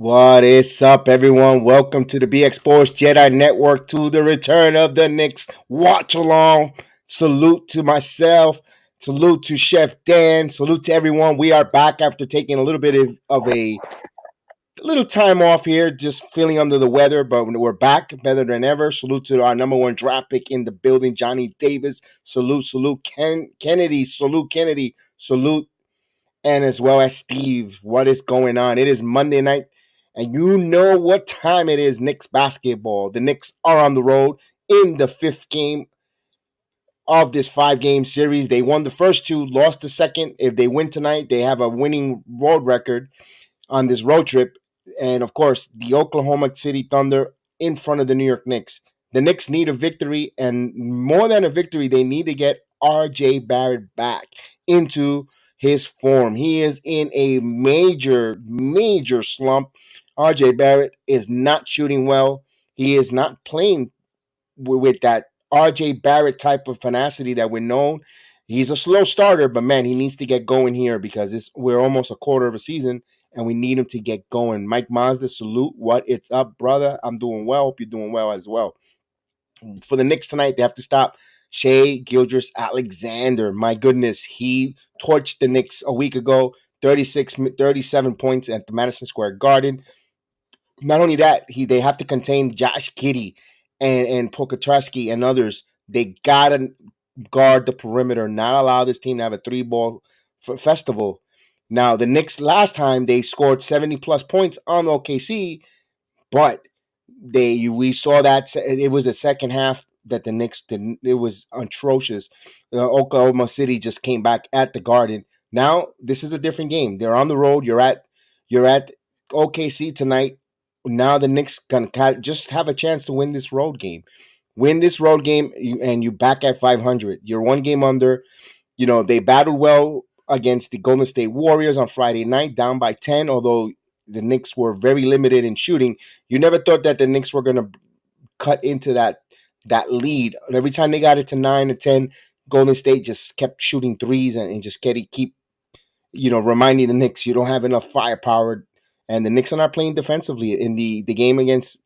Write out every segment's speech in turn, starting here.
What is up, everyone? Welcome to the BX Sports JEDI Network, to the return of the Knicks watch along. Salute to myself, salute to Chef Dan, salute to everyone. We are back after taking a little bit of a little time off here, just feeling under the weather, but we're back better than ever. Salute to our number one draft pick in the building, Johnny Davis. Salute, Kennedy, salute Kennedy, salute, and as well as Steve. What is going on? It is Monday night, and you know what time it is. Knicks basketball. The Knicks are on the road in the fifth game of this 5-game series. They won the first two, lost the second. If they win tonight, they have a winning road record on this road trip. And of course, the Oklahoma City Thunder in front of the New York Knicks. The Knicks need a victory, and more than a victory, they need to get RJ Barrett back into his form. He is in a major slump. RJ Barrett is not shooting well. He is not playing with that RJ Barrett type of tenacity that we're known. He's a slow starter, but man, he needs to get going here because we're almost a quarter of a season and we need him to get going. Mike Mazda, salute. What it's up, brother? I'm doing well. Hope you're doing well as well. For the Knicks tonight, they have to stop Shea Gilgeous-Alexander. My goodness, he torched the Knicks a week ago. 37 points at the Madison Square Garden. Not only that, they have to contain Josh Giddey and Pokatrowski and others. They gotta guard the perimeter, not allow this team to have a three-ball festival. Now, the Knicks last time they scored 70 plus points on OKC, but we saw that it was the second half that the Knicks didn't. It was atrocious. Oklahoma City just came back at the Garden. Now this is a different game. They're on the road. You're at OKC tonight. Now the Knicks can just have a chance to win this road game. Win this road game, and you back at 500. You're one game under. You know, they battled well against the Golden State Warriors on Friday night, down by 10, although the Knicks were very limited in shooting. You never thought that the Knicks were going to cut into that lead. Every time they got it to 9 or 10, Golden State just kept shooting threes and just keep reminding the Knicks you don't have enough firepower. And the Knicks are not playing defensively. In the game against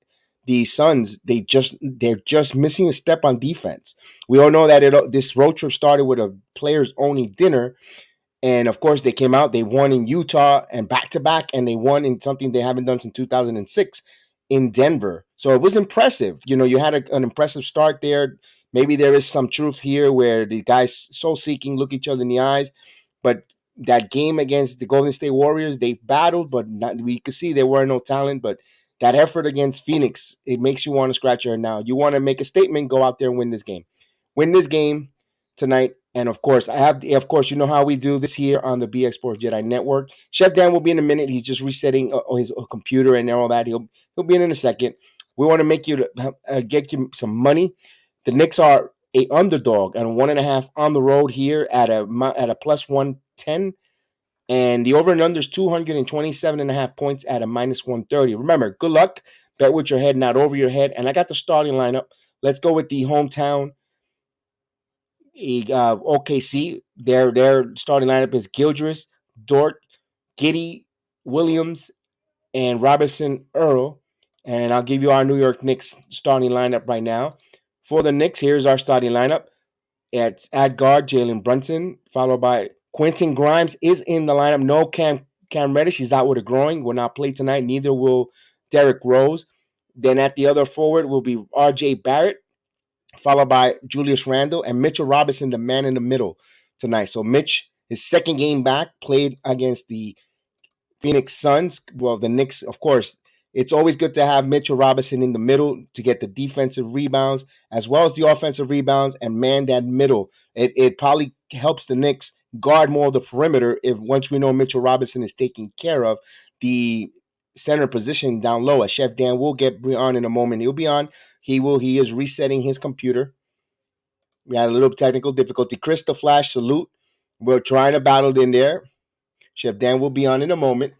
the Suns, they're just missing a step on defense. We all know that this road trip started with a players only dinner. And of course, they came out, they won in Utah and back-to-back, and they won in something they haven't done since 2006 in Denver. So it was impressive. You had an impressive start there. Maybe there is some truth here where the guys soul-seeking, look each other in the eyes. But that game against the Golden State Warriors, they battled, but we could see there were no talent. But that effort against Phoenix, it makes you want to scratch your head now. You want to make a statement, go out there and win this game. Win this game tonight. And of course, you know how we do this here on the BX Sports JEDI Network. Chef Dan will be in a minute. He's just resetting his computer and all that. He'll be in a second. We want to make you get you some money. The Knicks are a underdog and 1.5 on the road here at a plus 110, and the over and under is 227.5 points at a minus 130. Remember, good luck. Bet with your head, not over your head. And I got the starting lineup. Let's go with the hometown. OKC, their starting lineup is Gildress, Dort, Giddey, Williams, and Robertson Earl. And I'll give you our New York Knicks starting lineup right now. For the Knicks, here's our starting lineup. At guard, Jalen Brunson, followed by Quentin Grimes is in the lineup. No Cam Reddish. He's out with a groin. Will not play tonight. Neither will Derrick Rose. Then at the other forward will be RJ Barrett, followed by Julius Randle and Mitchell Robinson, the man in the middle tonight. So Mitch, his second game back, played against the Phoenix Suns. Well, the Knicks, of course, it's always good to have Mitchell Robinson in the middle to get the defensive rebounds as well as the offensive rebounds and man that middle. It probably helps the Knicks guard more of the perimeter if once we know Mitchell Robinson is taking care of the center position down low. As Chef Dan will get on in a moment. He'll be on. He is resetting his computer. We had a little technical difficulty. Chris the Flash, salute. We're trying to battle in there. Chef Dan will be on in a moment.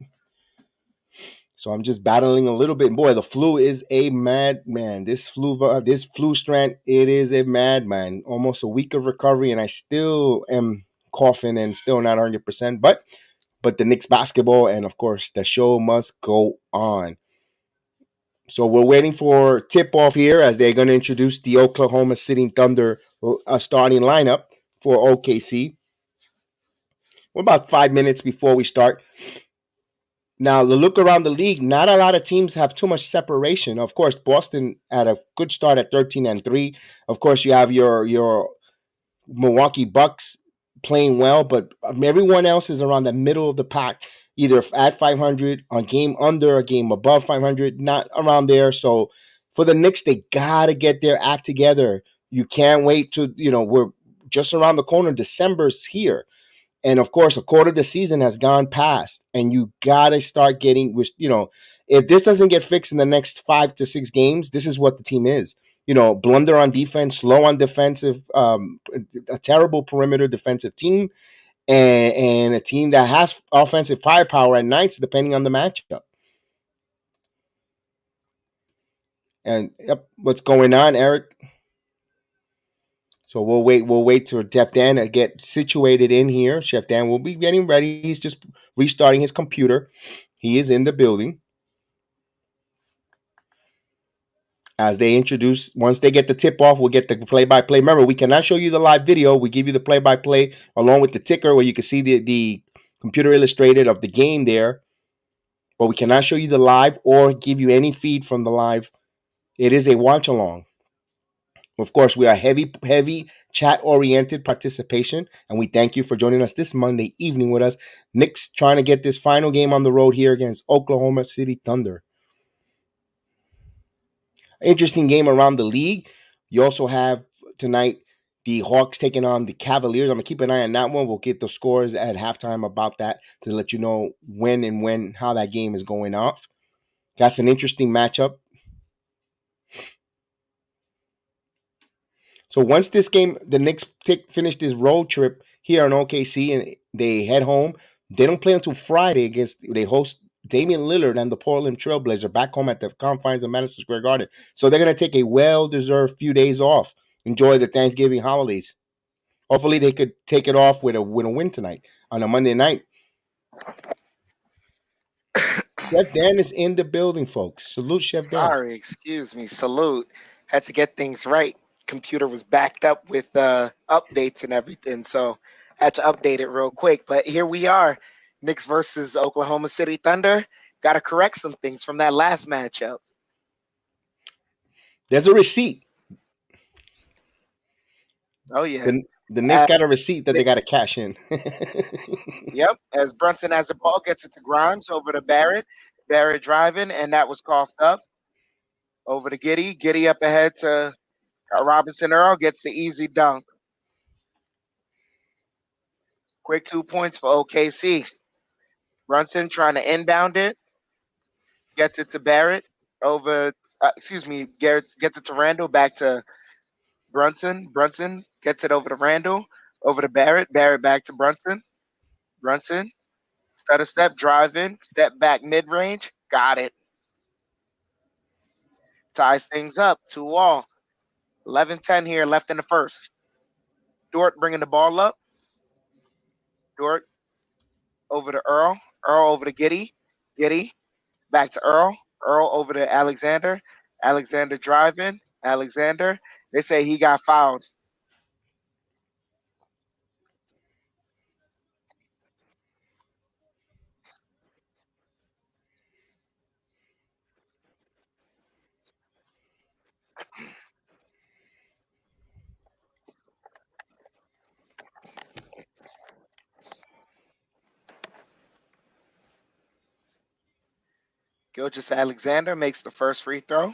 So I'm just battling a little bit. Boy, the flu is a madman. This flu strand, it is a madman. Almost a week of recovery, and I still am coughing and still not 100%. But but the Knicks basketball, and of course, the show must go on. So we're waiting for tip off here as they're going to introduce the Oklahoma City Thunder starting lineup for OKC. We're about 5 minutes before we start. Now, the look around the league, not a lot of teams have too much separation. Of course, Boston had a good start at 13-3. Of course, you have your Milwaukee Bucks playing well, but everyone else is around the middle of the pack, either at 500, a game under, a game above 500, not around there. So for the Knicks, they got to get their act together. You can't wait to, we're just around the corner. December's here. And of course, a quarter of the season has gone past, and you got to start getting, if this doesn't get fixed in the next 5 to 6 games, this is what the team is. Blunder on defense, slow on defensive, a terrible perimeter defensive team, and a team that has offensive firepower at nights, depending on the matchup. And yep, what's going on, Eric? So we'll wait till Chef Dan to get situated in here. Chef Dan will be getting ready. He's just restarting his computer. He is in the building. As they introduce, once they get the tip off, we'll get the play-by-play. Remember, we cannot show you the live video. We give you the play-by-play along with the ticker where you can see the computer illustrated of the game there. But we cannot show you the live or give you any feed from the live. It is a watch-along. Of course, we are heavy chat-oriented participation, and we thank you for joining us this Monday evening with us. Knicks trying to get this final game on the road here against Oklahoma City Thunder. Interesting game around the league. You also have tonight the Hawks taking on the Cavaliers. I'm going to keep an eye on that one. We'll get the scores at halftime about that to let you know how that game is going off. That's an interesting matchup. So once this game, the Knicks finish this road trip here in OKC and they head home, they don't play until Friday they host Damian Lillard and the Portland Trailblazer back home at the confines of Madison Square Garden. So they're going to take a well-deserved few days off. Enjoy the Thanksgiving holidays. Hopefully they could take it off with a win tonight on a Monday night. Chef Dan is in the building, folks. Salute, Chef Dan. Sorry, excuse me. Salute. Had to get things right. Computer was backed up with updates and everything, so had to update it real quick. But here we are, Knicks versus Oklahoma City Thunder. Got to correct some things from that last matchup. There's a receipt. Oh, yeah. The Knicks got a receipt that they got to cash in. Yep. As Brunson has the ball, gets it to Grimes over to Barrett. Barrett driving, and that was coughed up. Over to Giddy. Giddy up ahead to Robinson Earl, gets the easy dunk. Quick 2 points for OKC. Brunson trying to inbound it. Gets it to Barrett. Garrett gets it to Randall. Back to Brunson. Brunson gets it over to Randall. Over to Barrett. Barrett back to Brunson. Brunson. Stutter step, drive in. Step back mid-range. Got it. Ties things up. 2-all. 11-10 here left in the first. Dort bringing the ball up. Dort over to Earl. Earl over to Giddy. Giddy back to Earl. Earl over to Alexander. Alexander driving. Alexander. They say he got fouled. Gilgeous Alexander makes the first free throw.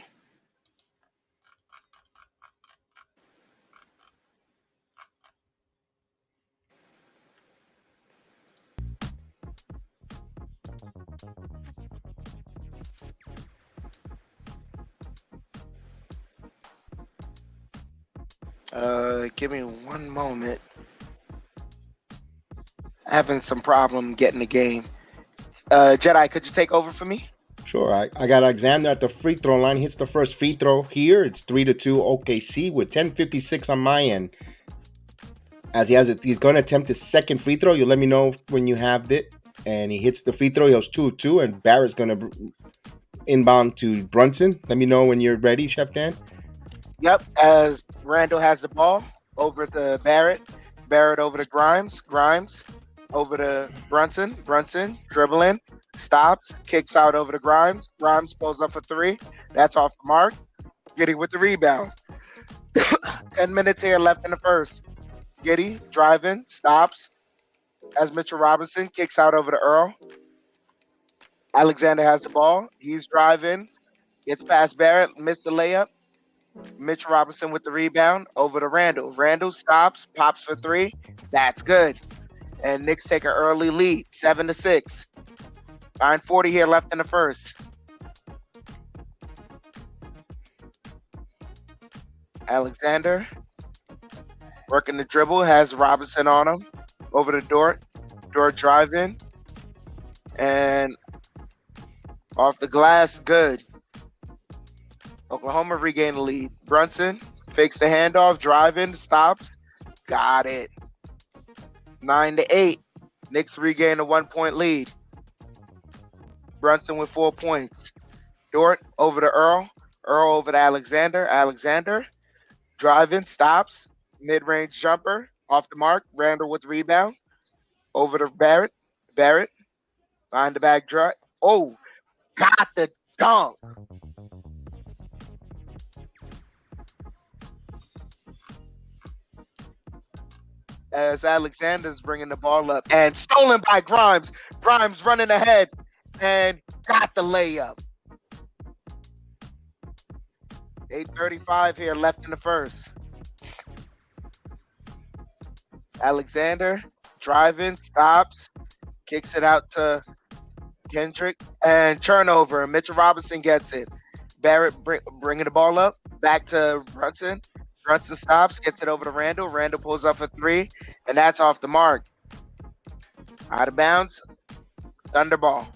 Give me one moment. Having some problem getting the game. Jedi, could you take over for me? Sure. I got Alexander at the free throw line. Hits the first free throw here. It's 3-2 OKC with 10:56 on my end. As he's going to attempt his second free throw. You let me know when you have it. and he hits the free throw. He goes 2-2, and Barrett's going to inbound to Brunson. Let me know when you're ready, Chef Dan. Yep, as Randall has the ball over to Barrett. Barrett over to Grimes. Grimes over to Brunson. Brunson dribbling, stops, kicks out over to Grimes. Grimes pulls up for three. That's off the mark. Giddy with the rebound. 10 minutes here left in the first. Giddy driving, stops as Mitchell Robinson kicks out over to Earl. Alexander has the ball. He's driving, gets past Barrett, missed the layup. Mitchell Robinson with the rebound over to Randall. Randall stops, pops for three. That's good. And Knicks take an early lead, 7-6. 9:40 here left in the first. Alexander working the dribble, has Robinson on him. Over to Dort. Dort driving. And off the glass, good. Oklahoma regain the lead. Brunson fakes the handoff, driving, stops. Got it. 9-8. Knicks regain a 1-point lead. Brunson with 4 points. Dort over to Earl. Earl over to Alexander. Alexander driving, stops. Mid-range jumper off the mark. Randall with the rebound. Over to Barrett. Barrett behind the back drive. Oh, got the dunk. As Alexander's bringing the ball up and stolen by Grimes. Grimes running ahead and got the layup. 8:35 here left in the first. Alexander driving, stops, kicks it out to Kendrick, and turnover. Mitchell Robinson gets it. Barrett bringing the ball up, back to Brunson. Brunson stops, gets it over to Randall. Randall pulls up for three, and that's off the mark. Out of bounds, Thunder ball.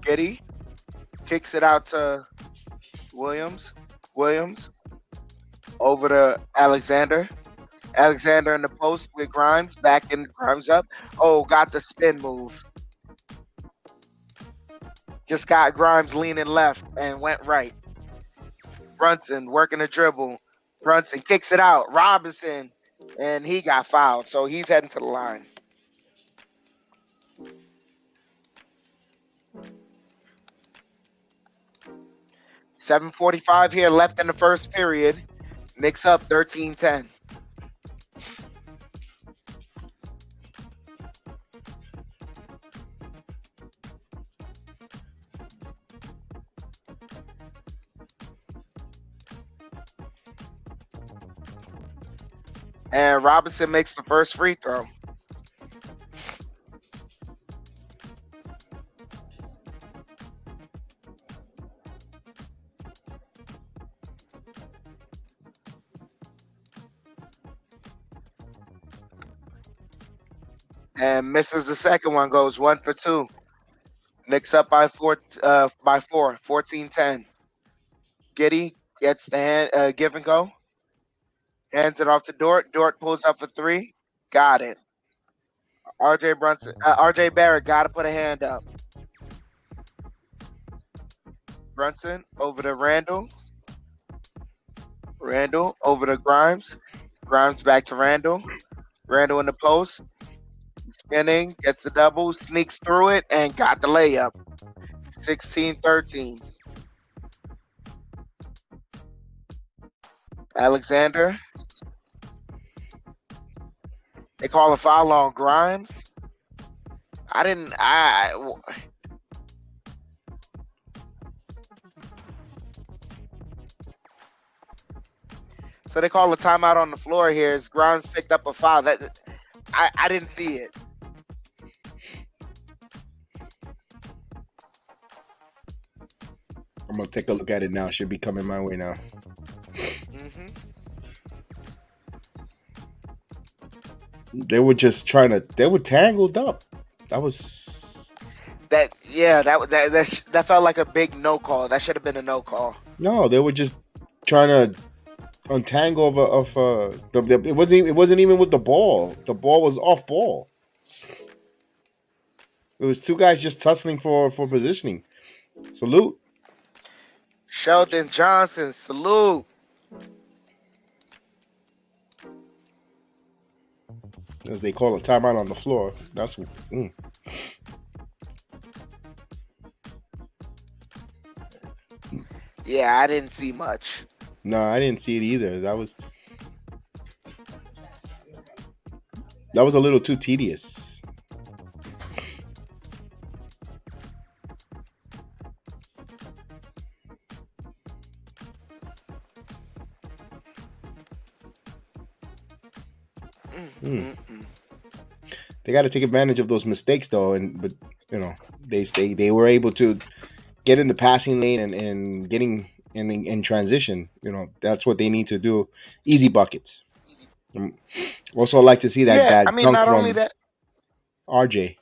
Giddy kicks it out to Williams. Williams over to Alexander. Alexander in the post with Grimes. Back in Grimes up. Oh, got the spin move. Just got Grimes leaning left and went right. Brunson working the dribble. Brunson kicks it out. Robinson. And he got fouled. So he's heading to the line. $7:45 here left in the first period. Knicks up 13-10. And Robinson makes the first free throw. And misses the second one, goes 1 for 2. Knicks up by 4, 14-10. Giddy gets the give and go. Hands it off to Dort. Dort pulls up for three. Got it. RJ Barrett got to put a hand up. Brunson over to Randall. Randall over to Grimes. Grimes back to Randall. Randall in the post. Spinning, gets the double, sneaks through it, and got the layup. 16-13. Alexander. They call a foul on Grimes. So they call a timeout on the floor here as Grimes picked up a foul. I didn't see it. I'm gonna take a look at it now. Should be coming my way now. Mm-hmm. They were just they were tangled up. That was that felt like a big no call. That should have been a no call. No, they were just trying to untangle it wasn't even with the ball. The ball was off ball. It was two guys just tussling for positioning. Salute. Sheldon Johnson, salute. As they call a timeout on the floor. That's Yeah, I didn't see much. No, I didn't see it either. That was a little too tedious. They got to take advantage of those mistakes though, but they were able to get in the passing lane and getting in transition. That's what they need to do. Easy buckets. Also, like to see Yeah, I that mean, dunk not only from that, RJ.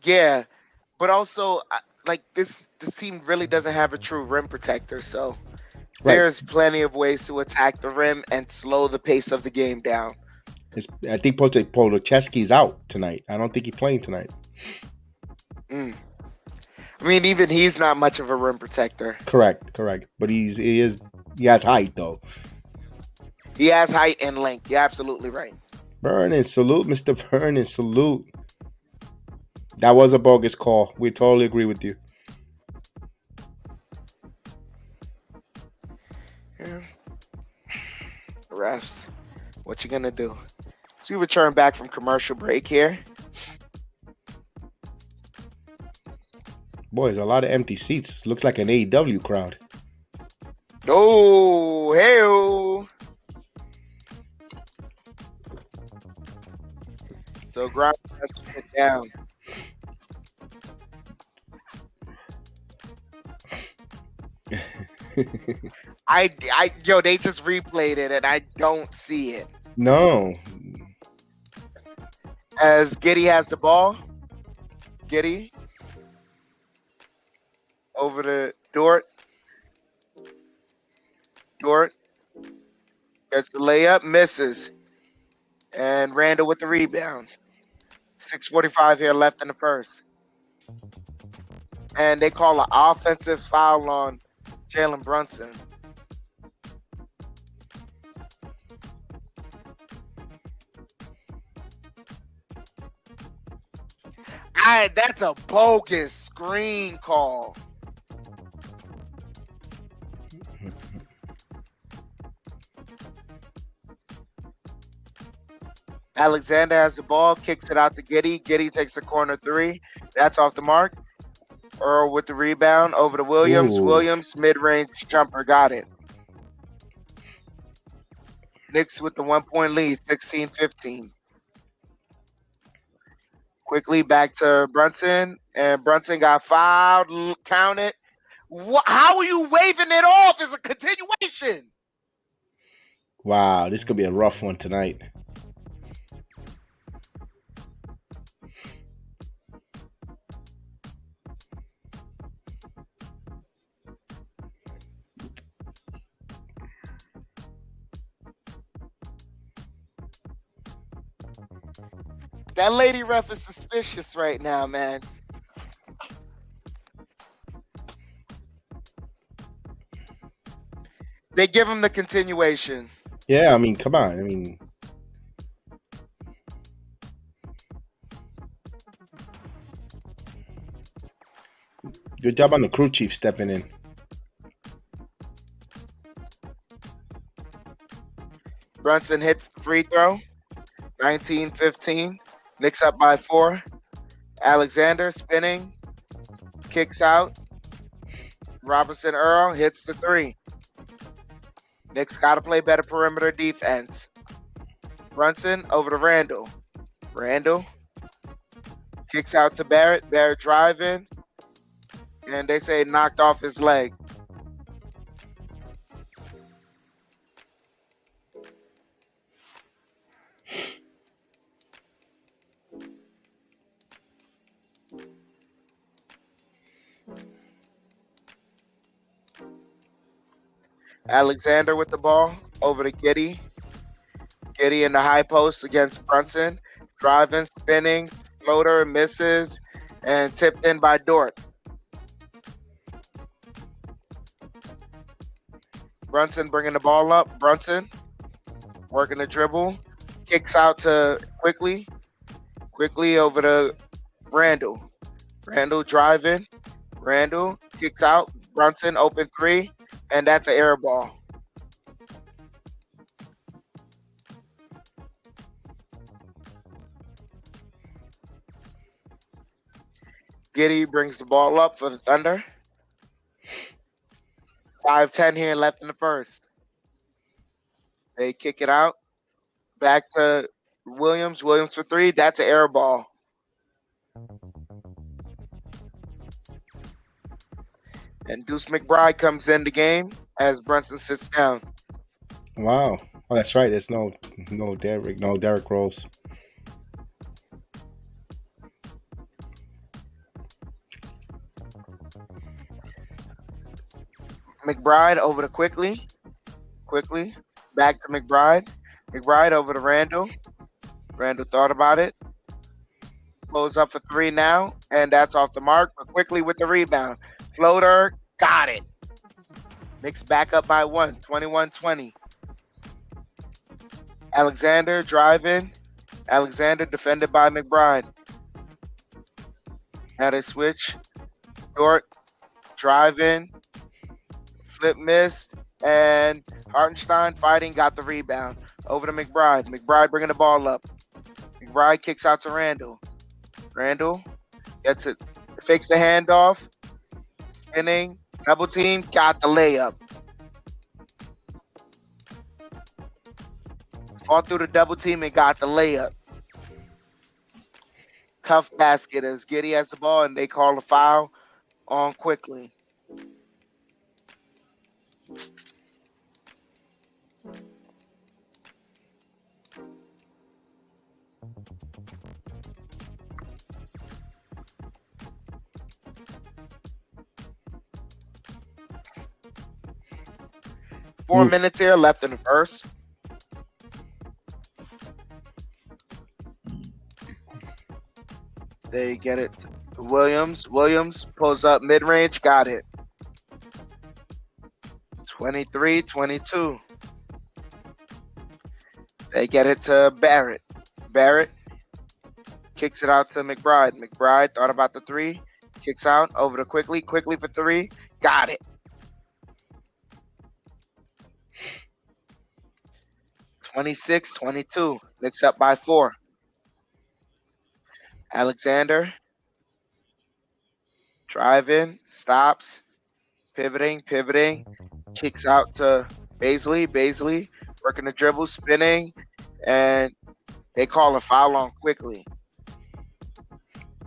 yeah, but also like this team really doesn't have a true rim protector, so Right. there's plenty of ways to attack the rim and slow the pace of the game down. I think Polocheski's out tonight. I don't think he's playing tonight. I mean, even he's not much of a rim protector. Correct. But he has height though. He has height and length. You're absolutely right. Vernon, salute, Mr. Vernon, salute. That was a bogus call. We totally agree with you. Yeah. Refs, what you gonna do? So we return back from commercial break here. Boy, there's a lot of empty seats. Looks like an AEW crowd. Oh, hey. So Grimes has to put down. They just replayed it and I don't see it. No. As Giddy has the ball. Giddy over to Dort. Dort gets the layup, misses. And Randall with the rebound. 6:45 here left in the first. And they call an offensive foul on Jalen Brunson. That's a bogus screen call. Alexander has the ball, kicks it out to Giddy. Giddy takes a corner three. That's off the mark. Earl with the rebound over to Williams. Ooh. Williams, mid-range jumper, got it. Knicks with the 1-point lead, 16-15. Quickly back to Brunson, and Brunson got fouled. Count it. How are you waving it off? It's a continuation. Wow, this could be a rough one tonight. That lady ref is suspicious right now, man. They give him the continuation. Yeah, I mean, come on. I mean, good job on the crew chief stepping in. Brunson hits the free throw. 19-15. Knicks up by 4. Alexander spinning. Kicks out. Robinson Earl hits the 3. Knicks got to play better perimeter defense. Brunson over to Randall. Randall kicks out to Barrett. Barrett driving. And they say knocked off his leg. Alexander with the ball over to JEDI. JEDI in the high post against Brunson. Driving, spinning, floater, misses, and tipped in by Dort. Brunson bringing the ball up. Brunson working the dribble. Kicks out to Quickly over to Randall. Randall driving. Randall kicks out. Brunson open three. And that's an air ball. JEDI brings the ball up for the Thunder. 5:10 here left in the first. They kick it out. Back to Williams. Williams for three. That's an air ball. And Deuce McBride comes in the game as Brunson sits down. Wow. Oh, that's right. There's no Derrick Rose. McBride over to Quickly. Back to McBride. McBride over to Randall. Randall thought about it. Pulls up for three now, and that's off the mark. But Quickly with the rebound. Floater, got it. Knicks back up by one, 21-20. Alexander driving. Alexander defended by McBride. Now they switch. Dort driving. Flip missed. And Hartenstein fighting, got the rebound. Over to McBride. McBride bringing the ball up. McBride kicks out to Randall. Randall gets it. Fakes the handoff. Spinning. Double team. Got the layup. Fought through the double team and got the layup. Tough basket as JEDI has the ball and they call a foul on Quickly. Four minutes here left in the first. They get it. Williams pulls up mid-range, got it. 23-22. They get it to Barrett. Barrett kicks it out to McBride. McBride thought about the three. Kicks out over to Quickly. Quickly for three. Got it. 26-22. Knicks up by 4. Alexander driving, stops, pivoting, kicks out to Baisley, working the dribble, spinning, and they call a foul on Quickly.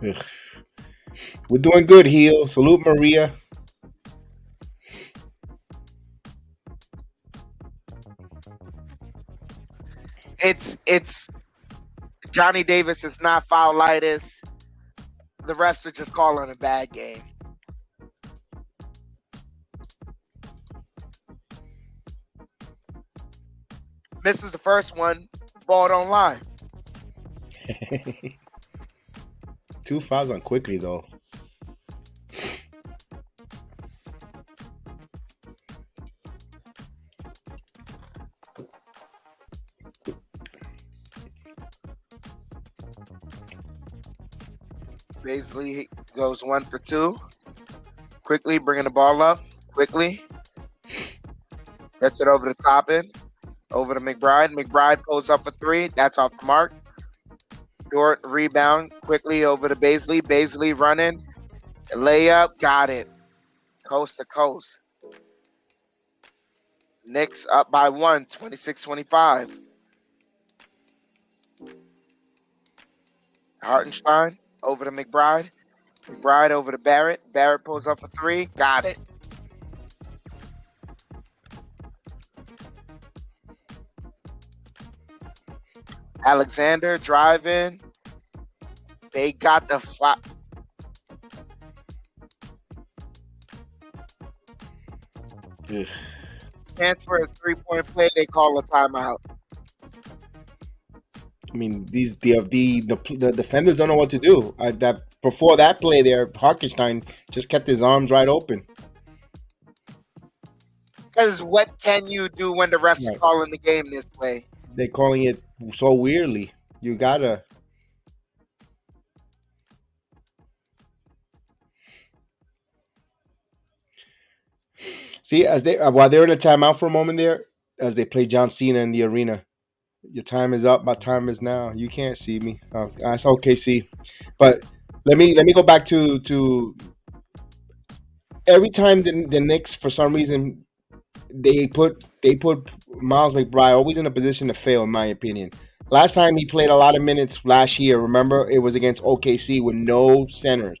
Ugh. We're doing good, Heel. Salute, Maria. It's Johnny Davis is not foul-itis. The refs are just calling a bad game. Misses the first one, ball don't lie. 2 fouls on Quickly, though. Baisley goes 1 for 2. Quickly bringing the ball up. Quickly gets it over the top end. Over to McBride. McBride pulls up for 3. That's off the mark. Dort rebound. Quickly over to Baisley. Baisley running. Layup. Got it. Coast to coast. Knicks up by 1. 26-25. Hartenstein over to McBride. McBride over to Barrett. Barrett pulls up for 3. Got it. Alexander driving. They got the foul. chance for a 3-point play, they call a timeout. I mean, the defenders don't know what to do. That before that play there, Harkenstein just kept his arms right open. Because what can you do when the refs are Right. calling the game this way? They're calling it so weirdly. You gotta see as they while they're in a timeout for a moment there, as they play John Cena in the arena. Your time is up. My time is now. You can't see me. That's OKC. But let me go back to every time the Knicks for some reason they put Miles McBride always in a position to fail, in my opinion. Last time he played a lot of minutes last year, remember it was against OKC with no centers,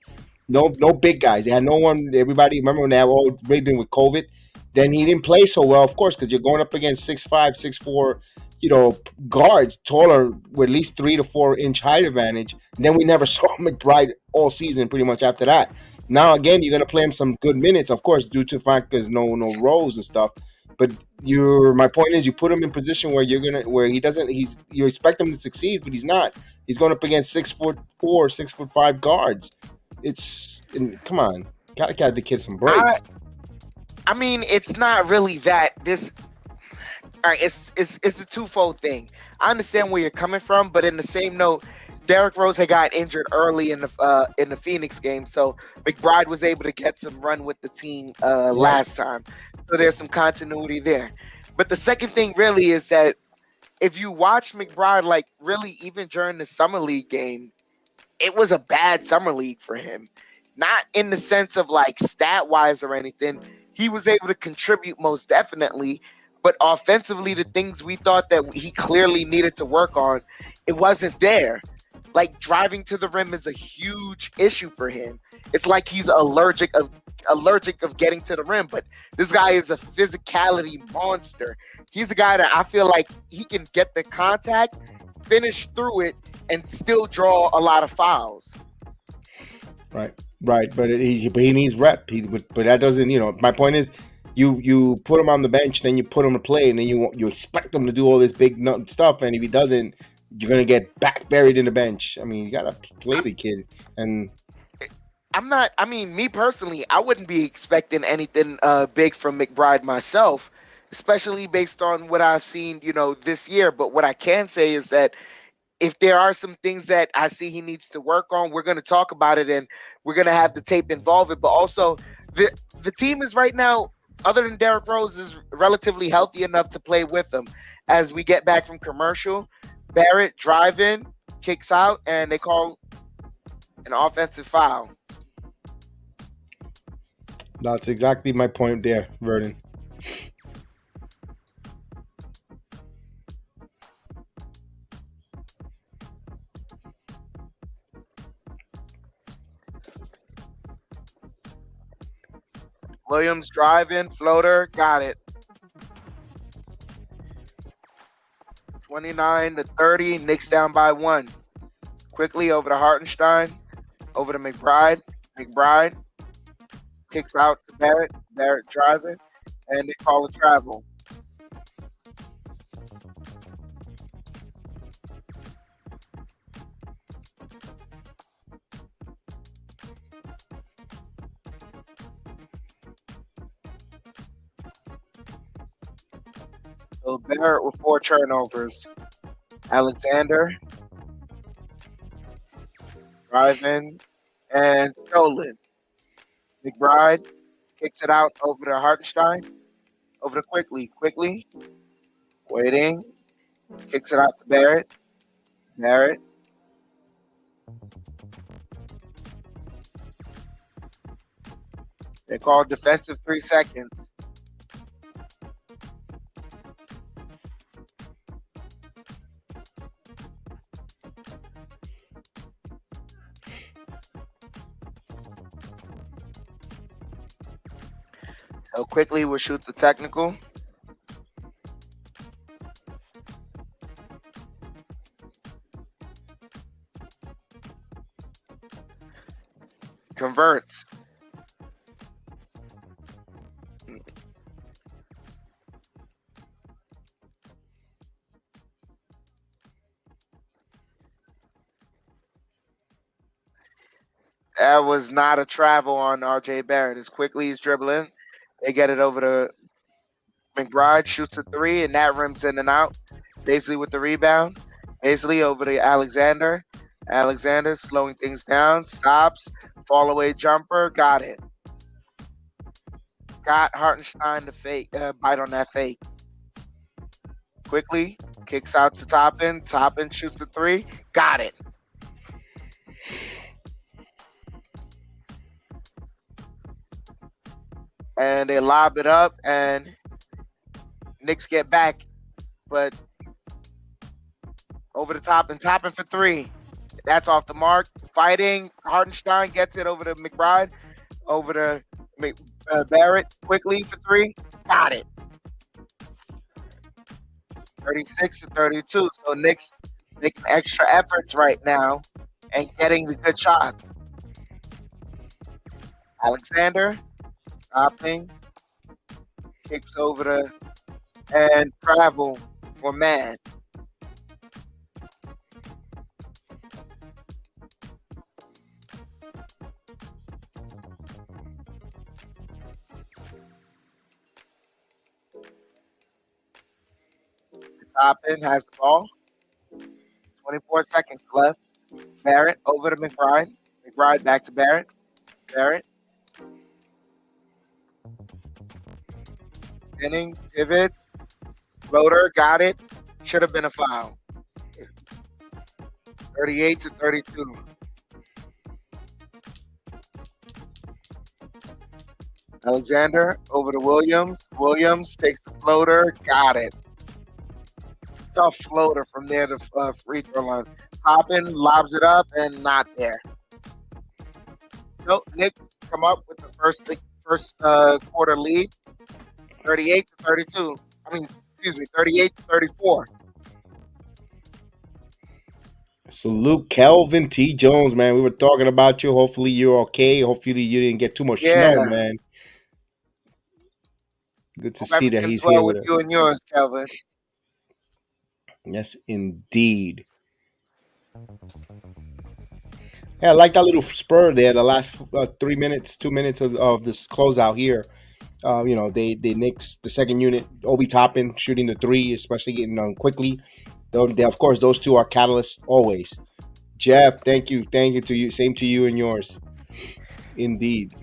no big guys. They had no one. Everybody remember when they had all been with COVID. Then he didn't play so well, of course, because you're going up against 6'5", 6'4", guards taller with at least 3 to 4 inch height advantage. And then we never saw McBride all season, pretty much after that. Now again, you're gonna play him some good minutes, of course, due to the fact there's no roles and stuff. But my point is, you put him in position where where he doesn't. You expect him to succeed, but he's not. He's going up against 6'4", 6'5" guards. Come on, gotta give the kid some break. I mean, it's not really that. All right, it's a twofold thing. I understand where you're coming from, but in the same note, Derrick Rose had got injured early in the Phoenix game, so McBride was able to get some run with the team last time. So there's some continuity there. But the second thing really is that if you watch McBride, like really even during the summer league game, it was a bad summer league for him. Not in the sense of like stat wise or anything. He was able to contribute most definitely, but offensively, the things we thought that he clearly needed to work on, it wasn't there. Like driving to the rim is a huge issue for him. It's like he's allergic of getting to the rim, but this guy is a physicality monster. He's a guy that I feel like he can get the contact, finish through it, and still draw a lot of fouls. Right. But he needs rep. But that doesn't. My point is, you put him on the bench, then you put him to play, and then you expect him to do all this big stuff, and if he doesn't, you're gonna get back buried in the bench. I mean, you gotta play the kid, and I'm not. I mean, me personally, I wouldn't be expecting anything big from McBride myself, especially based on what I've seen, this year. But what I can say is that if there are some things that I see he needs to work on, we're going to talk about it and we're going to have the tape involve it. But also, the team is right now, other than Derrick Rose, is relatively healthy enough to play with them. As we get back from commercial, Barrett drive in, kicks out, and they call an offensive foul. that's exactly my point there, Vernon. Williams drive in, floater, got it. 29-30, Knicks down by 1. Quickly over to Hartenstein, over to McBride. McBride kicks out to Barrett. Barrett driving, and they call a travel. So Barrett with 4 turnovers. Alexander driving and stolen. McBride kicks it out over to Hartenstein. Over to Quickly. Waiting. Kicks it out to Barrett. Barrett. They call defensive 3 seconds. So Quickly will shoot the technical. Converts. was not a travel on R.J. Barrett. As quickly he's dribbling, they get it over to McBride, shoots a three, and that rims in and out. Basically with the rebound. Basically over to Alexander. Alexander slowing things down, stops, fall away jumper, got it. Got Hartenstein to fake, bite on that fake. Quickly kicks out to Toppin. Toppin shoots the three, got it. And they lob it up, and Knicks get back, but over the top and Toppin for three. That's off the mark. Fighting. Hartenstein gets it over to McBride. Over to Barrett quickly for three. Got it. 36-32. So Knicks making extra efforts right now and getting the good shot. Alexander stopping. Kicks over to and travel for man. Toppin has the ball. 24 seconds left. Barrett over to McBride. McBride back to Barrett. Barrett. Spinning, pivot, floater, got it. Should have been a foul. 38-32. Alexander over to Williams. Williams takes the floater, got it. Tough floater from there to free throw line. Toppin lobs it up and not there. So Knicks come up with the first quarter lead, 38-32. I mean, excuse me, 38-34. Salute Kelvin T. Jones, man. We were talking about you. Hopefully you're okay. Hopefully you didn't get too much Yeah. snow, man. Good to Hope see that everything's he's well here with with us. you and yours, Kelvin. Yes, indeed. Yeah, I like that little spur there. The last 2 minutes of this closeout here. They Knicks the second unit, Obi Toppin shooting the three, especially getting on quickly. Of course, those two are catalysts always. Jeff, thank you to you. Same to you and yours. Indeed.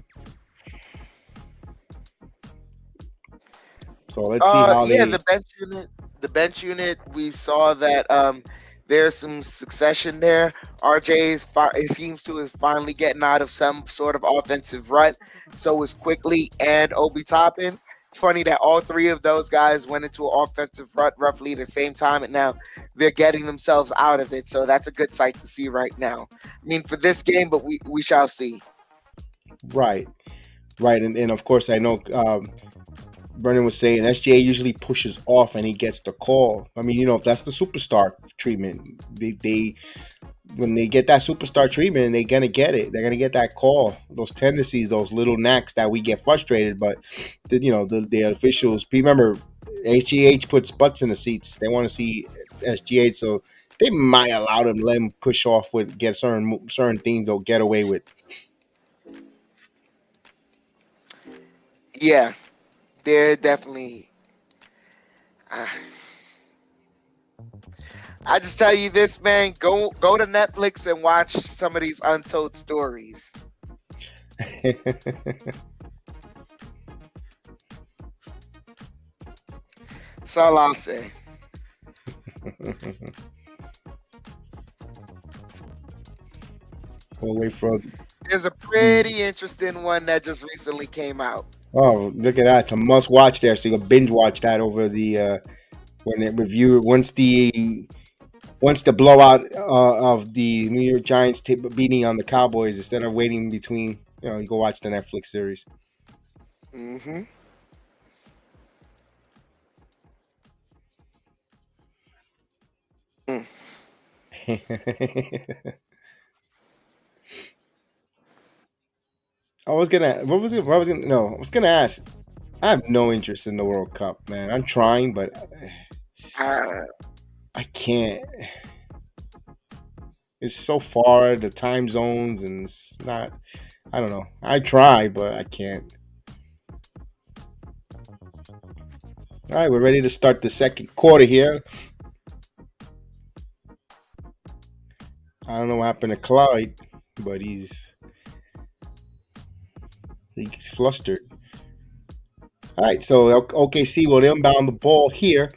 So let's see how the bench unit, we saw that there's some succession there. It seems to is finally getting out of some sort of offensive rut. So is Quickly and Obi Toppin. It's funny that all three of those guys went into an offensive rut roughly the same time, and now they're getting themselves out of it. So that's a good sight to see right now. I mean, for this game, but we shall see. Right, and of course I know Brennan was saying SGA usually pushes off and he gets the call. I mean, that's the superstar treatment. They when they get that superstar treatment, they're gonna get it. They're gonna get that call. Those tendencies, those little knacks that we get frustrated. But the officials. Remember, HGH puts butts in the seats. They want to see SGH, so they might allow them, let them push off with get certain things they'll get away with. Yeah, they're definitely. I just tell you this, man. Go to Netflix and watch some of these untold stories. That's all I'll say. We'll wait for. There's a pretty interesting one that just recently came out. Oh, look at that! It's a must watch there. So you can binge watch that over the when it review once the blowout of the New York Giants beating on the Cowboys, instead of waiting between, you go watch the Netflix series. Mm-hmm. I was gonna ask. I have no interest in the World Cup, man. I'm trying, but I can't. It's so far, the time zones, and it's not. I don't know. I try, but I can't. All right, we're ready to start the second quarter here. I don't know what happened to Clyde, but he's flustered. All right, so OKC will inbound the ball here.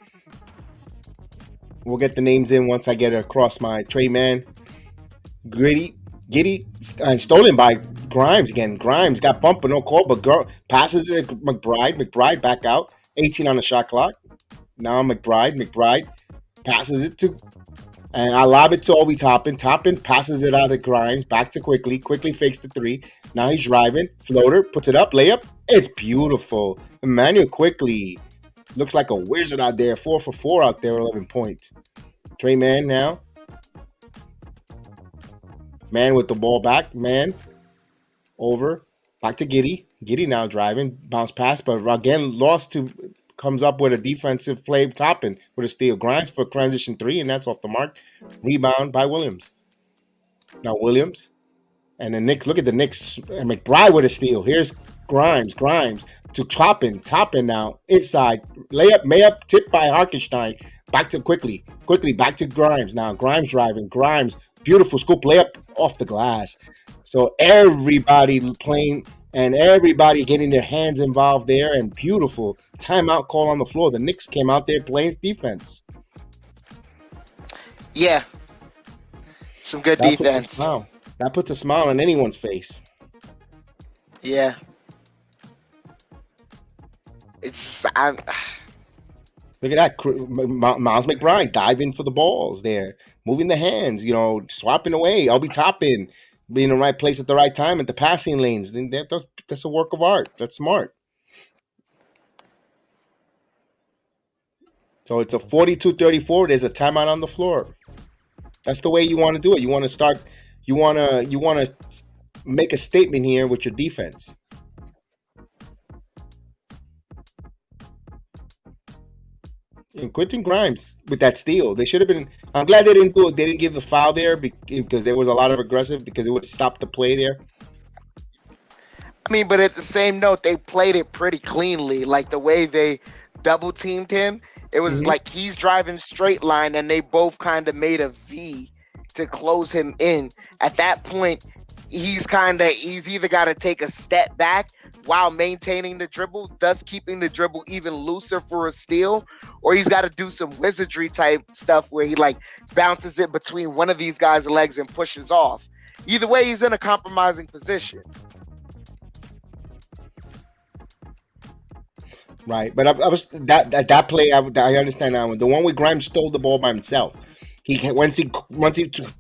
We'll get the names in once I get it across my tray man. Giddy, stolen by Grimes again. Grimes got bumped, but no call, but passes it to McBride. McBride back out. 18 on the shot clock. Now McBride passes it to, and I lob it to Obi Toppin. Toppin passes it out to Grimes. Back to Quickly. Quickly fakes the three. Now he's driving. Floater, puts it up. Layup. It's beautiful. Emmanuel Quickly looks like a wizard out there. 4 for 4 out there, 11 points. Trey Man now. Man with the ball back. Man over. Back to Giddy. Giddy now driving. Bounce pass, but again lost to. Comes up with a defensive play. Topping with a steal. Grimes for transition 3, and that's off the mark. Rebound by Williams. Now Williams. And the Knicks. Look at the Knicks. And McBride with a steal. Here's Grimes to Toppin now inside layup tipped by Harkenstein. Back to Quickly back to Grimes. Now Grimes driving. Grimes beautiful scoop layup off the glass. So everybody playing and everybody getting their hands involved there, and beautiful timeout call on the floor. The Knicks came out there playing defense. Yeah, some good defense. That puts a smile on anyone's face. Yeah. Look at that. Miles McBride diving for the balls there. Moving the hands, swapping away. I'll be topping. Being in the right place at the right time at the passing lanes. That's a work of art. That's smart. So it's a 42-34. There's a timeout on the floor. That's the way you want to do it. You want to start. You want to make a statement here with your defense. And Quentin Grimes with that steal, they should have been. I'm glad they didn't do it. They didn't give the foul there because there was a lot of aggressive, because it would stop the play there. I mean, but at the same note, they played it pretty cleanly. Like the way they double teamed him, it was like he's driving straight line, and they both kind of made a V to close him in. At that point, he's either got to take a step back while maintaining the dribble, thus keeping the dribble even looser for a steal, or he's got to do some wizardry type stuff where he bounces it between one of these guys' legs and pushes off. Either way, he's in a compromising position. Right, but I was that play. I understand that one. The one where Grimes stole the ball by himself. Once he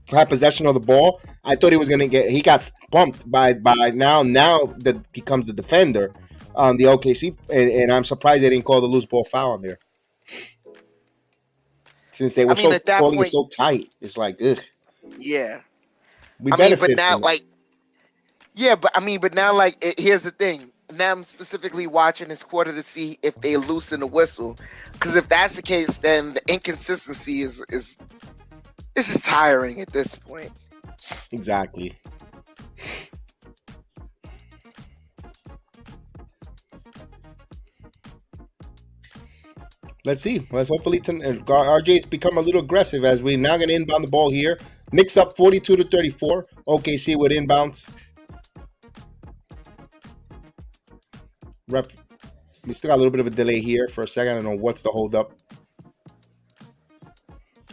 had possession of the ball, I thought he was gonna get. He got bumped by now that he becomes the defender on the OKC, and I'm surprised they didn't call the loose ball foul on there, since they were calling it so tight. It's like, ugh. Yeah, we benefit. But now, here's the thing. Now I'm specifically watching this quarter to see if they loosen the whistle, because if that's the case, then the inconsistency is just tiring at this point. Exactly. Let's see. Let's hopefully RJ's become a little aggressive as we're now going to inbound the ball here. Knicks up 42-34. OKC with inbounds. Ref, we still got a little bit of a delay here for a second. I don't know what's the hold up.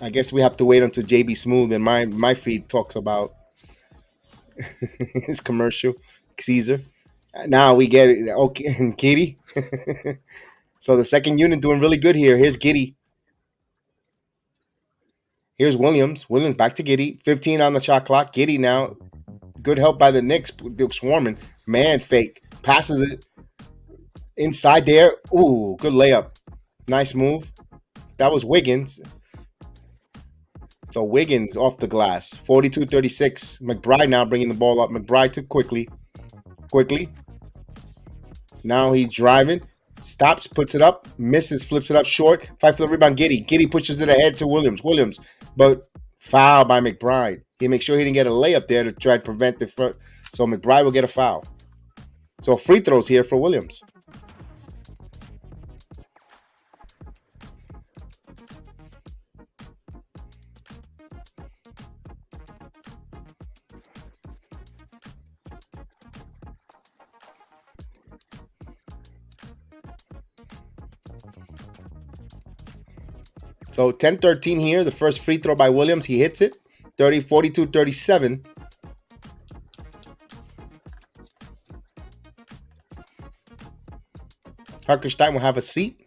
I guess we have to wait until JB Smooth and my feed talks about his commercial, Caesar. Now we get it. Okay, and Giddy. So the second unit doing really good here. Here's Giddy. Here's Williams. Williams back to Giddy. 15 on the shot clock. Giddy now. Good help by the Knicks. They're swarming. Man fake. Passes it inside there. Ooh, good layup. Nice move. That was Wiggins. So Wiggins off the glass. 42-36. McBride now bringing the ball up. McBride took Quickly. Now he's driving. Stops, puts it up, misses, flips it up short. Fight for the rebound, Giddy. Giddy pushes it ahead to Williams. But foul by McBride. He makes sure he didn't get a layup there to try to prevent the front. So McBride will get a foul. So free throws here for Williams. So 10-13 here. The first free throw by Williams. He hits it. 42-37. Harkenstein will have a seat.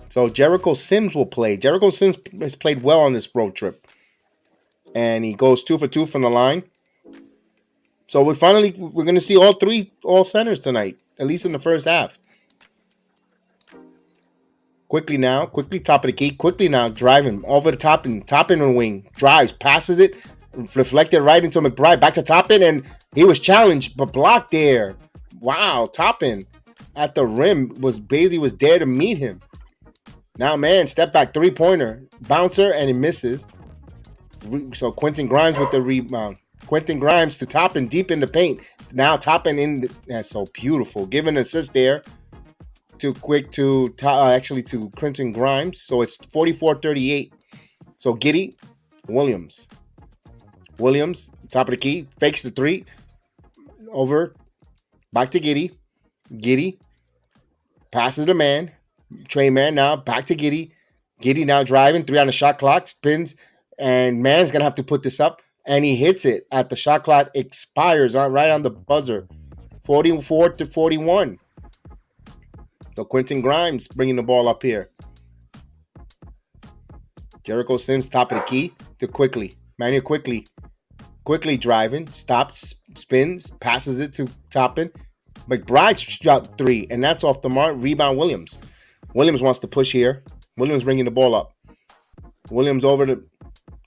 So Jericho Sims will play. Jericho Sims has played well on this road trip. And he goes 2 for 2 from the line. So we're going to see all centers tonight, at least in the first half. Quickly top of the key. Quickly now, driving over the top and wing. Drives, passes it, reflected right into McBride. Back to Toppin, and he was challenged, but blocked there. Wow, Toppin at the rim Bailey was there to meet him. Now, man, step back, 3-pointer. Bouncer, and he misses. So Quentin Grimes with the rebound. Quentin Grimes to Toppin deep in the paint. Now Toppin that's so beautiful. Giving an assist there to Quentin Grimes. So it's 44-38. So JEDI, Williams, top of the key, fakes the 3. Over, back to JEDI. JEDI passes the man. Trey Man now back to JEDI. JEDI now driving, 3 on the shot clock, spins, and Man's gonna have to put this up, and he hits it at the shot clock expires right on the buzzer, 44-41. So Quentin Grimes bringing the ball up here. Jericho Sims top of the key to Quickly. Manuel Quickly driving, stops, spins, passes it to Toppin. McBride shot 3, and that's off the mark. Rebound Williams. Williams wants to push here. Williams bringing the ball up. Williams over the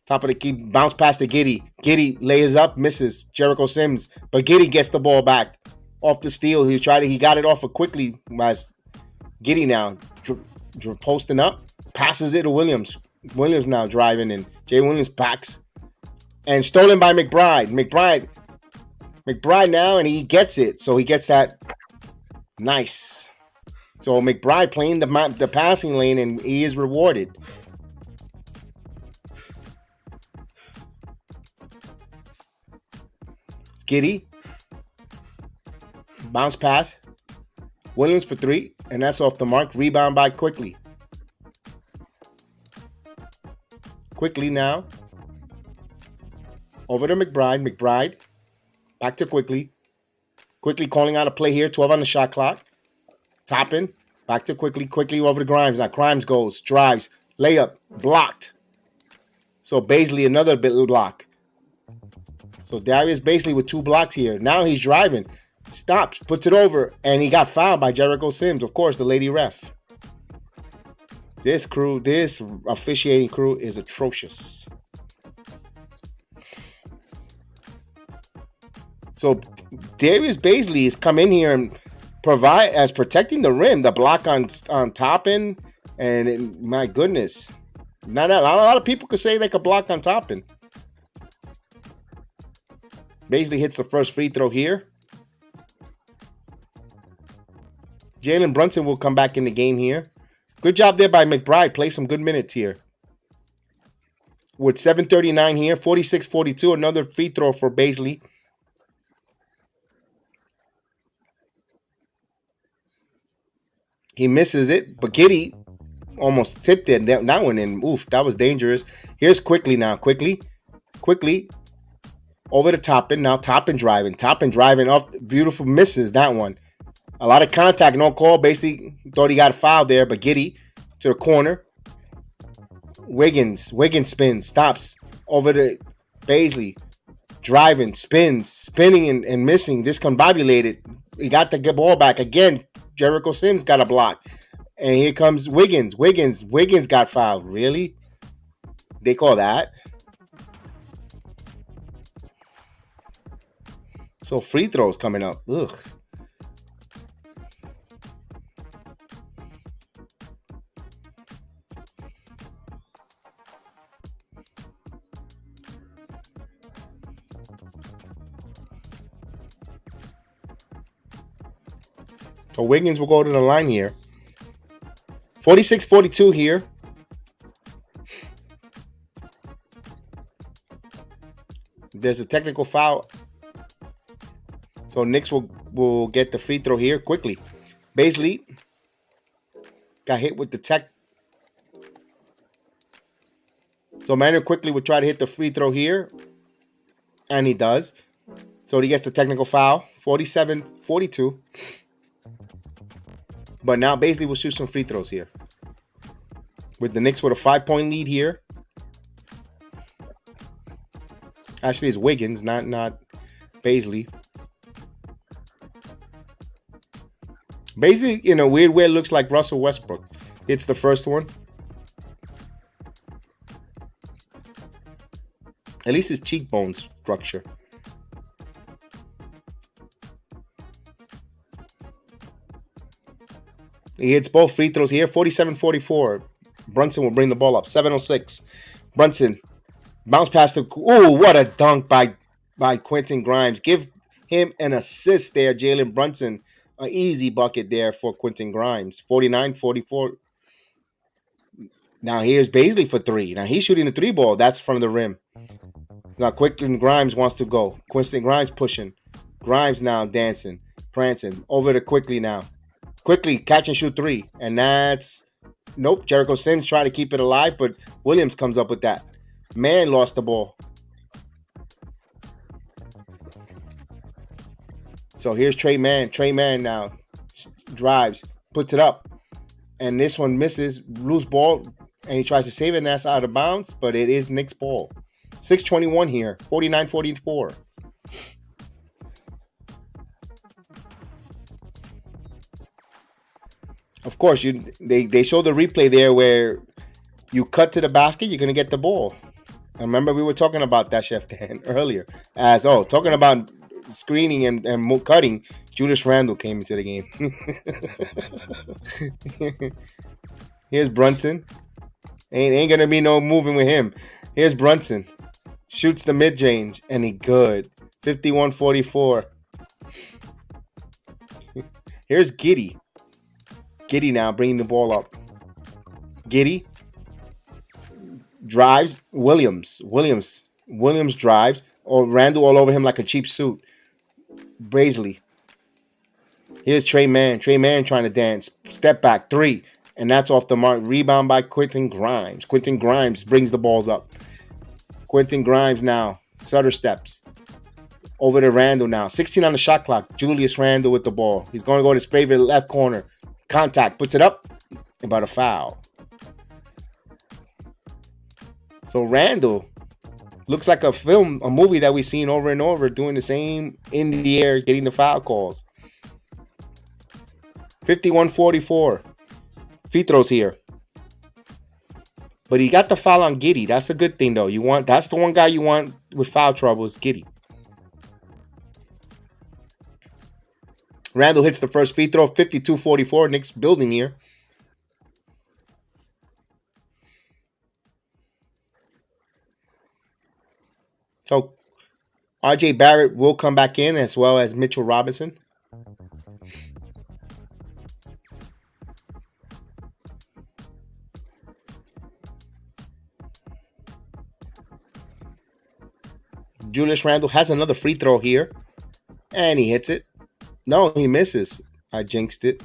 top of the key, bounce past to JEDI. JEDI lays up, misses. Jericho Sims, but JEDI gets the ball back off the steal. He got it off of Quickly. As JEDI now posting up, passes it to Williams. Williams now driving, and Jay Williams backs, and stolen by McBride. McBride now, and he gets it. So he gets that. Nice. So McBride playing the passing lane, and he is rewarded. JEDI. Bounce pass. Williams for 3, and that's off the mark. Rebound by Quickly. Quickly now. Over to McBride. McBride. Back to Quickly. Quickly calling out a play here. 12 on the shot clock. Toppin. Back to Quickly. Quickly over to Grimes. Now Grimes goes. Drives. Layup. Blocked. So Baisley another bit block. So Darius Baisley with 2 blocks here. Now he's driving. Stops. Puts it over. And he got fouled by Jericho Sims. Of course, the lady ref. This officiating crew is atrocious. So Darius Baisley has come in here and provide as protecting the rim, the block on Toppin, and my goodness, not a lot of people could say they could block on Toppin. Baisley hits the first free throw here. Jalen Brunson will come back in the game here. Good job there by McBride. Play some good minutes here. With 7:39 here, 46-42. Another free throw for Baisley. He misses it, but JEDI almost tipped it that one, and oof, that was dangerous. Here's Quickly now. Quickly over to Toppin. Now Toppin driving off. Beautiful misses that one. A lot of contact, no call. Basically thought he got a foul there, but JEDI to the corner. Wiggins spins, stops over to Baisley. Driving, spinning and missing. Discombobulated. He got the ball back again. Jericho Sims got a block. And here comes Wiggins. Wiggins got fouled. Really? They call that? So free throws coming up. Ugh. So Wiggins will go to the line here. 46-42 here. There's a technical foul. So Knicks will get the free throw here quickly. Baisley got hit with the tech. So Manuel quickly would try to hit the free throw here. And he does. So he gets the technical foul. 47-42. But now Baisley will shoot some free throws here. With the Knicks with a 5-point lead here. Actually, it's Wiggins, not Baisley. Baisley, in a weird way, looks like Russell Westbrook. It's the first one. At least his cheekbone structure. He hits both free throws here. 47-44. Brunson will bring the ball up. 7:06. Brunson bounce past the. Ooh, what a dunk by Quentin Grimes. Give him an assist there, Jalen Brunson. An easy bucket there for Quentin Grimes. 49-44. Now here's Baisley for three. Now he's shooting the three ball. That's in front of the rim. Now Quentin Grimes wants to go. Quentin Grimes pushing. Grimes now dancing, prancing. Over to Quickly now. Quickly catch and shoot three. And that's... Nope. Jericho Sims trying to keep it alive, but Williams comes up with that. Man lost the ball. So here's Trey Mann. Trey Mann now drives, puts it up. And this one misses. Loose ball. And he tries to save it, and that's out of bounds. But it is Knicks' ball. 6:21 here. 49-44. Of course, they show the replay there where you cut to the basket, you're going to get the ball. I remember we were talking about that, Chef Dan, earlier. Talking about screening and cutting, Julius Randle came into the game. Here's Brunson. Ain't going to be no moving with him. Here's Brunson. Shoots the mid-range, and he good. 51-44. Here's Giddy. Giddy now bringing the ball up. Giddy drives. Williams drives. Or Randle all over him like a cheap suit. Baisley. Here's Trey Mann. Trey Mann trying to dance. Step back. Three. And that's off the mark. Rebound by Quentin Grimes. Quentin Grimes brings the balls up. Quentin Grimes now. Sutter steps. Over to Randle now. 16 on the shot clock. Julius Randle with the ball. He's going to go to his favorite left corner. Contact. Puts it up. About a foul. So Randle looks like a movie that we've seen over and over, doing the same in the air, getting the foul calls. 51-44. Free throws here. But he got the foul on Giddy. That's a good thing, though. That's the one guy you want with foul trouble is Giddy. Randle hits the first free throw. 52-44. Knicks building here. So RJ Barrett will come back in, as well as Mitchell Robinson. Julius Randle has another free throw here. And he hits it. No, he misses. I jinxed it.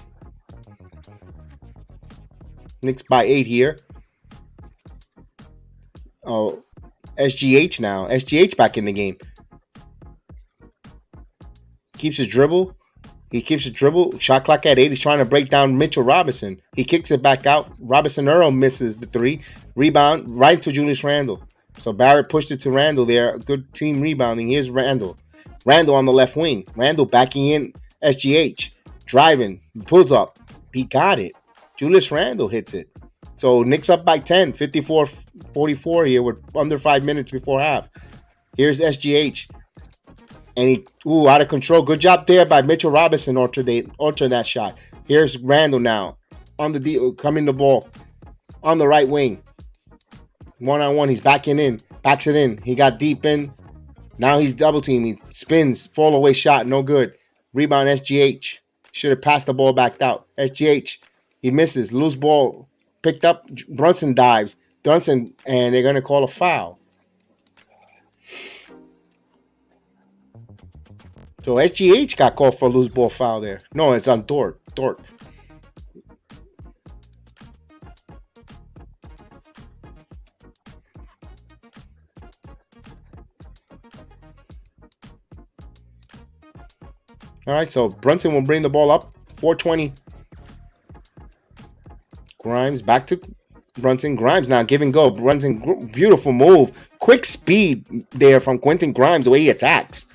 Knicks by 8 here. Oh, SGH now. SGH back in the game. Keeps his dribble. He keeps his dribble. Shot clock at 8. He's trying to break down Mitchell Robinson. He kicks it back out. Robinson Earl misses the 3. Rebound right to Julius Randle. So Barrett pushed it to Randle there. Good team rebounding. Here's Randle. Randle on the left wing. Randle backing in SGH. Driving. Pulls up. He got it. Julius Randle hits it. So Knicks up by 10. 54-44 here with under 5 minutes before half. Here's SGH. And he, out of control. Good job there by Mitchell Robinson altering that shot. Here's Randle now. Coming the ball. On the right wing. One-on-one. He's backing in. Backs it in. He got deep in. Now he's double teaming. Spins. Fall away shot. No good. Rebound SGH. Should have passed the ball back out. SGH, he misses. Loose ball. Picked up. Brunson dives. Brunson, and they're going to call a foul. So SGH got called for a loose ball foul there. No, it's on Dort. All right, so Brunson will bring the ball up. 420. Grimes back to Brunson. Grimes now give and go. Brunson, beautiful move. Quick speed there from Quentin Grimes, the way he attacks.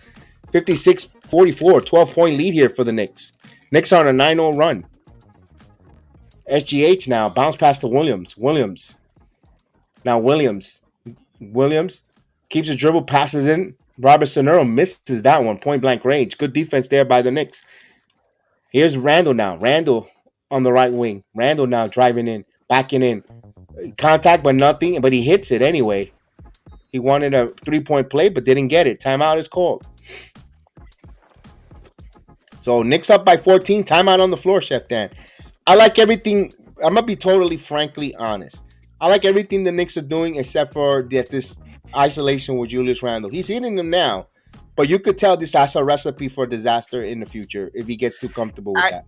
56-44, 12-point lead here for the Knicks. Knicks are on a 9-0 run. SGH now, bounce pass to Williams. Now Williams keeps the dribble, passes in. Robertson Earl misses that one, point blank range. Good defense there by the Knicks. Here's Randall now. Randall on the right wing. Randall now driving in, backing in. Contact, but nothing, but he hits it anyway. He wanted a 3-point play, but didn't get it. Timeout is called. So Knicks up by 14. Timeout on the floor, Chef Dan. I like everything. I'm going to be totally, frankly honest. I like everything the Knicks are doing except for this isolation with Julius Randle. He's hitting them now, but you could tell this has a recipe for disaster in the future if he gets too comfortable with that.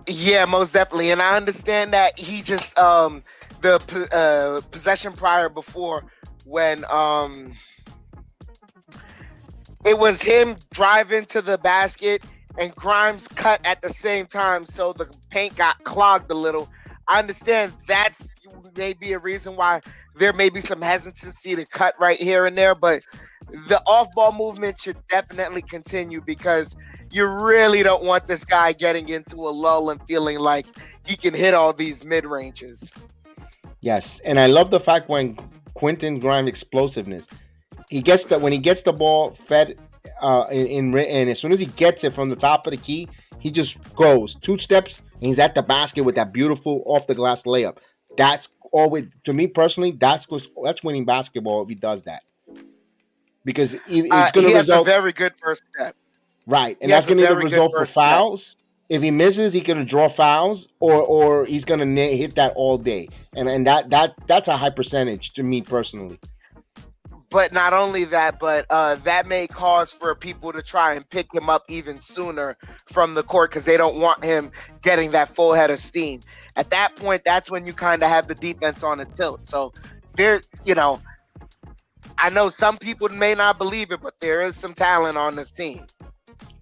Yeah, most definitely. And I understand that he just the possession prior before when it was him driving to the basket and Grimes cut at the same time, so the paint got clogged a little. I understand that's maybe a reason why there may be some hesitancy to cut right here and there, but the off-ball movement should definitely continue because you really don't want this guy getting into a lull and feeling like he can hit all these mid-ranges. Yes, and I love the fact when Quentin Grimes' explosiveness. When he gets the ball fed and as soon as he gets it from the top of the key, he just goes 2 steps and he's at the basket with that beautiful off the glass layup. That's always, to me personally, that's winning basketball if he does that. Because it's going to result. He has a very good first step. Right, and that's going to result for fouls. Step. If he misses, he's going to draw fouls, or he's going to hit that all day, and that's a high percentage to me personally. But not only that, but that may cause for people to try and pick him up even sooner from the court because they don't want him getting that full head of steam. At that point, that's when you kind of have the defense on a tilt. So there, I know some people may not believe it, but there is some talent on this team.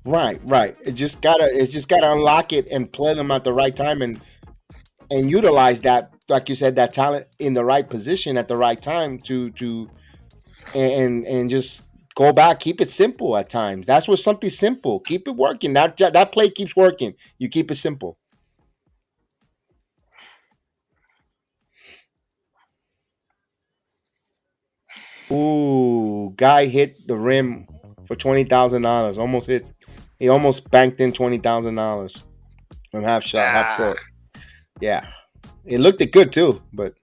Right. It's just gotta unlock it and play them at the right time and utilize that, like you said, that talent in the right position at the right time to just go back. Keep it simple at times. That's what something simple. Keep it working. That play keeps working. You keep it simple. Ooh, guy hit the rim for $20,000. Almost hit. He almost banked in $20,000 from half court. Yeah, it looked good too, but.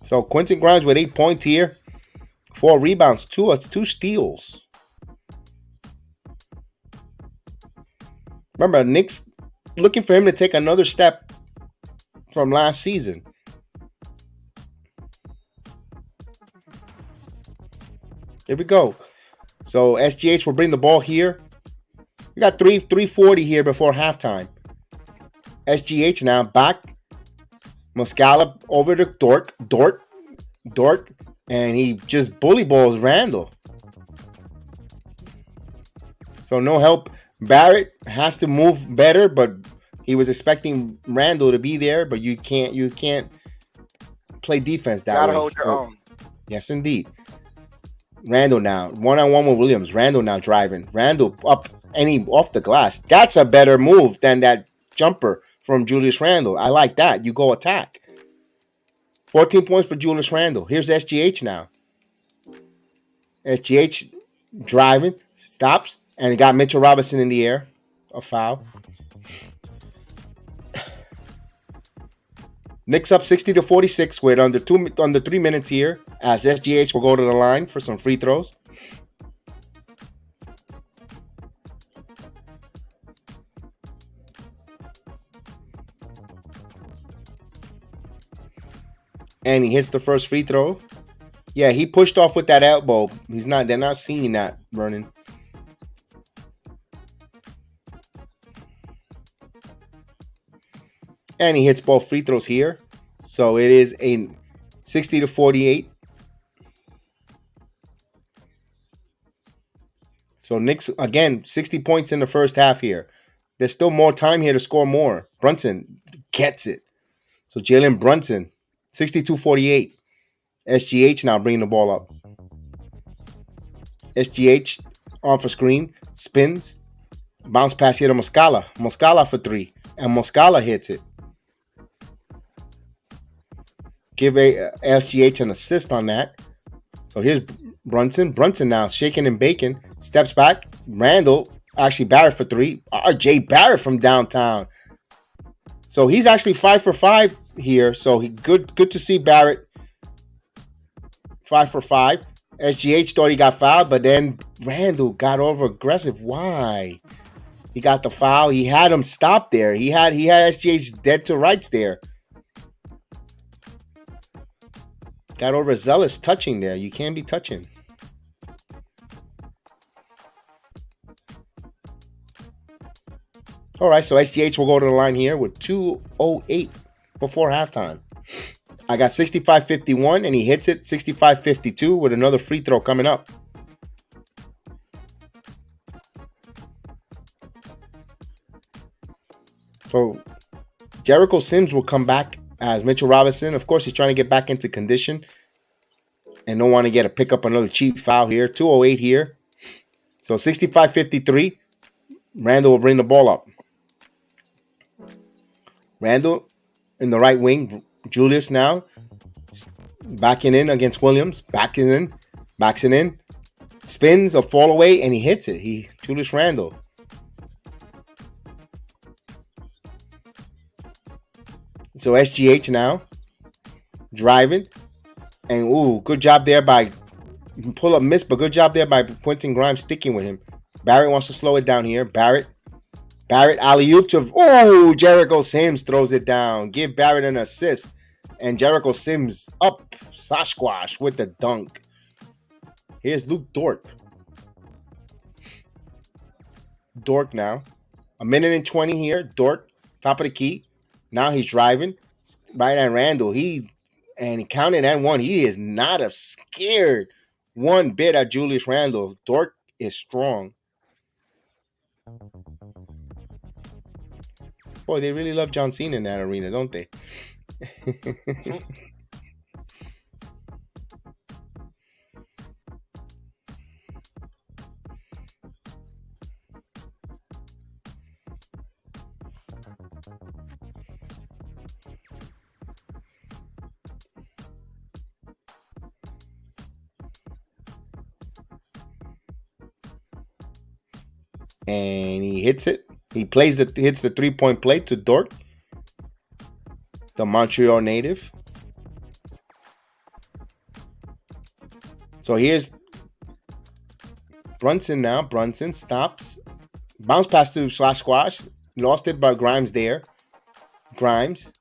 So Quentin Grimes with 8 points here, 4 rebounds, 2 steals. Remember, Knicks looking for him to take another step from last season. Here we go. So SGH will bring the ball here. We got 3:40 here before halftime. SGH now back. Muscala over to Dort, and he just bully balls Randall. So no help. Barrett has to move better, but he was expecting Randall to be there, but you can't play defense that way. Gotta hold your own. Yes, indeed. Randall now, one-on-one with Williams. Randall now driving. Randall up and he off the glass. That's a better move than that jumper from Julius Randle. I like that. You go attack. 14 points for Julius Randle. Here's SGH now. SGH driving, stops, and he got Mitchell Robinson in the air. A foul. Knicks up 60-46 with under 3 minutes here, as SGH will go to the line for some free throws. And he hits the first free throw. Yeah, he pushed off with that elbow. They're not seeing that, Vernon. And he hits both free throws here. So it is a 60-48. So Knicks, again, 60 points in the first half here. There's still more time here to score more. Brunson gets it. So Jalen Brunson, 62-48. SGH now bringing the ball up. SGH off a screen, spins, bounce pass here to Muscala. Muscala for three, and Muscala hits it. Give SGH an assist on that. So here's Brunson. Brunson now shaking and baking. Steps back. Randall, actually Barrett for three. RJ Barrett from downtown. So he's actually 5 for 5 here. So good to see Barrett 5 for 5. SGH thought he got fouled, but then Randall got over aggressive. Why? He got the foul. He had him stop there. He had SGH dead to rights there. Got overzealous touching there. You can't be touching. All right, so SGH will go to the line here with 2:08 before halftime. I got 65-51, and he hits it 65-52 with another free throw coming up. So Jericho Sims will come back as Mitchell Robinson. Of course, he's trying to get back into condition and don't want to pick up another cheap foul here. 2:08 here. So 65-53. Randall will bring the ball up. Randall in the right wing. Julius now backing in against Williams. Backs it in. Spins a fall away, and he hits it. Julius Randall. So SGH now driving. And, good job there by pull-up miss, but good job there by Quentin Grimes sticking with him. Barrett wants to slow it down here. Barrett alley-oop to, Jericho Sims throws it down. Give Barrett an assist. And Jericho Sims up Sasquatch with the dunk. Here's Luke Dort. Dort now. 1:20 here. Dort, top of the key. Now he's driving. Right at Randall. He counted at one. He is not scared one bit at Julius Randall. Dort is strong. Boy, they really love John Cena in that arena, don't they? And he hits it. He hits the 3-point play to Dort, the Montreal native. So here's Brunson now. Brunson stops. Bounce pass to Squash. Lost it by Grimes there. Grimes.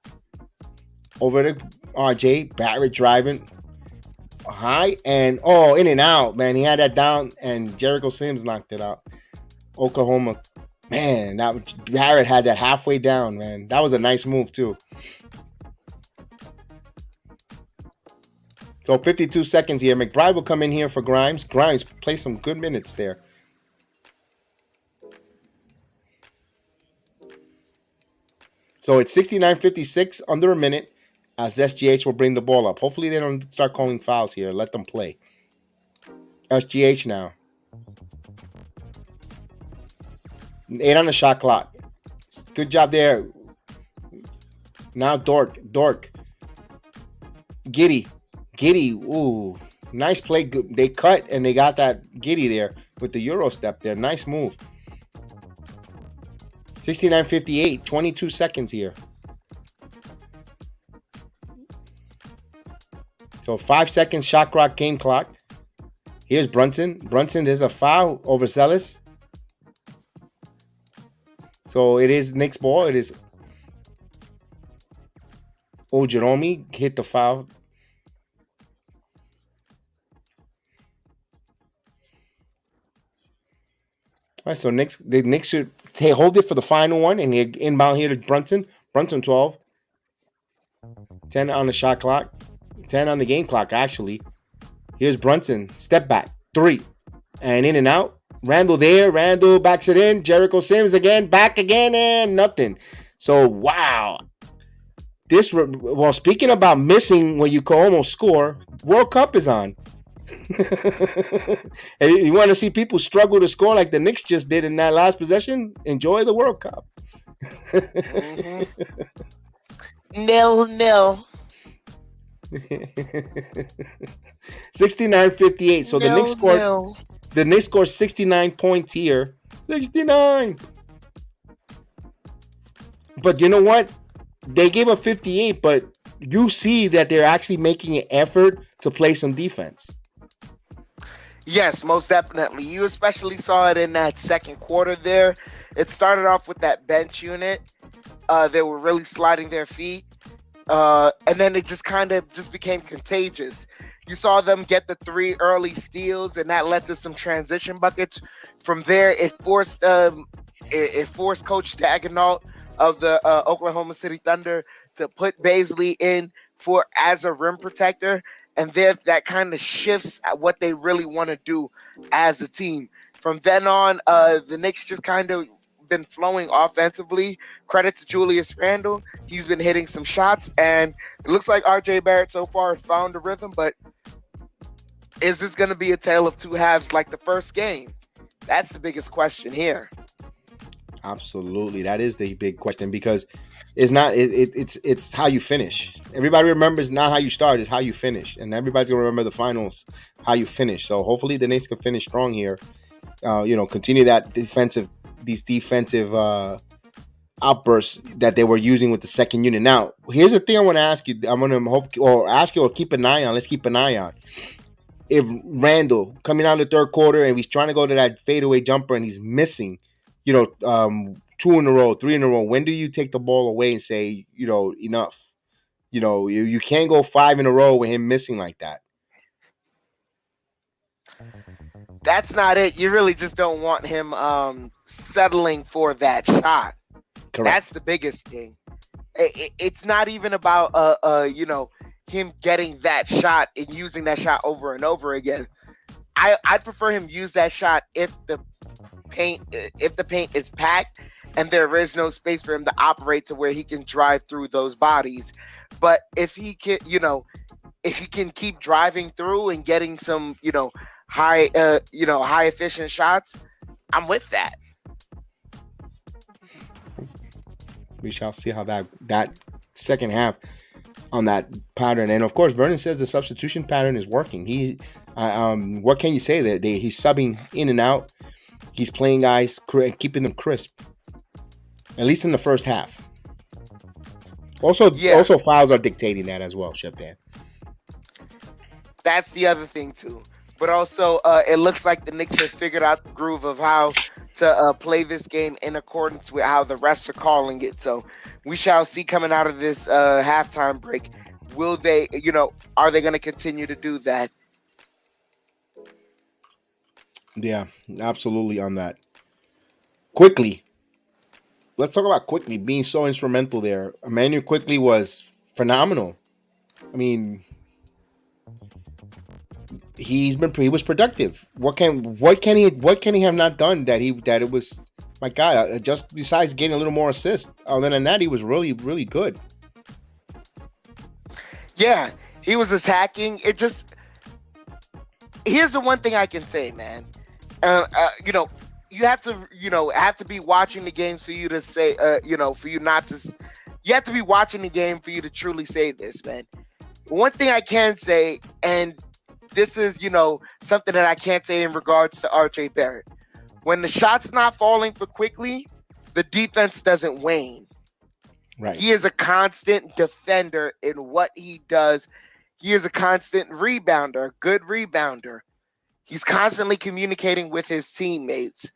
Over to RJ. Barrett driving. High. And, in and out, man. He had that down, and Jericho Sims knocked it out. Oklahoma. Man, Barrett had that halfway down, man. That was a nice move, too. So 52 seconds here. McBride will come in here for Grimes. Grimes play some good minutes there. So it's 69-56, under a minute, as SGH will bring the ball up. Hopefully they don't start calling fouls here. Let them play. SGH now. 8 on the shot clock. Good job there. Now Dork. Giddy. Ooh. Nice play. They cut and they got that Giddy there with the Euro step there. Nice move. 69-58. 22 seconds here. So 5 seconds shot clock, game clock. Here's Brunson. Brunson, there's a foul overzealous. So it is Knicks ball. It is Jerome hit the foul. All right, so the Knicks should hold it for the final one, and they're inbound here to Brunson. Brunson 12. 10 on the shot clock. 10 on the game clock, actually. Here's Brunson. Step back. 3. And in and out. Randall there. Randall backs it in. Jericho Sims again. Back again, and nothing. So, wow. Well, speaking about missing when you can almost score, World Cup is on. And you want to see people struggle to score like the Knicks just did in that last possession? Enjoy the World Cup. Mm-hmm. 0-0. 69-58. So the Knicks scored 69 points here. 69. But you know what? They gave up 58, but you see that they're actually making an effort to play some defense. Yes, most definitely. You especially saw it in that second quarter there. It started off with that bench unit. They were really sliding their feet. And then it just kind of became contagious. You saw them get the 3 early steals, and that led to some transition buckets. From there, it forced Coach Daigneault of the Oklahoma City Thunder to put Bazley in as a rim protector. And then that kind of shifts at what they really want to do as a team. From then on, the Knicks just kind of been flowing offensively. Credit to Julius Randle. He's been hitting some shots, and it looks like RJ Barrett so far has found a rhythm, but is this going to be a tale of two halves like the first game? That's the biggest question here. Absolutely. That is the big question, because it's not it's how you finish. Everybody remembers not how you start, it's how you finish. And everybody's gonna remember the finals, how you finish. So hopefully the Knicks can finish strong here. Continue these defensive outbursts that they were using with the second unit. Now, here's the thing I want to ask you. I'm gonna ask you or keep an eye on. Let's keep an eye on. If Randall coming out in the third quarter and he's trying to go to that fadeaway jumper and he's missing, 2 in a row, 3 in a row, when do you take the ball away and say, enough? You can't go 5 in a row with him missing like that. That's not it. You really just don't want him settling for that shot. Correct. That's the biggest thing. It's not even about him getting that shot and using that shot over and over again. I'd prefer him use that shot if the paint is packed and there is no space for him to operate to where he can drive through those bodies. But if he can, if he can keep driving through and getting some, high efficient shots, I'm with that. We shall see how that second half on that pattern. And of course, Vernon says the substitution pattern is working. What can you say that he's subbing in and out? He's playing guys, keeping them crisp, at least in the first half. Also fouls are dictating that as well, Chef Dan. That's the other thing too. But also, it looks like the Knicks have figured out the groove of how to play this game in accordance with how the refs are calling it. So we shall see coming out of this halftime break. Will they, are they going to continue to do that? Yeah, absolutely on that. Quickly. Let's talk about Quickly being so instrumental there. Emmanuel Quickly was phenomenal. I mean, he was productive. What can he have not done that it was, my God, just besides getting a little more assist. Other than that, he was really, really good. Yeah, he was attacking. Here's the one thing I can say, man. You have to be watching the game for you to say, you have to be watching the game for you to truly say this, man. One thing I can say, and this is, something that I can't say in regards to RJ Barrett. When the shot's not falling for Quickly, the defense doesn't wane. Right. He is a constant defender in what he does. He is a constant rebounder, good rebounder. He's constantly communicating with his teammates.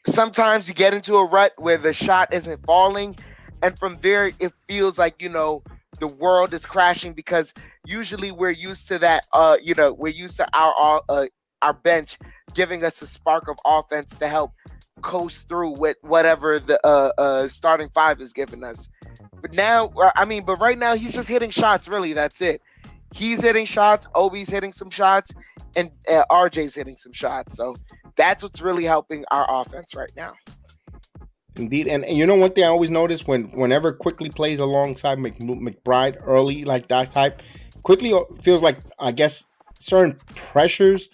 Sometimes you get into a rut where the shot isn't falling, and from there it feels like, the world is crashing, because usually we're used to that. We're used to our bench giving us a spark of offense to help coast through with whatever the starting five is giving us. But right now he's just hitting shots. Really, that's it. He's hitting shots. Obi's hitting some shots, and RJ's hitting some shots. So that's what's really helping our offense right now. Indeed, and one thing I always notice whenever Quickly plays alongside McBride early, like that type, Quickly feels like, I guess, certain pressures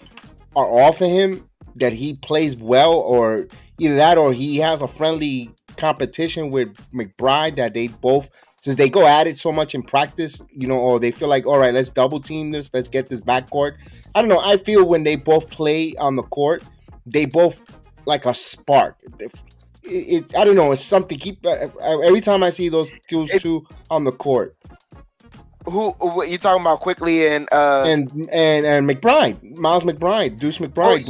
are off of him, that he plays well, or either that or he has a friendly competition with McBride, that they both, since they go at it so much in practice, or they feel like, all right, let's double team this, let's get this backcourt. I don't know. I feel when they both play on the court, they both like a spark. I don't know. It's something. Every time I see those two on the court. Who you talking about? Quickly and McBride, Miles McBride, Deuce McBride.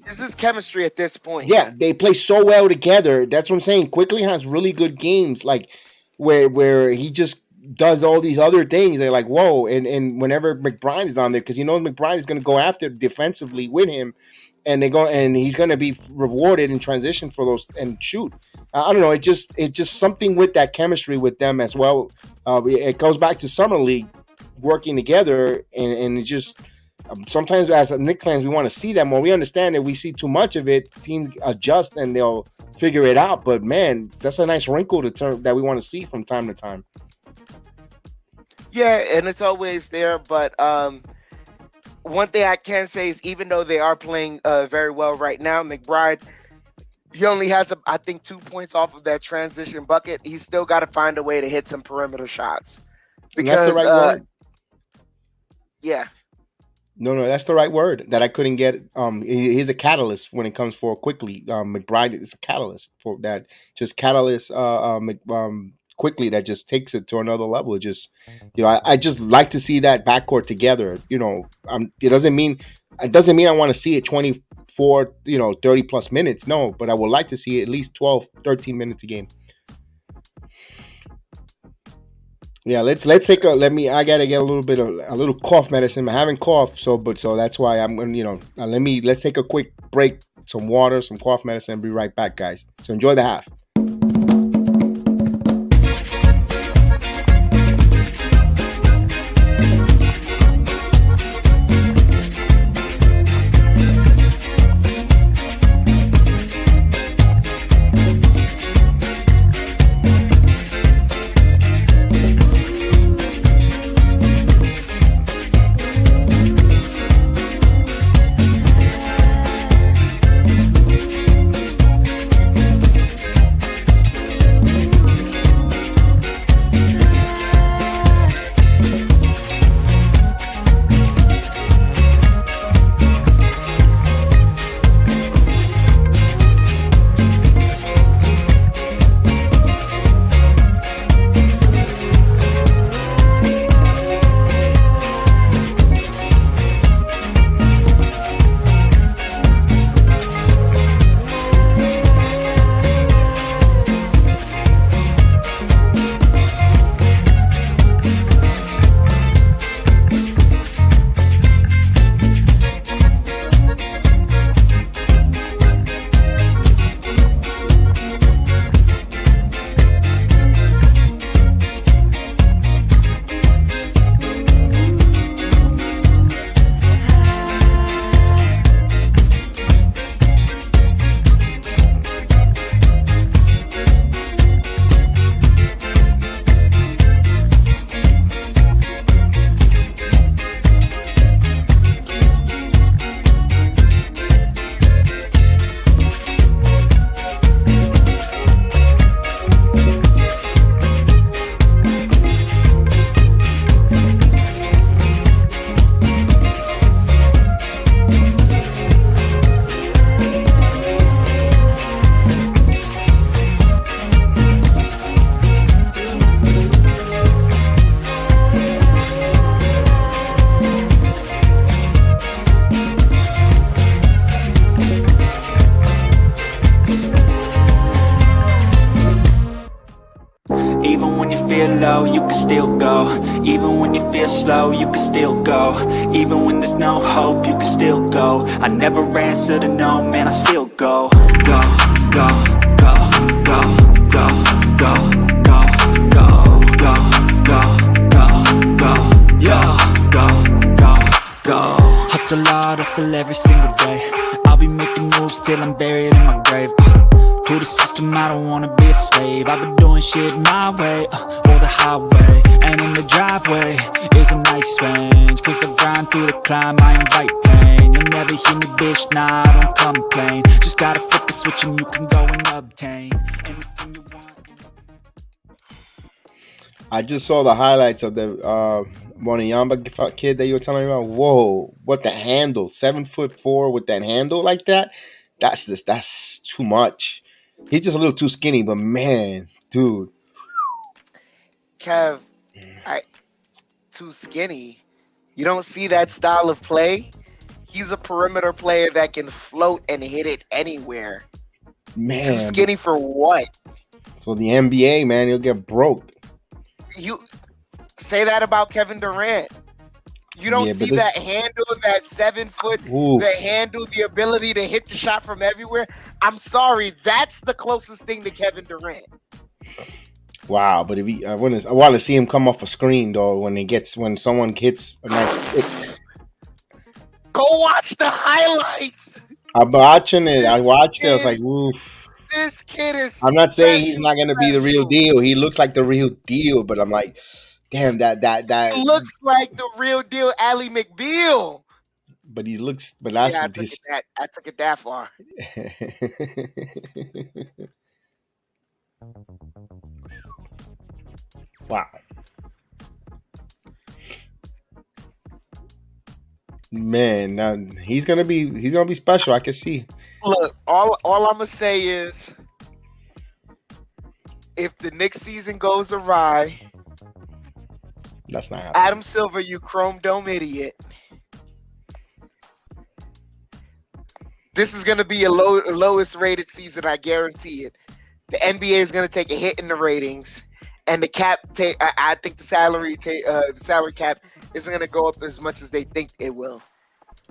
It's just chemistry at this point. Yeah, they play so well together. That's what I'm saying. Quickly has really good games, like where he just does all these other things. They're like, whoa. And whenever McBride is on there, because McBride is going to go after defensively with him. And he's going to be rewarded in transition for those and shoot. I don't know. It's just something with that chemistry with them as well. It goes back to summer league working together, and it's just sometimes as Knicks fans we want to see that more. We understand that we see too much of it. Teams adjust and they'll figure it out. But man, that's a nice wrinkle that we want to see from time to time. Yeah, and it's always there, but one thing I can say is, even though they are playing very well right now, McBride, he only has, I think, 2 points off of that transition bucket. He's still got to find a way to hit some perimeter shots. Because that's the right word. Yeah. No, that's the right word that I couldn't get. He's a catalyst when it comes for Quickly. McBride is a catalyst for that. Just catalyst. Quickly, that just takes it to another level. It just, I just like to see that backcourt together. It doesn't mean I want to see it 24, 30 plus minutes. No, but I would like to see at least 12, 13 minutes a game. Yeah, let's take I gotta get a little cough medicine. I'm having cough, so that's why I'm gonna, let's take a quick break, some water, some cough medicine, and be right back, guys. So enjoy the half. low, you can still go. Even when you feel slow, you can still go. Even when there's no hope, you can still go. I never answer to no, man, I still go. Go, go, go, go, go, go, go, go, go, go, go, go, go. Hustle hard, hustle every single day. I'll be making moves till I'm buried in my grave. To the system, I don't wanna be a slave. I've been doing shit my way, or the highway. And in the driveway is a nice range. Cause I grind through the climb, I invite pain. You'll never hear me, bitch, nah, I don't complain. Just gotta flip the switch and you can go and obtain anything you want. I just saw the highlights of the Moneyamba kid that you were telling me about. Whoa, what the handle? 7'4" with that handle like that? That's too much. He's just a little too skinny, but man, dude. Kev, too skinny. You don't see that style of play? He's a perimeter player that can float and hit it anywhere. Man. Too skinny for what? For the NBA, man, he'll get broke. You say that about Kevin Durant. You don't see that handle, that 7 foot, the handle, the ability to hit the shot from everywhere. I'm sorry, that's the closest thing to Kevin Durant. Wow, but if I want to see him come off a screen though when someone hits a nice pick. Go watch the highlights. I'm watching it. I watched it. I was like, oof. This kid is. I'm not saying he's not going to be the real deal. He looks like the real deal, but I'm like, damn, that he looks like the real deal, Ally McBeal. But he looks. But that's I took it that far. Wow. Man, now he's gonna be special. I can see. Look, all I'm gonna say is, if the Knicks season goes awry, that's not happening. Adam Silver, you Chrome Dome idiot. This is gonna be a lowest rated season. I guarantee it. The NBA is gonna take a hit in the ratings, and the cap. I think the salary cap isn't going to go up as much as they think it will.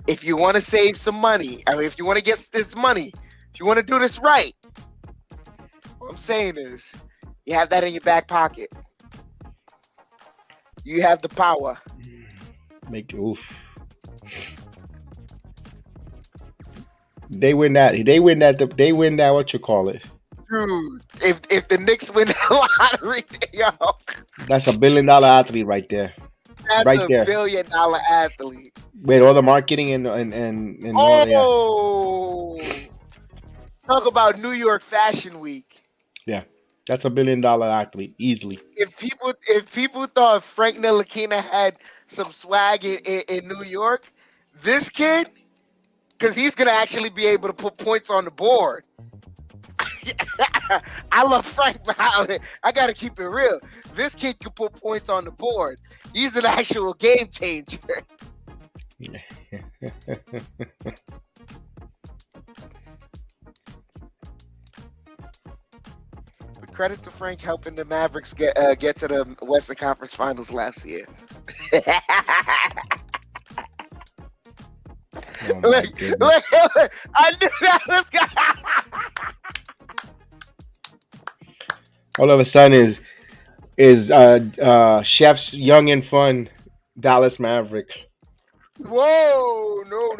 If you want to save some money, if you want to get this money, if you want to do this right, what I'm saying is, you have that in your back pocket. You have the power. Oof. They win that. What you call it? Dude, if the Knicks win the lottery, yo, that's $1 billion athlete right there. That's right $1 there. billion athlete. With all the marketing and all, talk about New York Fashion Week. Yeah, that's $1 billion athlete easily. If people thought Frank Ntilikina had some swag in New York, this kid, because he's gonna actually be able to put points on the board. I love Frank, but I gotta keep it real. This kid can put points on the board. He's an actual game changer. But credit to Frank helping the Mavericks get to the Western Conference Finals last year. Look, I knew that was going. All of a sudden is Chef's Young and Fun Dallas Mavericks. Whoa, no.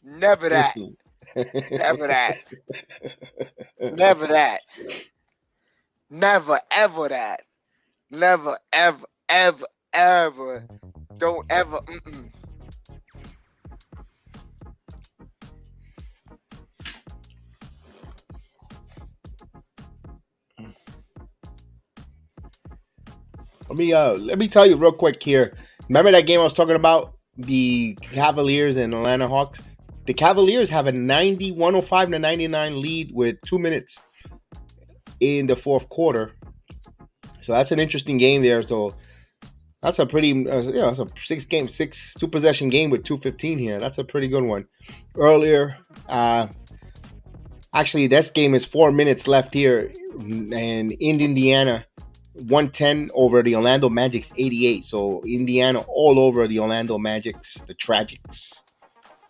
Never that. Never that. Never that. Never ever that. Never ever. Don't ever. Let me tell you real quick here. Remember that game I was talking about? The Cavaliers and Atlanta Hawks? The Cavaliers have a 105-99 lead with 2 minutes in the fourth quarter. So that's an interesting game there. So that's a pretty, it's a 2-possession game with 2:15 here. That's a pretty good one. Earlier, actually, this game is 4 minutes left here, and in Indiana, 110 over the Orlando Magic's 88. So Indiana all over the Orlando Magic's, the Tragics.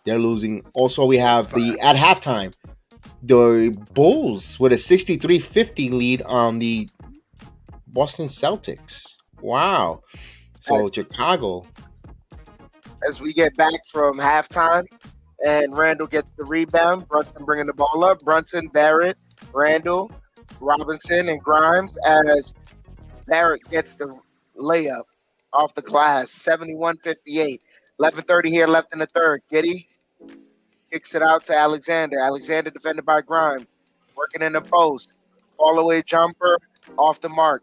They're losing. Also, we have at halftime, the Bulls with a 63-50 lead on the Boston Celtics. Wow. So Chicago. As we get back from halftime, and Randall gets the rebound. Brunson bringing the ball up. Brunson, Barrett, Randall, Robinson, and Grimes as Barrett gets the layup off the glass. 71-58. 11:30 here left in the third. Giddy kicks it out to Alexander. Alexander defended by Grimes. Working in the post. Fall away jumper off the mark.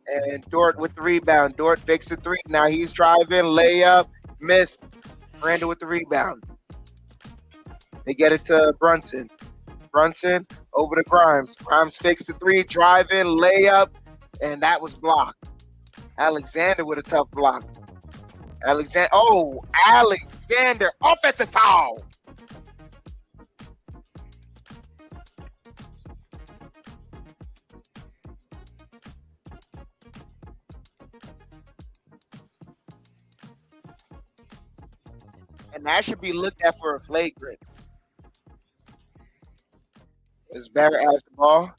And Dort with the rebound. Dort fakes the three. Now he's driving. Layup. Missed. Randall with the rebound. They get it to Brunson. Brunson over to Grimes. Grimes fakes the three. Driving. Layup. And that was blocked. Alexander with a tough block. Alexander. Offensive foul. And that should be looked at for a flagrant. As Barrett has the ball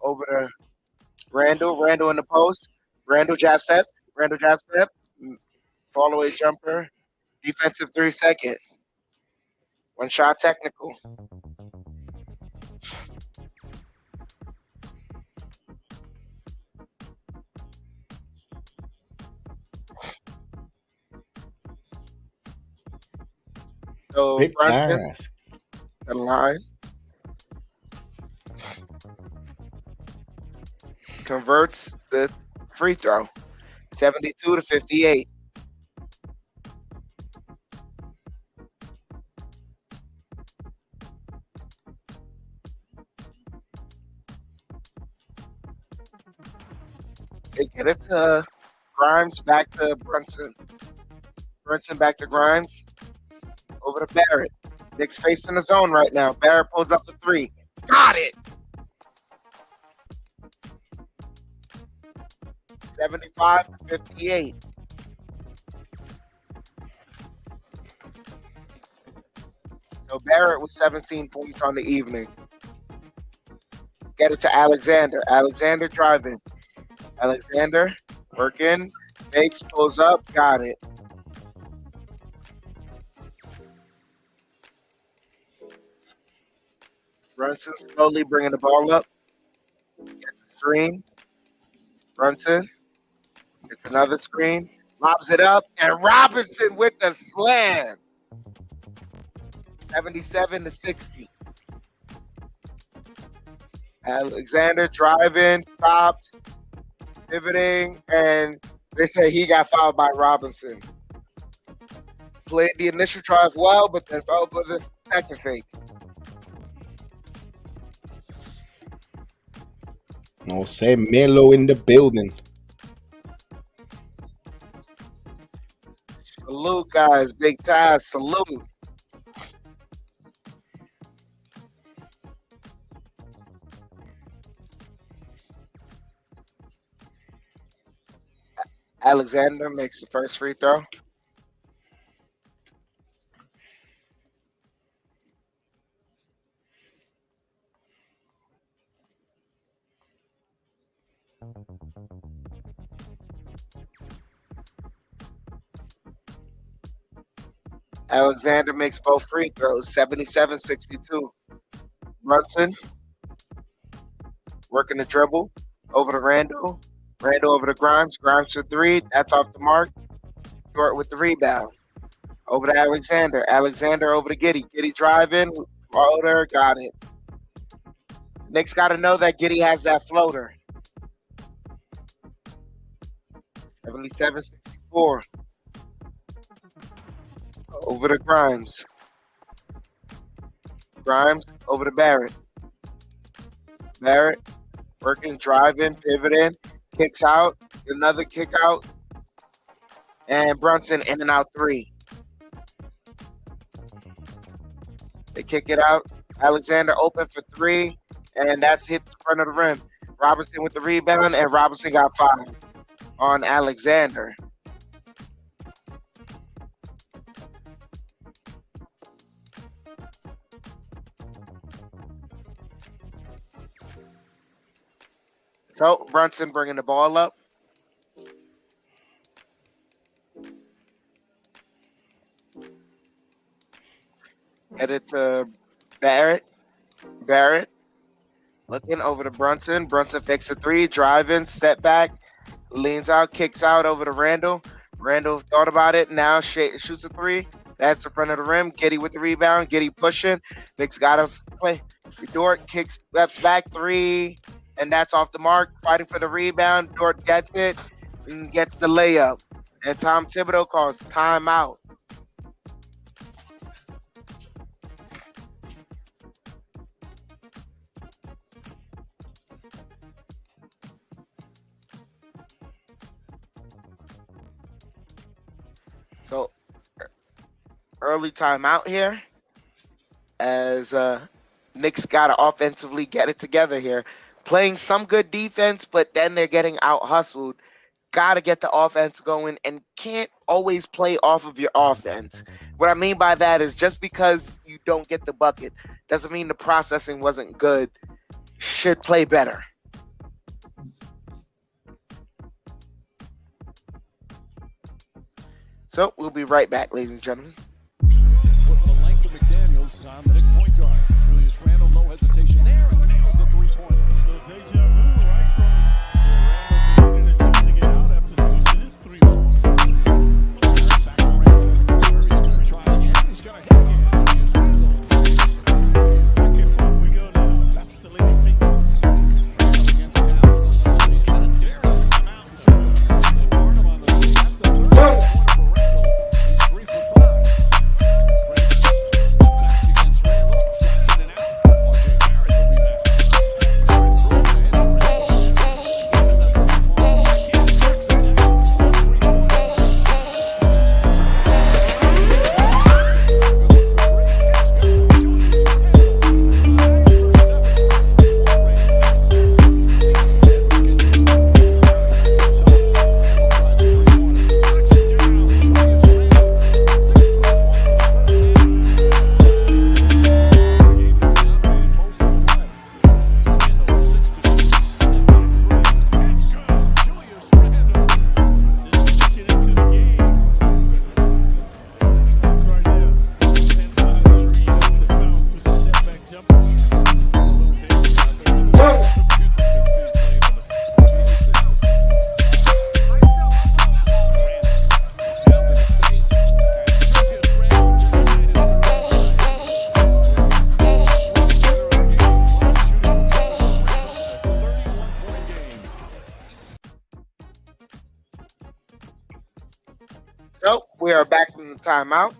over to Randall. Randall in the post. Randall jab step. Fall away jumper. Defensive 3 second. One shot technical. So Big Brunson task. the line. Converts the free throw. 72-58. They get it to Grimes, back to Brunson. Brunson back to Grimes. Over to Barrett. Knicks facing the zone right now. Barrett pulls up the three. Got it! 75-58. So Barrett with 17 points on the evening. Get it to Alexander. Alexander driving. Alexander working. Fakes, pulls up. Got it. Brunson slowly bringing the ball up. Gets the screen. Brunson gets another screen. Lobs it up. And Robinson with the slam. 77-60. Alexander driving, stops, pivoting, and they say he got fouled by Robinson. Played the initial drive well, but then fell for the second fake. Oh, say Melo in the building. Salute, guys. Big Taz. Salute. Alexander makes the first free throw. Alexander makes both free throws, 77-62. Brunson working the dribble over to Randall. Randall over to Grimes. Grimes for three. That's off the mark. Short with the rebound. Over to Alexander. Alexander over to Giddy. Giddy driving. Floater. Got it. Knicks got to know that Giddy has that floater. 77-64. Over to Grimes. Grimes over to Barrett. Barrett working, driving, pivoting, kicks out, another kick out, and Brunson in and out three. They kick it out. Alexander open for three, and that's hit the front of the rim. Robinson with the rebound, and Robinson got 5 on Alexander. So Brunson bringing the ball up. Headed to Barrett. Barrett looking over to Brunson. Brunson fakes a 3, driving, step back, leans out, kicks out over to Randall. Randall thought about it. Now shoots a 3. That's in front of the rim. Giddey with the rebound. Giddey pushing. Knicks got to play. Dort kicks, steps back 3, and that's off the mark. Fighting for the rebound. Dort gets it and gets the layup. And Tom Thibodeau calls timeout. So early timeout here as Knicks got to offensively get it together here. Playing some good defense, but then they're getting out hustled. Got to get the offense going and can't always play off of your offense. What I mean by that is just because you don't get the bucket doesn't mean the processing wasn't good. Should play better. So we'll be right back, ladies and gentlemen. Putting the length of McDaniels on the Knick point guard. Julius Randle, no hesitation there, and nails the three-pointer. Deja vu, right from Randle attempt to get out after Susan is 3-0. Back to Randle. Murray's going to try again. He's got a hit again. Here's Randle. Back and forth we go now. That's the leading piece. Against Towns. He's got a dare to come out and shoot. They warn him on the that's the third point for Randle. He's 3 for 5. Step backs against Randle. Shot in and out. RJ Barrett the rebound. Barrett throws it ahead to Randle. So we are back from the timeout.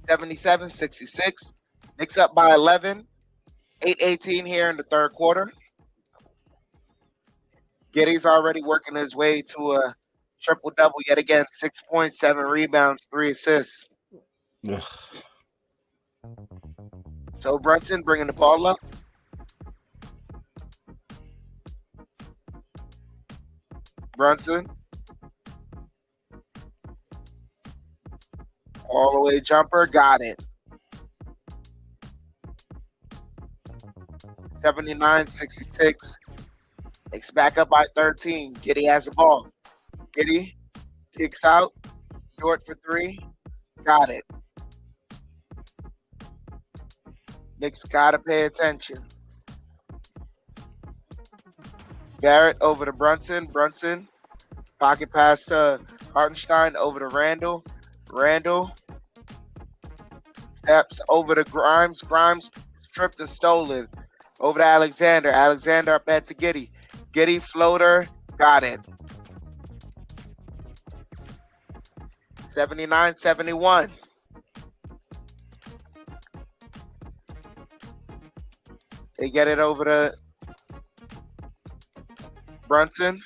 77-66. Knicks up by 11. 8:18 here in the third quarter. Giddey's already working his way to a triple-double yet again. 6 points, 7 rebounds, 3 assists. Ugh. So Brunson bringing the ball up. Brunson. All the way jumper, got it. 79-66. Knicks back up by 13. Giddey has the ball. Giddey kicks out. Short for 3. Got it. Knicks gotta pay attention. Barrett over to Brunson. Brunson. Pocket pass to Hartenstein over to Randall. Randall steps over to Grimes. Grimes stripped and stolen. Over to Alexander. Alexander up ahead to Giddey. Giddey floater. Got it. 79-71. They get it over to Brunson.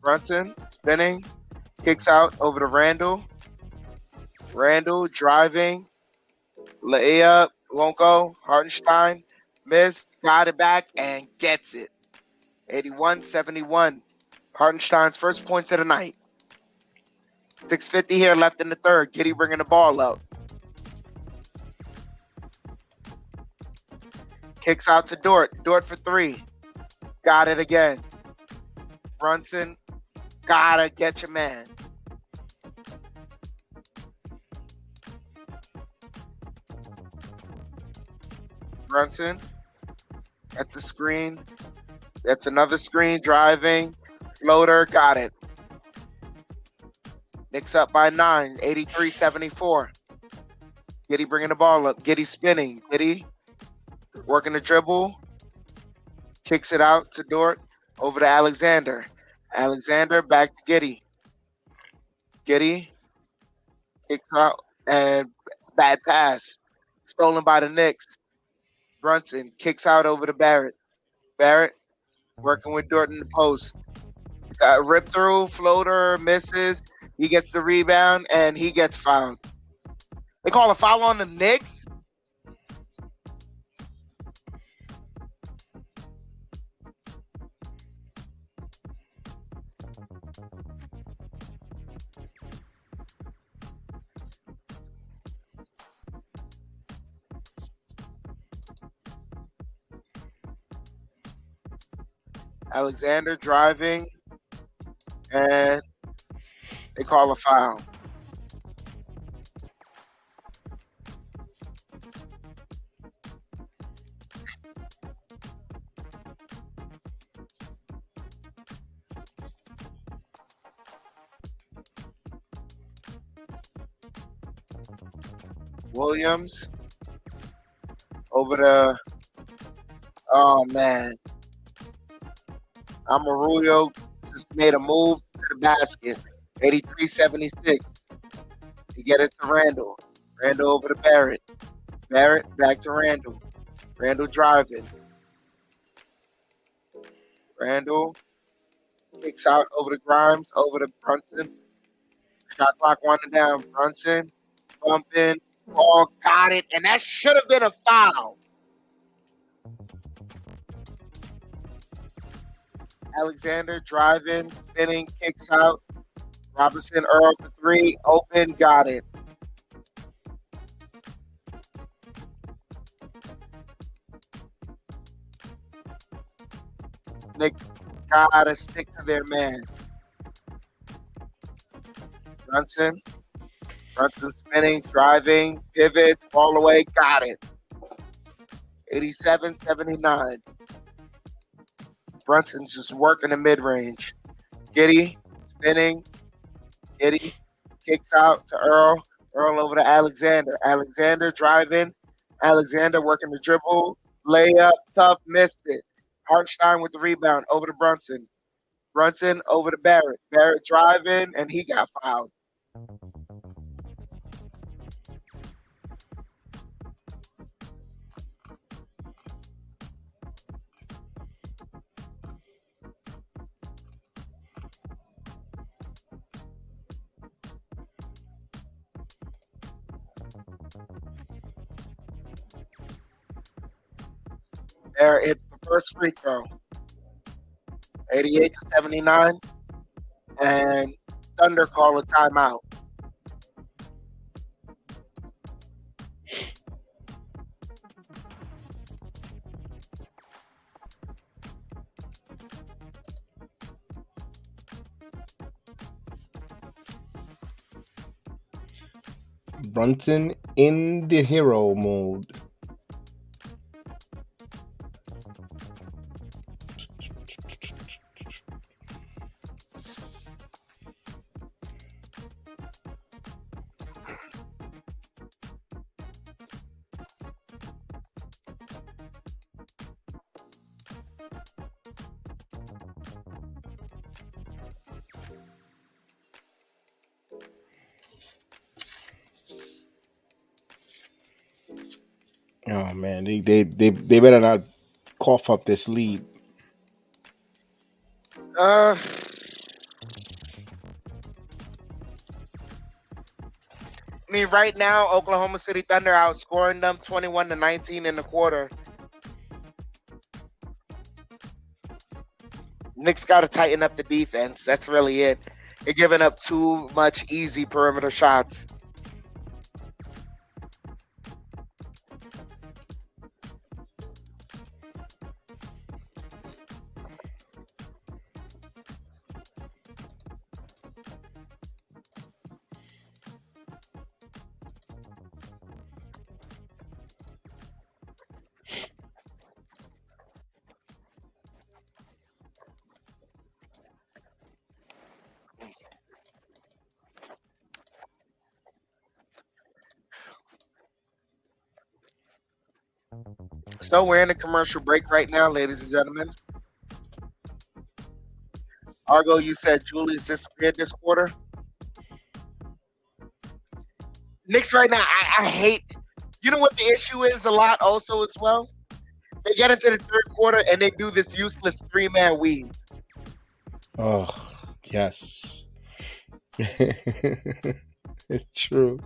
Brunson spinning. Kicks out over to Randall. Randall driving. Layup. Won't go. Hartenstein. Missed, got it back, and gets it. 81-71. Hartenstein's first points of the night. 6:50 here left in the third. Giddy bringing the ball up. Kicks out to Dort. Dort for three. Got it again. Brunson, gotta get your man. Brunson, that's a screen. That's another screen, driving. Floater, got it. Knicks up by 9, 83-74. Giddy bringing the ball up. Giddy spinning. Giddy working the dribble. Kicks it out to Dort. Over to Alexander. Alexander back to Giddy. Giddy kicks out and bad pass. Stolen by the Knicks. Brunson kicks out over to Barrett. Barrett working with Dort in the post. Rip through, floater, misses. He gets the rebound and he gets fouled. They call a foul on the Knicks. Alexander driving, and they call a foul. Williams over to, oh man, Amaruyo just made a move to the basket. 83-76. They get it to Randall. Randall over to Barrett. Barrett back to Randall. Randall driving. Randall kicks out over to Grimes, over to Brunson. Shot clock winding down. Brunson bumping. Oh, got it. And that should have been a foul. Alexander driving, spinning, kicks out. Robinson, Earl for three, open, got it. Knicks gotta stick to their man. Brunson spinning, driving, pivots, ball away, got it. 87-79. Brunson's just working the mid-range. Giddy spinning. Giddy kicks out to Earl. Earl over to Alexander. Alexander driving. Alexander working the dribble. Layup, tough, missed it. Hartenstein with the rebound over to Brunson. Brunson over to Barrett. Barrett driving, and he got fouled. Barrett hits the first free throw. 88-79. And Thunder call a timeout. Brunson in the hero mode. Oh man, they better not cough up this lead. I mean, right now, Oklahoma City Thunder outscoring them 21-19 in the quarter. Knicks got to tighten up the defense. That's really it. They're giving up too much easy perimeter shots. So we're in a commercial break right now, ladies and gentlemen. Argo, you said Julius disappeared this quarter. Knicks right now, I hate. You know what the issue is a lot also as well? They get into the third quarter and they do this useless 3-man weave. Oh, yes. It's true.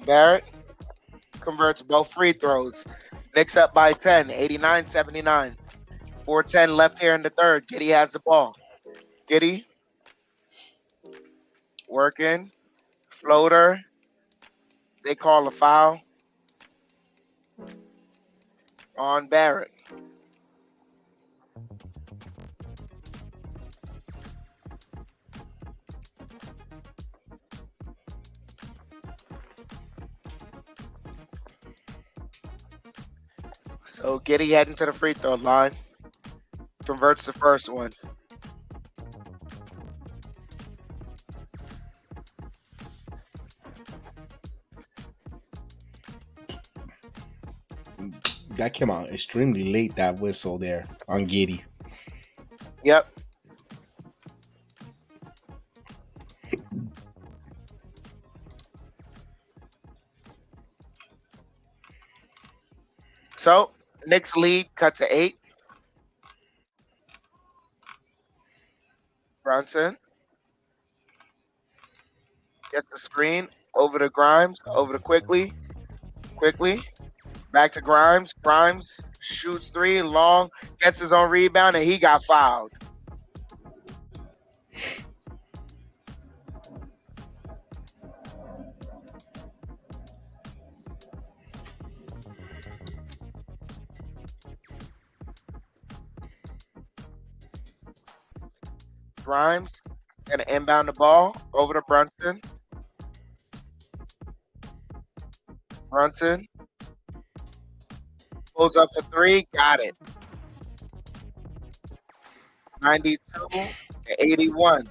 Barrett converts both free throws. Knicks up by 10, 89-79. 4:10 left here in the third. Giddy has the ball. Giddy working. Floater. They call a foul on Barrett. So Giddy heading to the free throw line. Converts the first one. That came out extremely late, that whistle there on Giddy. Yep. So Knicks lead cut to 8. Brunson gets the screen over to Grimes, over to Quickly. Back to Grimes. Grimes shoots 3 long, gets his own rebound, and he got fouled. Grimes gonna inbound the ball over to Brunson. Brunson pulls up for 3, got it. 92-81.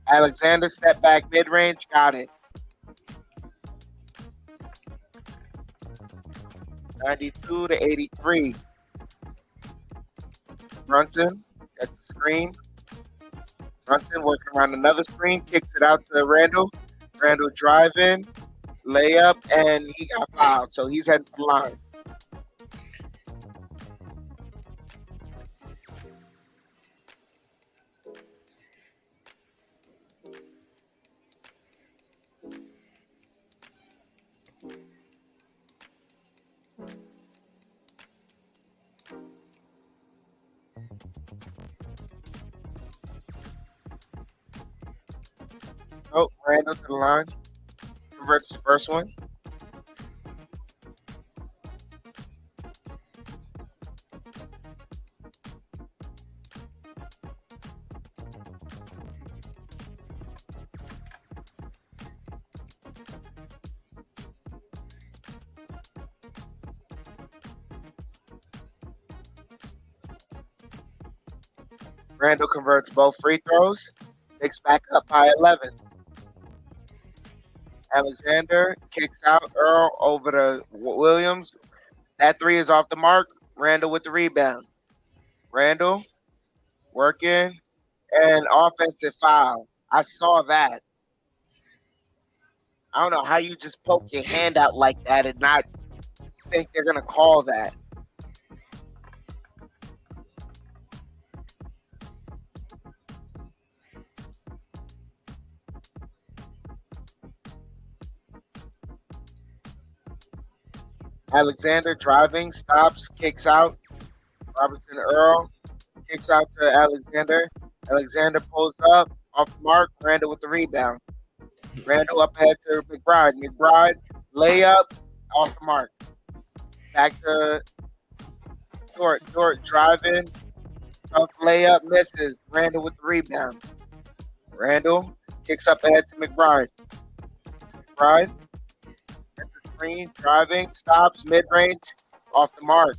Alexander step back mid-range, got it. 92-83. Brunson gets the screen. Brunson working around another screen, kicks it out to Randall. Randall driving, layup, and he got fouled. So he's heading to the line. Oh, Randall to the line. Converts the first one. Randall converts both free throws. Knicks back up by 11. Alexander kicks out Earl over to Williams. That three is off the mark. Randall with the rebound. Randall working and offensive foul. I saw that. I don't know how you just poke your hand out like that and not think they're going to call that. Alexander driving, stops, kicks out. Robertson Earl kicks out to Alexander. Alexander pulls up, off the mark. Randall with the rebound. Randall up ahead to McBride. McBride, layup, off the mark. Back to Dort. Dort driving, tough layup, misses. Randall with the rebound. Randall kicks up ahead to McBride. McBride gets the screen, driving, stops, mid-range, off the mark.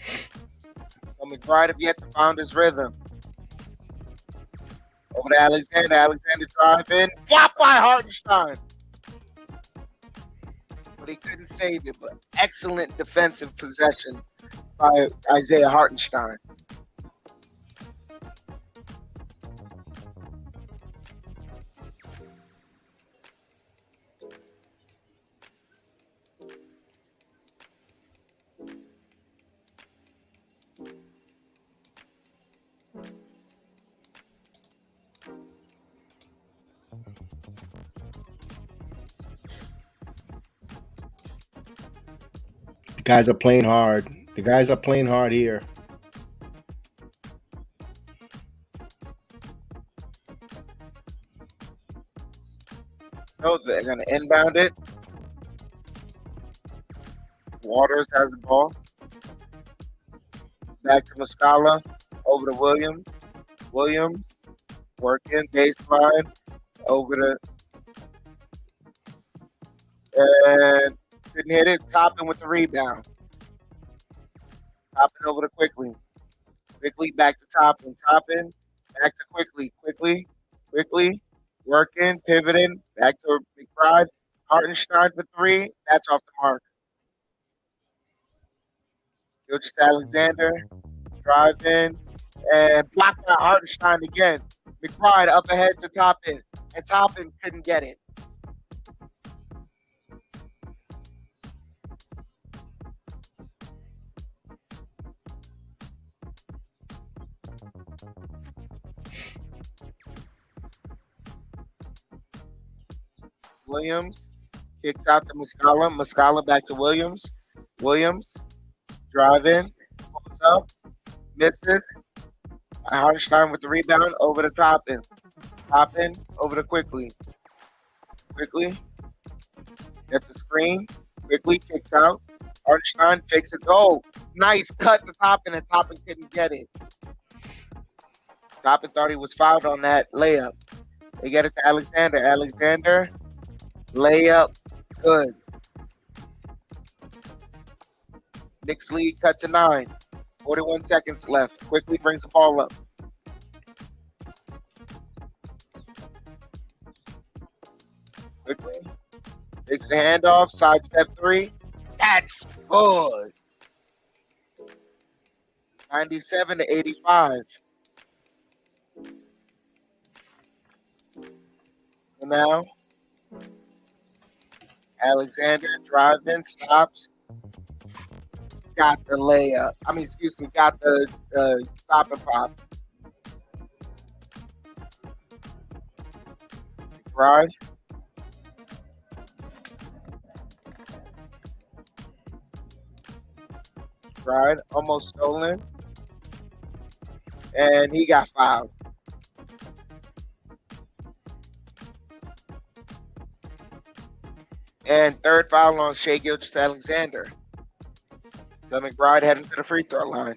So McBride have yet to find his rhythm. Over to Alexander. Alexander driving. Blocked by Hartenstein. But he couldn't save it. But excellent defensive possession by Isaiah Hartenstein. The guys are playing hard. The guys are playing hard here. So they're going to inbound it. Waters has the ball. Back to Muscala. Over to Williams. Williams working. Baseline. Over to... And couldn't hit it. Toppin with the rebound. Toppin over to Quickly. Quickly back to Toppin. Toppin back to Quickly. Quickly. Working. Pivoting. Back to McBride. Hartenstein for three. That's off the mark. Gilchrist Alexander. Driving. And blocked by Hartenstein again. McBride up ahead to Toppin. And Toppin couldn't get it. Williams kicks out to Muscala. Muscala back to Williams. Williams driving, pulls up, misses. Hartenstein with the rebound over to Toppin. Toppin over to Quickly. Quickly gets the screen. Quickly kicks out. Hartenstein fakes it. Oh, nice cut to Toppin, and Toppin couldn't get it. Toppin thought he was fouled on that layup. They get it to Alexander. Alexander. Layup, good. Knicks lead cut to 9. 41 seconds left. Quickly brings the ball up. Quickly takes the handoff. Sidestep three. That's good. 97 to 85. So now Alexander driving, stops, got the layup. Got the stop and pop. McBride. McBride almost stolen. And he got fouled. And third foul on Shai Gilgeous-Alexander. So McBride heading to the free throw line.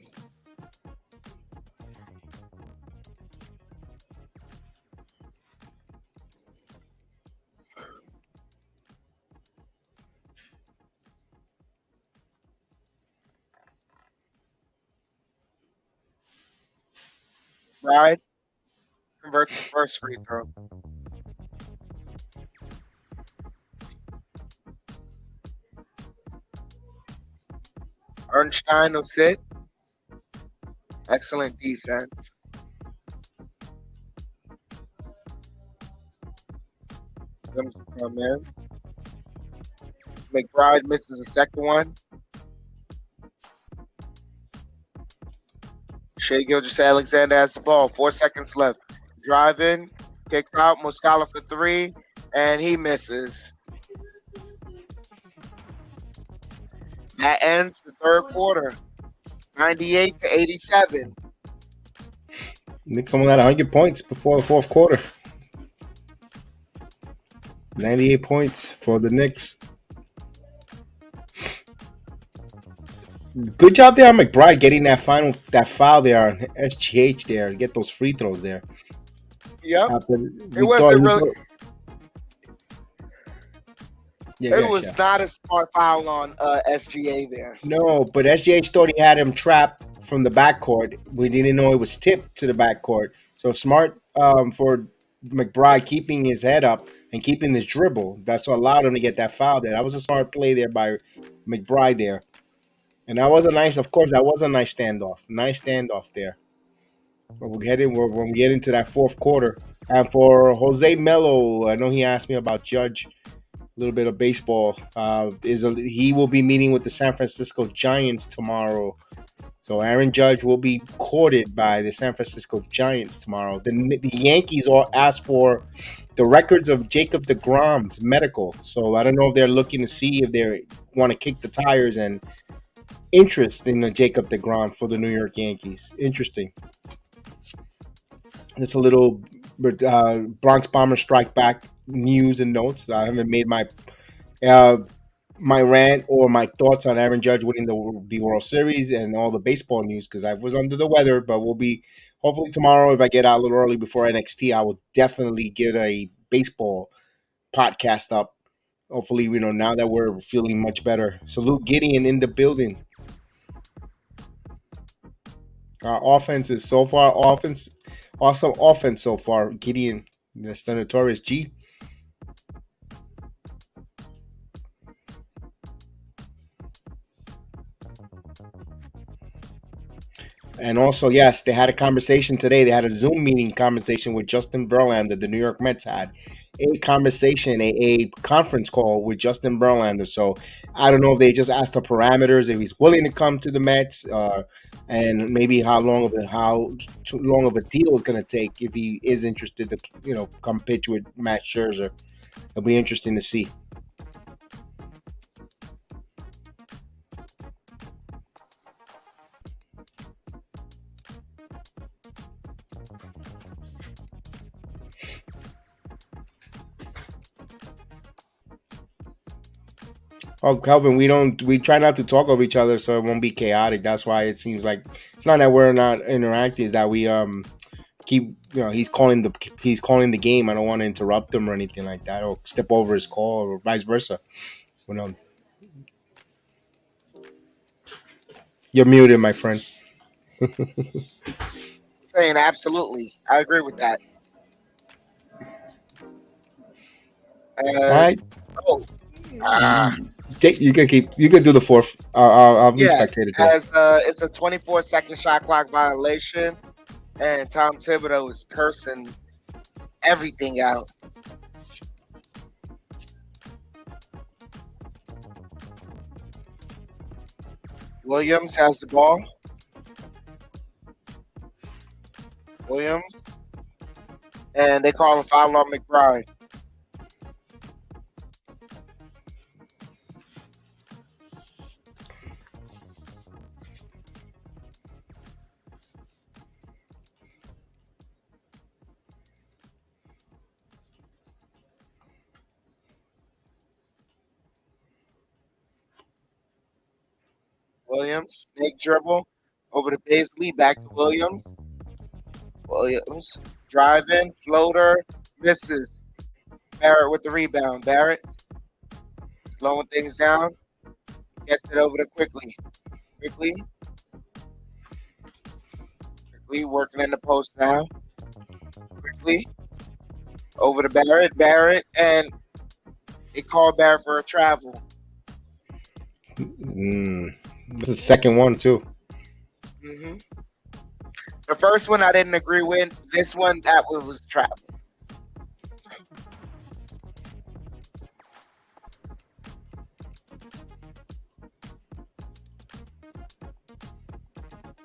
McBride converts the first free throw. Ernstein will sit. Excellent defense. Williams will come in. McBride misses the second one. Shea Gilgeous-Alexander has the ball. 4 seconds left. Driving, kicks out. Muscala for three, and he misses. That ends the third quarter. 98-87. Knicks only had 100 points before the fourth quarter. 98 points for the Knicks. Good job there on McBride getting that foul there on SGH there to get those free throws there. Yep. It was not a smart foul on SGA there. No, but SGH thought he had him trapped from the backcourt. We didn't know it was tipped to the backcourt. So smart for McBride keeping his head up and keeping his dribble. That's what allowed him to get that foul there. That was a smart play there by McBride there. And that was a nice standoff. Nice standoff there. But when we get into that fourth quarter. And for Jose Melo, I know he asked me about Judge, a little bit of baseball. He will be meeting with the San Francisco Giants tomorrow. So Aaron Judge will be courted by the San Francisco Giants tomorrow. The Yankees all asked for the records of Jacob deGrom's medical. So I don't know if they're looking to see if they want to kick the tires and interest in the Jacob deGrom for the New York Yankees. Interesting. It's a little Bronx Bombers strike back news and notes. I haven't made my rant or my thoughts on Aaron Judge winning the World Series and all the baseball news because I was under the weather. But we'll be hopefully tomorrow, if I get out a little early before NXT, I will definitely get a baseball podcast up. Hopefully, now that we're feeling much better. Salute Gideon in the building. Our offense is so far awesome offense so far. Gideon, that's the notorious G. And also, yes, they had a conversation today. They had a Zoom meeting conversation with Justin Verlander. The New York Mets had a conversation, a conference call with Justin Verlander. So I don't know if they just asked the parameters, if he's willing to come to the Mets, and maybe how long of a deal is going to take if he is interested to, come pitch with Matt Scherzer. It'll be interesting to see. Oh, Kelvin, we try not to talk over each other so it won't be chaotic. That's why it seems like it's not that we're not interacting, it's that we keep, he's calling the game. I don't want to interrupt him or anything like that, or step over his call, or vice versa. You're muted, my friend. Saying absolutely. I agree with that. All right. You can do the fourth. I'll be spectator. As it's a 24-second shot clock violation, and Tom Thibodeau is cursing everything out. Williams has the ball. Williams, and they call a foul on McBride. Williams, snake dribble over to Paisley, back to Williams. Williams, driving, floater, misses. Barrett with the rebound. Barrett, slowing things down, gets it over to Quickly. Quickly Quickly working in the post now. Quickly over to Barrett. Barrett, and they call Barrett for a travel. This is the second one too. hmm The first one I didn't agree with. This one, that was travel.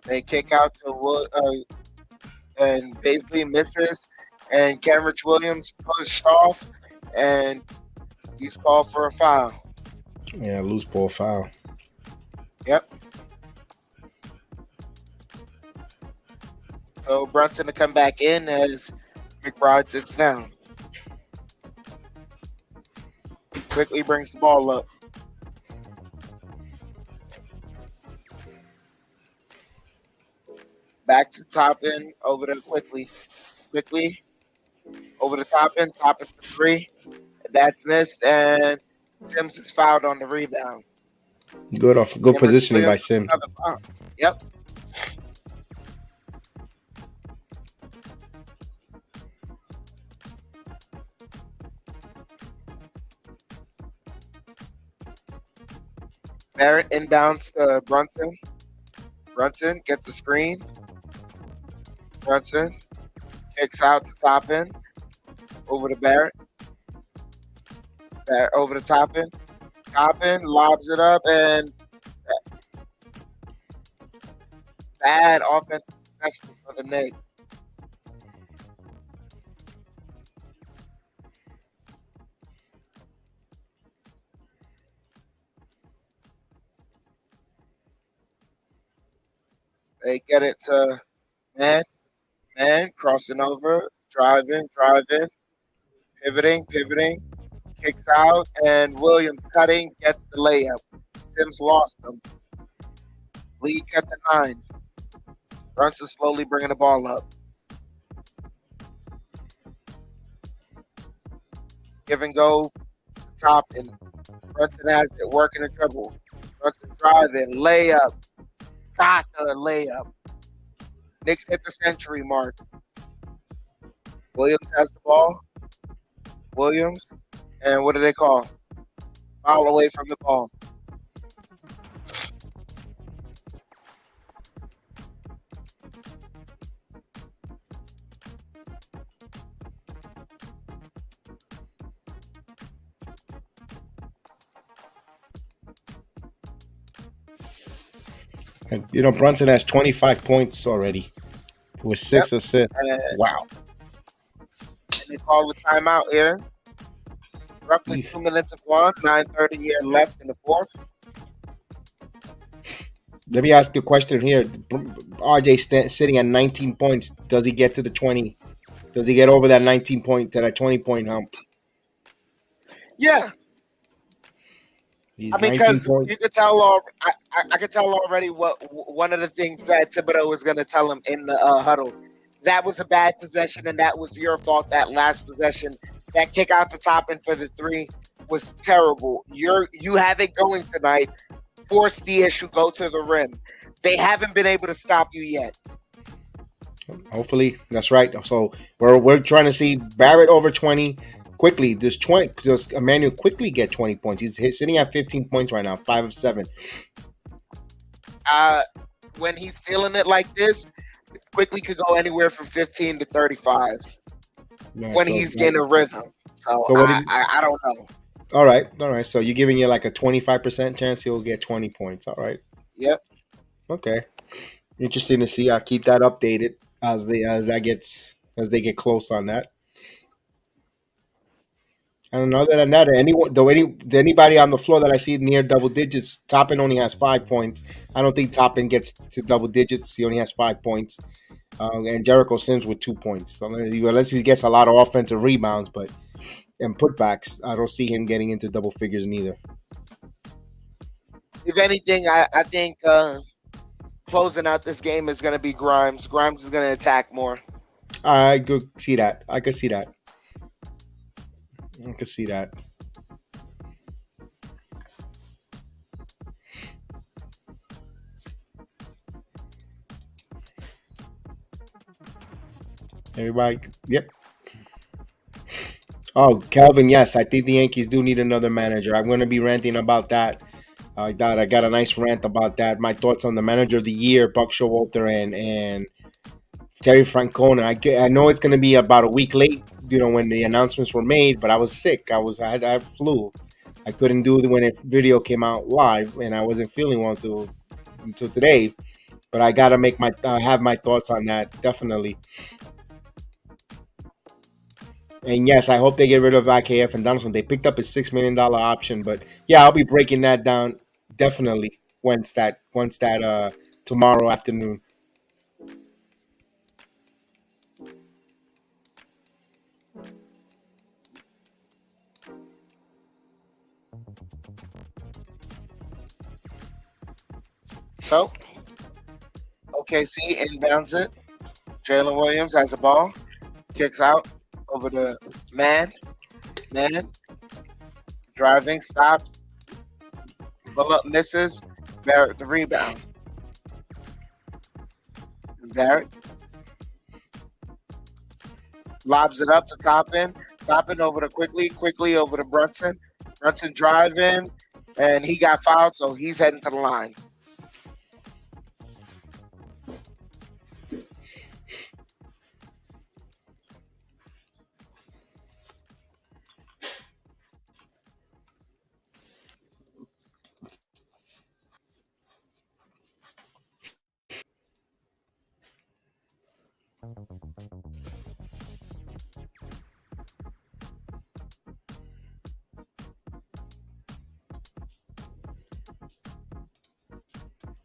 They kick out to and basically misses, and Kenrich Williams pushed off, and he's called for a foul. Yeah, loose ball foul. Yep. So Brunson to come back in as McBride sits down. Quickly brings the ball up. Back to Toppin, over to Quickly. Quickly, over to Toppin. Toppin for three. That's missed, and Sims is fouled on the rebound. Good Kenrich positioning by Williams, Sim. another foul. Yep. Barrett inbounds to Brunson. Brunson gets the screen. Brunson kicks out to Toppin. Over to Barrett. Barrett over to Toppin. Toppin lobs it up, and bad offensive possession for the Knicks. They get it to Man. Man crossing over, driving, pivoting, kicks out, and Williams cutting, gets the layup. Sims lost them. Lead cut to 9. Brunson slowly bringing the ball up. Give and go, top, and Brunson has it, working the dribble. Brunson driving, layup, got the layup. Knicks hit the century mark. Williams has the ball. Williams, and what do they call? Foul away from the ball. And, Brunson has 25 points already with 6 assists. Wow. And they call the timeout here. Roughly 2 minutes of one, 9:30 here left in the fourth. Let me ask you a question here. RJ sitting at 19 points. Does he get to the 20? Does he get over that 19 point to that 20-point hump? Yeah. He's I mean, 19 because points. you could tell. I could tell already what one of the things that Thibodeau was going to tell him in the huddle. That was a bad possession, and that was your fault. That last possession, that kick out the top and for the three was terrible. You have it going tonight. Force the issue. Go to the rim. They haven't been able to stop you yet. Hopefully, that's right. So we're trying to see Barrett over 20. Quickly, does Emmanuel quickly get 20 points? He's sitting at 15 points right now, 5 of 7. When he's feeling it like this, quickly could go anywhere from 15 to 35 when he's getting a rhythm. So I don't know. All right. So you're giving you like a 25% chance he'll get 20 points. All right. Yep. Okay. Interesting to see. I'll keep that updated as they get close on that. And other than that, anybody on the floor that I see near double digits, Toppin only has 5 points. I don't think Toppin gets to double digits. He only has 5 points. And Jericho Sims with 2 points. So unless he gets a lot of offensive rebounds, and putbacks, I don't see him getting into double figures neither. If anything, I think closing out this game is going to be Grimes. Grimes is going to attack more. I could see that. I could see that. Everybody, yep. Oh, Calvin, yes, I think the Yankees do need another manager. I'm going to be ranting about that. I got a nice rant about that. My thoughts on the manager of the year, Buck Showalter and Terry Francona. I know it's going to be about a week late, when the announcements were made, but I was sick. I had flu. I couldn't do it when the video came out live, and I wasn't feeling well until today. But I got to have my thoughts on that definitely. And yes, I hope they get rid of IKF and Donaldson. They picked up a $6 million option, but yeah, I'll be breaking that down definitely once that tomorrow afternoon. So, OKC inbounds it. Jalen Williams has the ball. Kicks out over to man. Driving, stops. Pull up, misses. Barrett the rebound. Barrett lobs it up to Toppin. Toppin over to Quickly over to Brunson. Brunson driving, and he got fouled, so he's heading to the line.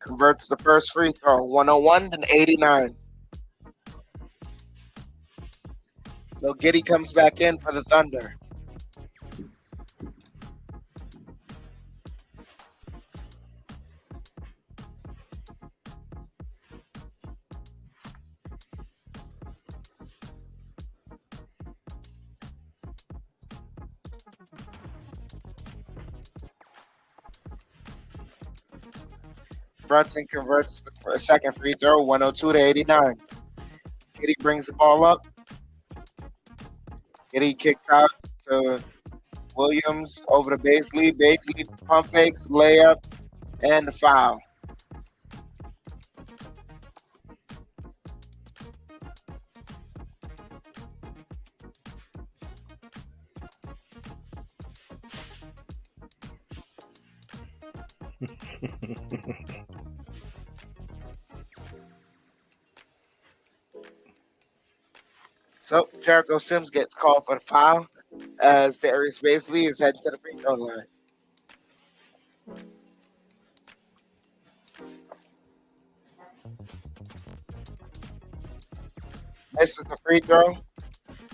Converts the first free throw, 101 to 89. So JEDI comes back in for the Thunder. Brunson converts the second free throw, 102 to 89. JEDI brings the ball up. JEDI kicks out to Williams over to Baisley. Baisley pump fakes, layup, and the foul. So Jericho Sims gets called for the foul as Darius Baisley is heading to the free throw line. Misses the free throw.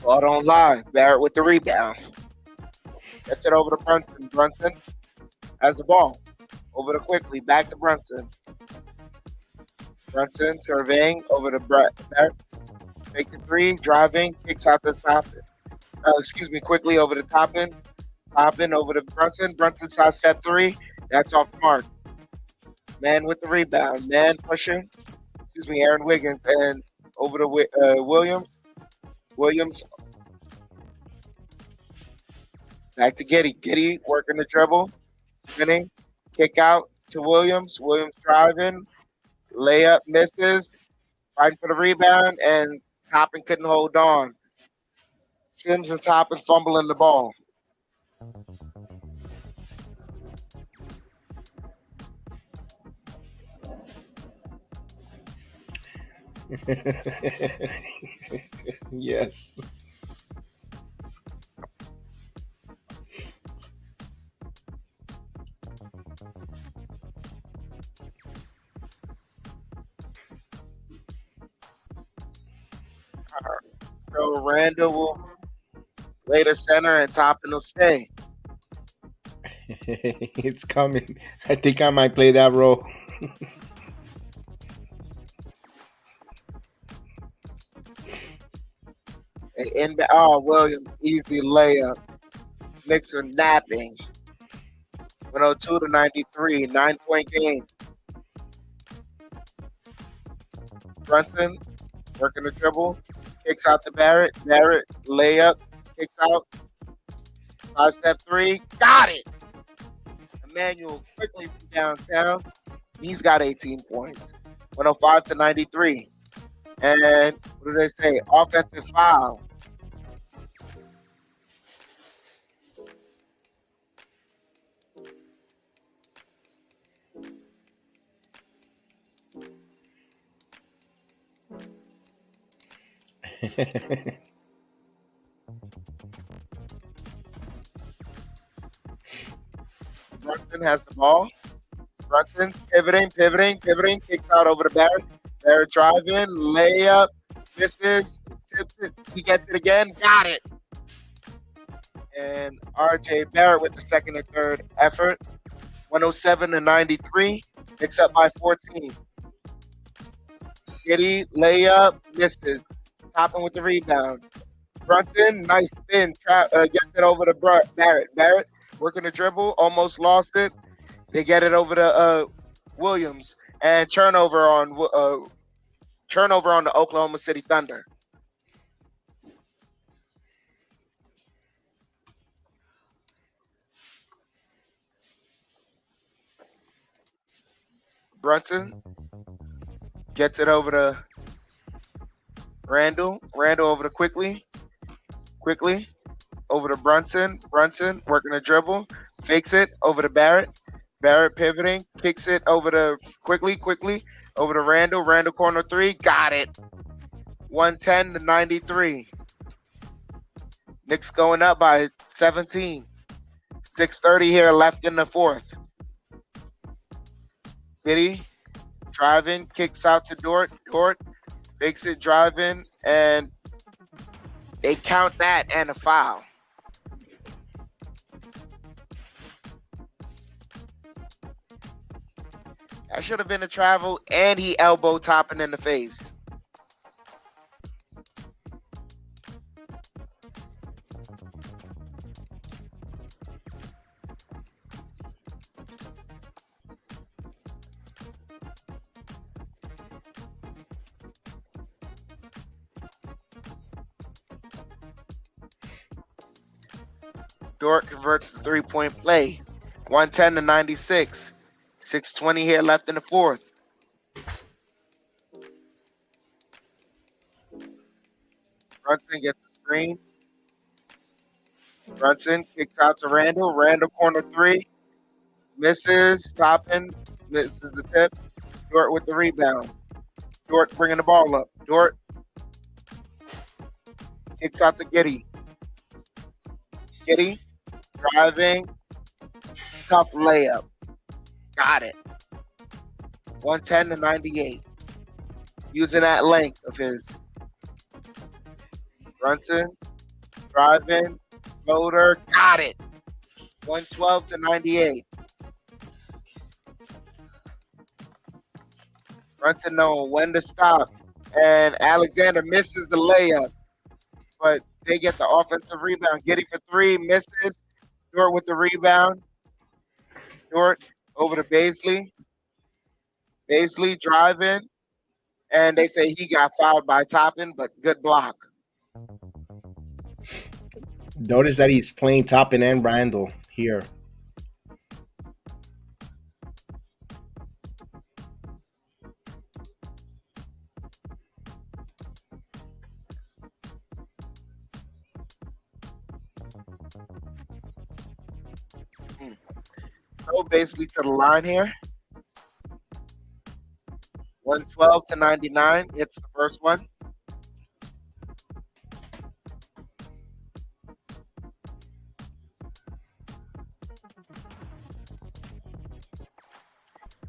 Ball don't lie. Barrett with the rebound. Gets it over to Brunson. Brunson has the ball. Over to Quickly. Back to Brunson. Brunson surveying over to Barrett. Make the three. Driving. Kicks out the top. Quickly over to Toppin. Toppin over to Brunson. Brunson shot step three. That's off the mark. Man with the rebound. Man pushing. Aaron Wiggins. And over to Williams. Williams back to JEDI. JEDI working the dribble. Spinning. Kick out to Williams. Williams driving. Layup misses. Fighting for the rebound. And Toppin couldn't hold on. Sims and Toppin fumbling the ball. Yes. So Randall will lay the center and Toppin will stay. It's coming. I think I might play that role. Williams, easy layup. Knicks are napping. 102 to 93, 9-point game. Brunson working the dribble. Kicks out to Barrett. Barrett, layup. Kicks out. 5-step three. Got it. Emmanuel quickly from downtown. He's got 18 points. 105 to 93. And what do they say? Offensive foul. Brunson has the ball. Brunson pivoting, kicks out over to Barrett. Barrett driving, layup, misses, tips it. He gets it again, got it. And RJ Barrett with the second and third effort. 107 to 93, picks up by 14. JEDI, layup, misses. Topping with the rebound. Brunson, nice spin, gets it over to Barrett. Barrett working the dribble, almost lost it. They get it over to Williams, and turnover on the Oklahoma City Thunder. Brunson gets it over to Randall. Randall over to Quickly over to Brunson. Brunson working the dribble, fakes it over to Barrett. Barrett pivoting, kicks it over to Quickly over to Randall. Randall corner three, got it. 110 to 93. Knicks going up by 17. 6:30 here left in the fourth. JEDI driving, kicks out to Dort. Dort fakes it, driving, and they count that and a foul. That should have been a travel, and he elbow Toppin in the face. Dort converts the three-point play. 110 to 96. 6:20 here left in the fourth. Brunson gets the screen. Brunson kicks out to Randall. Randall corner three. Misses. Toppin. Misses the tip. Dort with the rebound. Dort bringing the ball up. Dort kicks out to JEDI. JEDI driving. Tough layup. Got it. 110 to 98. Using that length of his. Brunson driving. Floater. Got it. 112 to 98. Brunson knowing when to stop. And Alexander misses the layup. But they get the offensive rebound. JEDI for three. Misses. Dort with the rebound. Dort over to Baisley. Baisley driving. And they say he got fouled by Toppin, but good block. Notice that he's playing Toppin and Randall here. So basically to the line here. 112 to 99. It's the first one.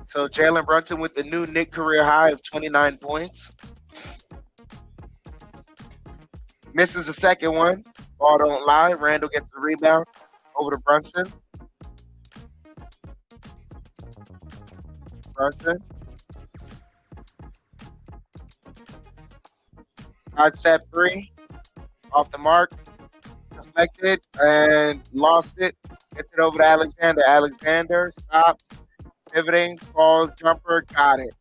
So Jalen Brunson with the new Knick career high of 29 points. Misses the second one. Ball don't lie. Randall gets the rebound over to Brunson. Brunson. Step three. Off the mark. Deflected and lost it. Gets it over to Alexander. Alexander stops. Pivoting. Falls. Jumper. Got it.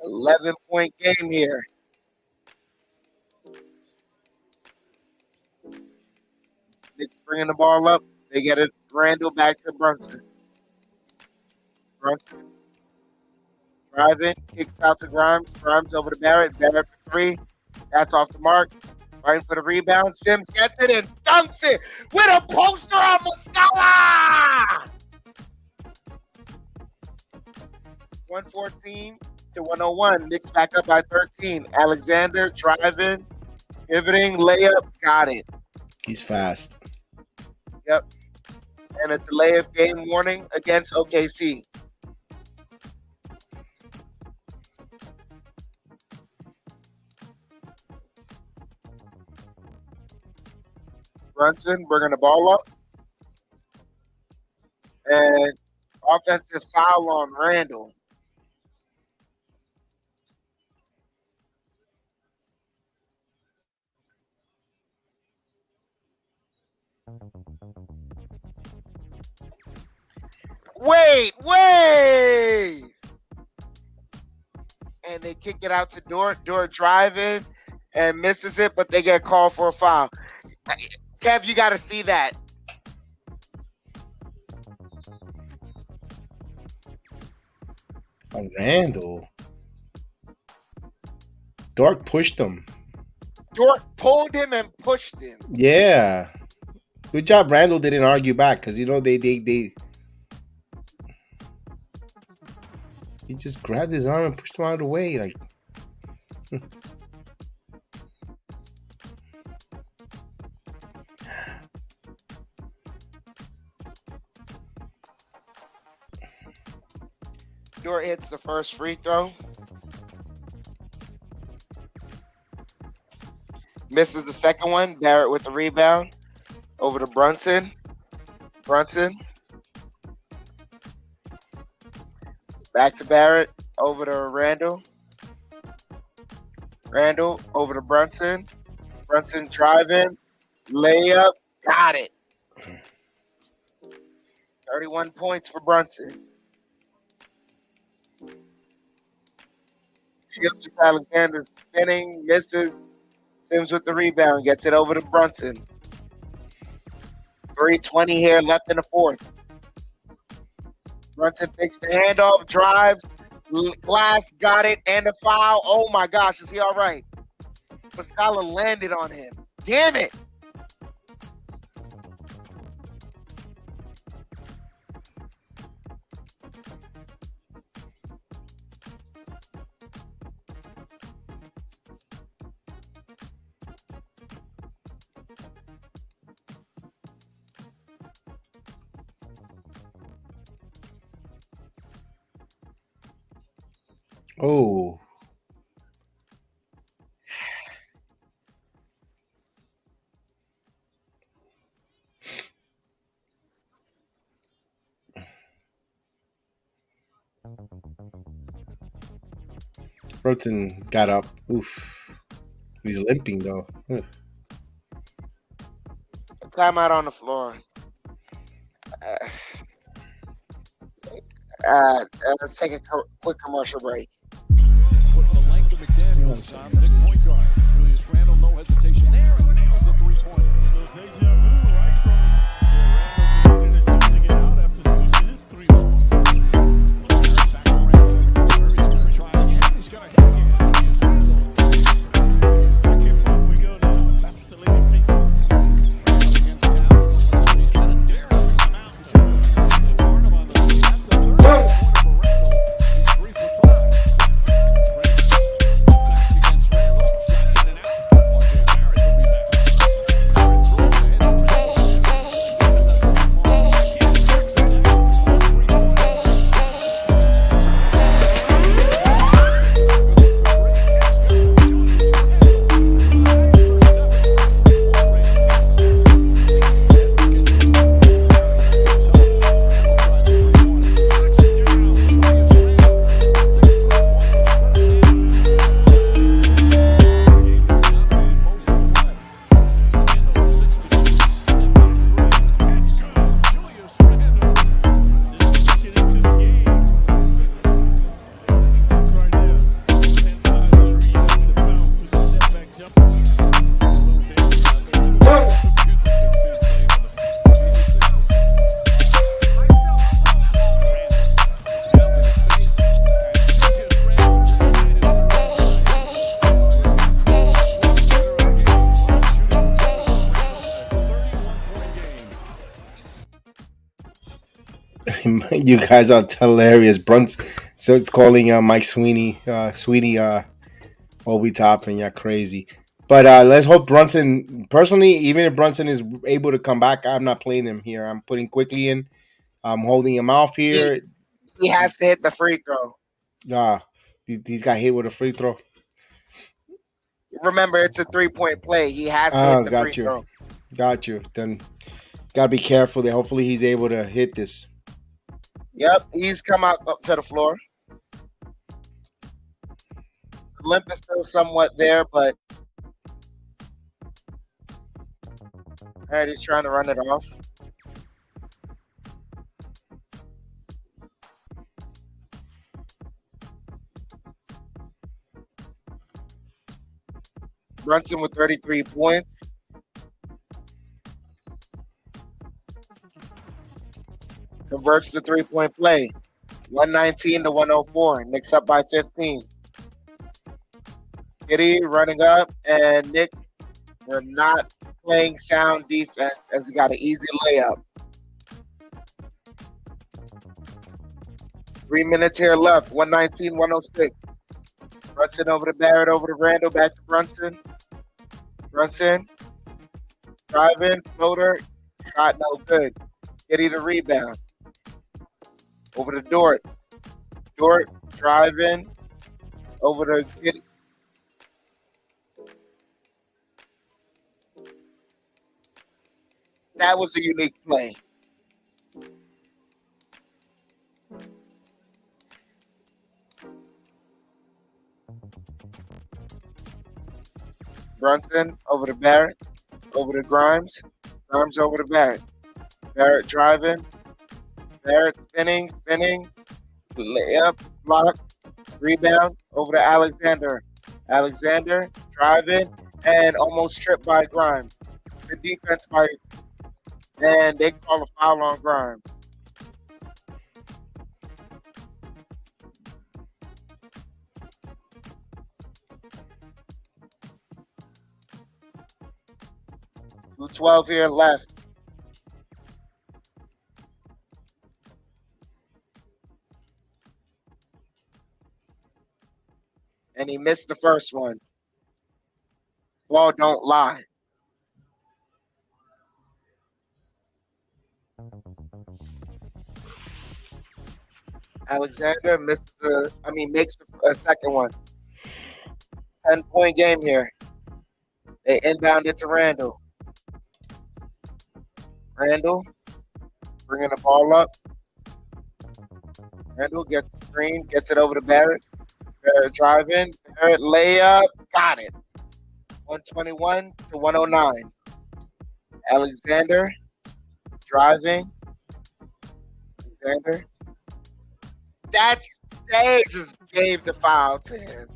11-point game here. Knicks bringing the ball up. They get it. Randall back to Brunson. Brunson driving, kicks out to Grimes. Grimes over to Barrett. Barrett for three. That's off the mark. Fighting for the rebound. Sims gets it and dunks it with a poster on Muscala. 114 to 101. Knicks back up by 13. Alexander driving, pivoting, layup, got it. He's fast. Yep. And a delay of game warning against OKC. Brunson bringing the ball up. And offensive foul on Randall. Wait! And they kick it out to Dort. Dort driving and misses it, but they get called for a foul. Kev, you got to see that. Oh, Randall. Dort pushed him. Dort pulled him and pushed him. Yeah. Good job, Randall didn't argue back because, you know, they he just grabbed his arm and pushed him out of the way. Like, Dort hits the first free throw. Misses the second one. Barrett with the rebound. Over to Brunson. Brunson. Back to Barrett. Over to Randall. Randall over to Brunson. Brunson driving. Layup. Got it. 31 points for Brunson. Shields Alexander spinning. Misses. Sims with the rebound. Gets it over to Brunson. 3:20 here left in the fourth. Brunson picks the handoff, drives, Glass got it, and the foul. Oh my gosh, is he all right? Muscala landed on him. Damn it. oh. Brunson got up. Oof. He's limping, though. Ugh. Timeout on the floor. Let's take a quick commercial break. With the length of McDaniels on the Knicks point guard. Julius Randle, no hesitation there, and nails the three-pointer. The deja vu, right from Randle attempting to get out after Susan his three-pointer. Back to Randle in the corner. He's going to try again. He's got a hit again. Here's Randle. Back in front we go now. Vacillating pace. Against Towns. He's got a dare to come out and shoot. And Barnum on the lead. That's the third pointer for Randle. He's 3 for 5. Step backs against Randle. Shot in and out. RJ Barrett, the You guys are hilarious. Brunson, so it's calling Mike Sweeney, Obi Toppin. You're crazy. But let's hope Brunson. Personally, even if Brunson is able to come back, I'm not playing him here. I'm putting Quickly in. I'm holding him off He here. he has to hit the free throw. Uh, these got hit with a free throw. Remember, it's a 3-point play. He has to hit Oh, the free got you. throw. Got you. Then gotta be careful there. Hopefully he's able to hit this. Yep, he's come out up to the floor. The limp is still somewhat there, but all right, he's trying to run it off. Brunson with 33 points. Converts the 3-point play. 119 to 104. Knicks up by 15. JEDI running up, and Knicks are not playing sound defense as he got an easy layup. 3 minutes here left. 119, 106. Brunson over to Barrett, over to Randall, back to Brunson. Brunson driving, floater, shot no good. JEDI the rebound. Over to Dort. Dort driving, over to JEDI. That was a unique play. Brunson over to Barrett, over to Grimes. Grimes over to Barrett. Barrett driving. Barrett spinning, layup, block, rebound, over to Alexander. Alexander driving and almost stripped by Grimes. The defense by, and they call a foul on Grimes. .212 here left. And he missed the first one. Ball don't lie. Alexander makes the second one. 10-point game here. They inbound it to Randall. Randall bringing the ball up. Randall gets the screen, gets it over to Barrett. Barrett driving. Barrett layup. Got it. 121 to 109. Alexander driving. Alexander. They just gave the foul to him.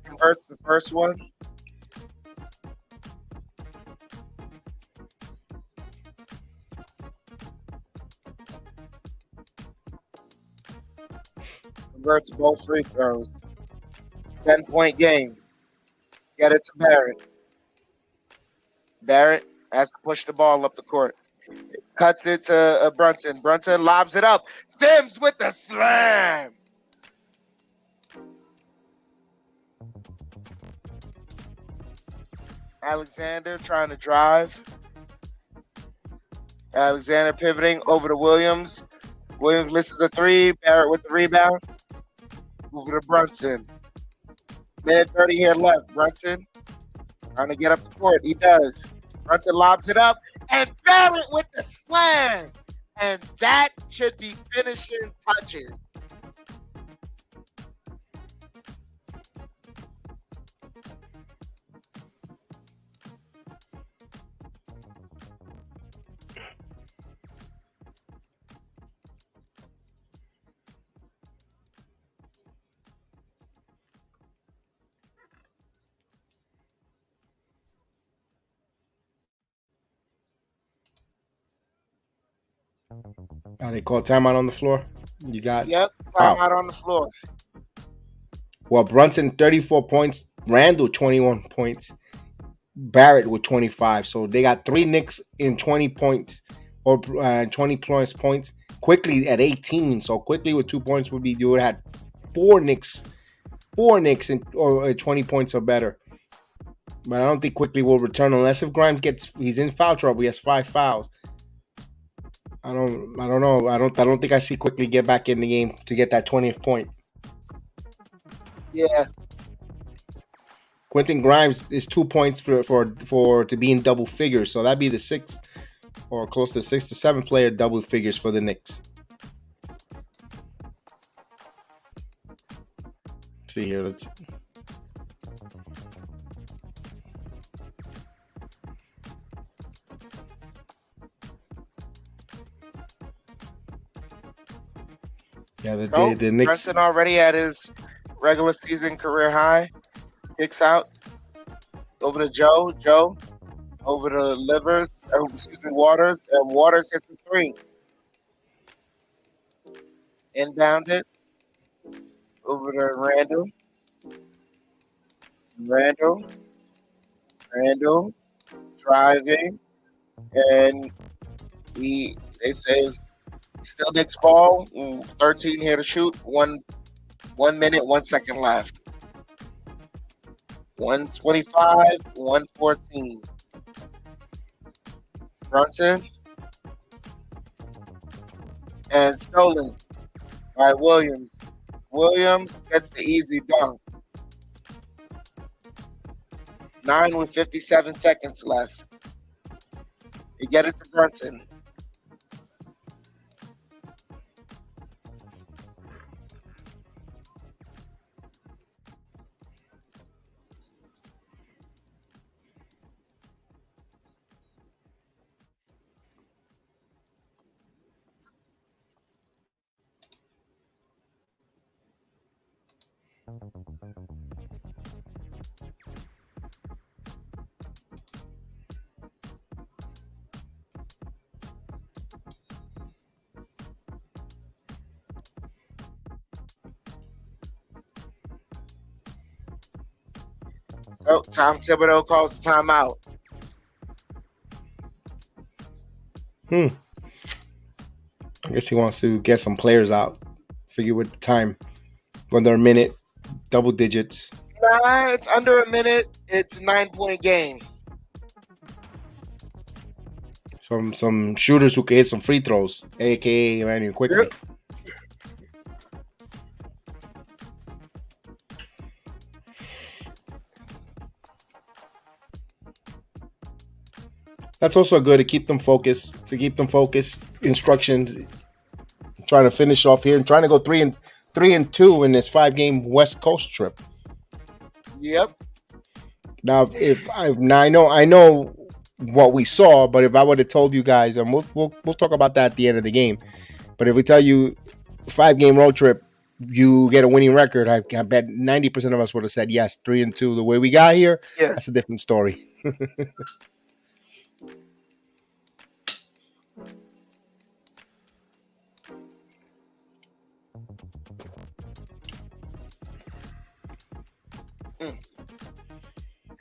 Converts the first one. Converts both free throws. 10-point game. Get it to Barrett. Barrett has to push the ball up the court. Cuts it to Brunson. Brunson lobs it up. Sims with the slam. Alexander trying to drive. Alexander pivoting over to Williams. Williams misses the three. Barrett with the rebound. Over to Brunson. Minute 30 here left. Brunson trying to get up the court. He does. Brunson lobs it up. And Barrett with the slam. And that should be finishing touches. They call timeout on the floor. You got Yep, foul. timeout on the floor. Well, Brunson 34 points, Randall 21 points, Barrett with 25. So they got 3 Knicks in 20 points or 20 plus points. Quickly at 18. So Quickly with 2 points would be you would have had 4 Knicks in or 20 points or better. But I don't think Quickly will return unless if Grimes he's in foul trouble. He has 5 fouls. I don't know. I don't think I see Quickly get back in the game to get that 20th point. Yeah. Quentin Grimes is 2 points for to be in double figures, so that'd be the 6th or close to 6th to 7th player double figures for the Knicks. Let's see here, yeah, the Knicks. Brunson already at his regular season career high. Kicks out over to Joe. Joe over to Waters, and Waters hits the 3. Inbounded over to Randall. Randall driving, and they say still Knicks ball. 13 here to shoot. 1 minute, 1 second left. 125, 114. Brunson and stolen by Williams. Williams gets the easy dunk. 9 with 57 seconds left. You get it to Brunson. So Tom Thibodeau calls the timeout. I guess he wants to get some players out. Figure with the time. When they're a minute, double digits. Nah, it's under a minute. It's a 9-point game. Some shooters who can hit some free throws, aka Emmanuel Quickly. Yep. That's also good to keep them focused. Instructions, trying to finish off here and trying to go 3-2 in this 5-game West Coast trip. Yep. Now, I know what we saw, but if I would have told you guys, and we'll talk about that at the end of the game. But if we tell you 5-game road trip, you get a winning record, I bet 90% of us would have said yes, 3-2. The way we got here, That's a different story.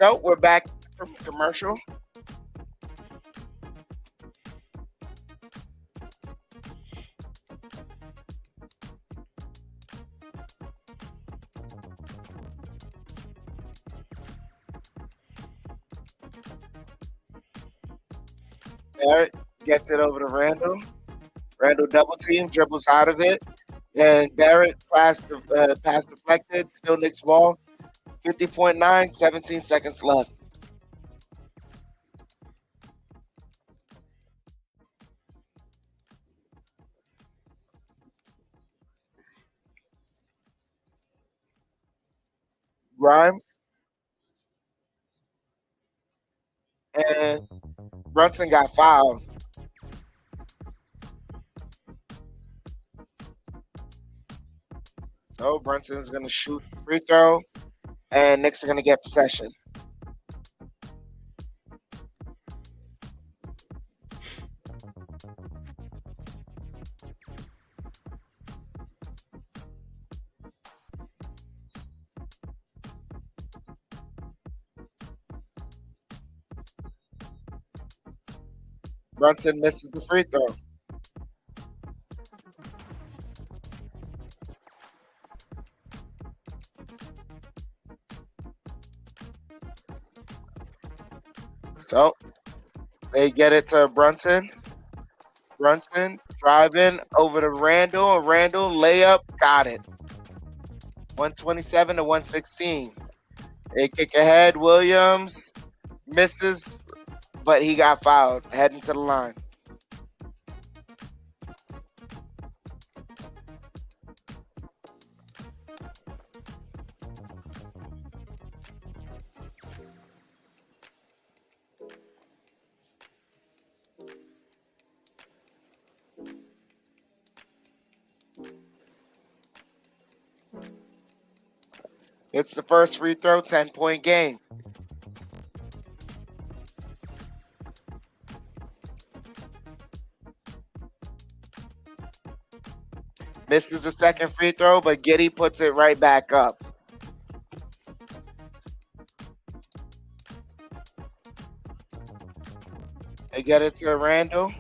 So we're back from commercial. Barrett gets it over to Randall. Randall double team, dribbles out of it. And Barrett pass deflected, still Knicks ball. 50.9, 17 seconds left. Grimes. And Brunson got fouled. So Brunson's going to shoot free throw, and Knicks are going to get possession. Brunson misses the free throw. So they get it to Brunson. Brunson driving over to Randall. And Randall layup, got it. 127 to 116. They kick ahead. Williams misses, but he got fouled heading to the line. It's the first free throw, 10-point game. Misses the second free throw, but JEDI puts it right back up. They get it to Randall.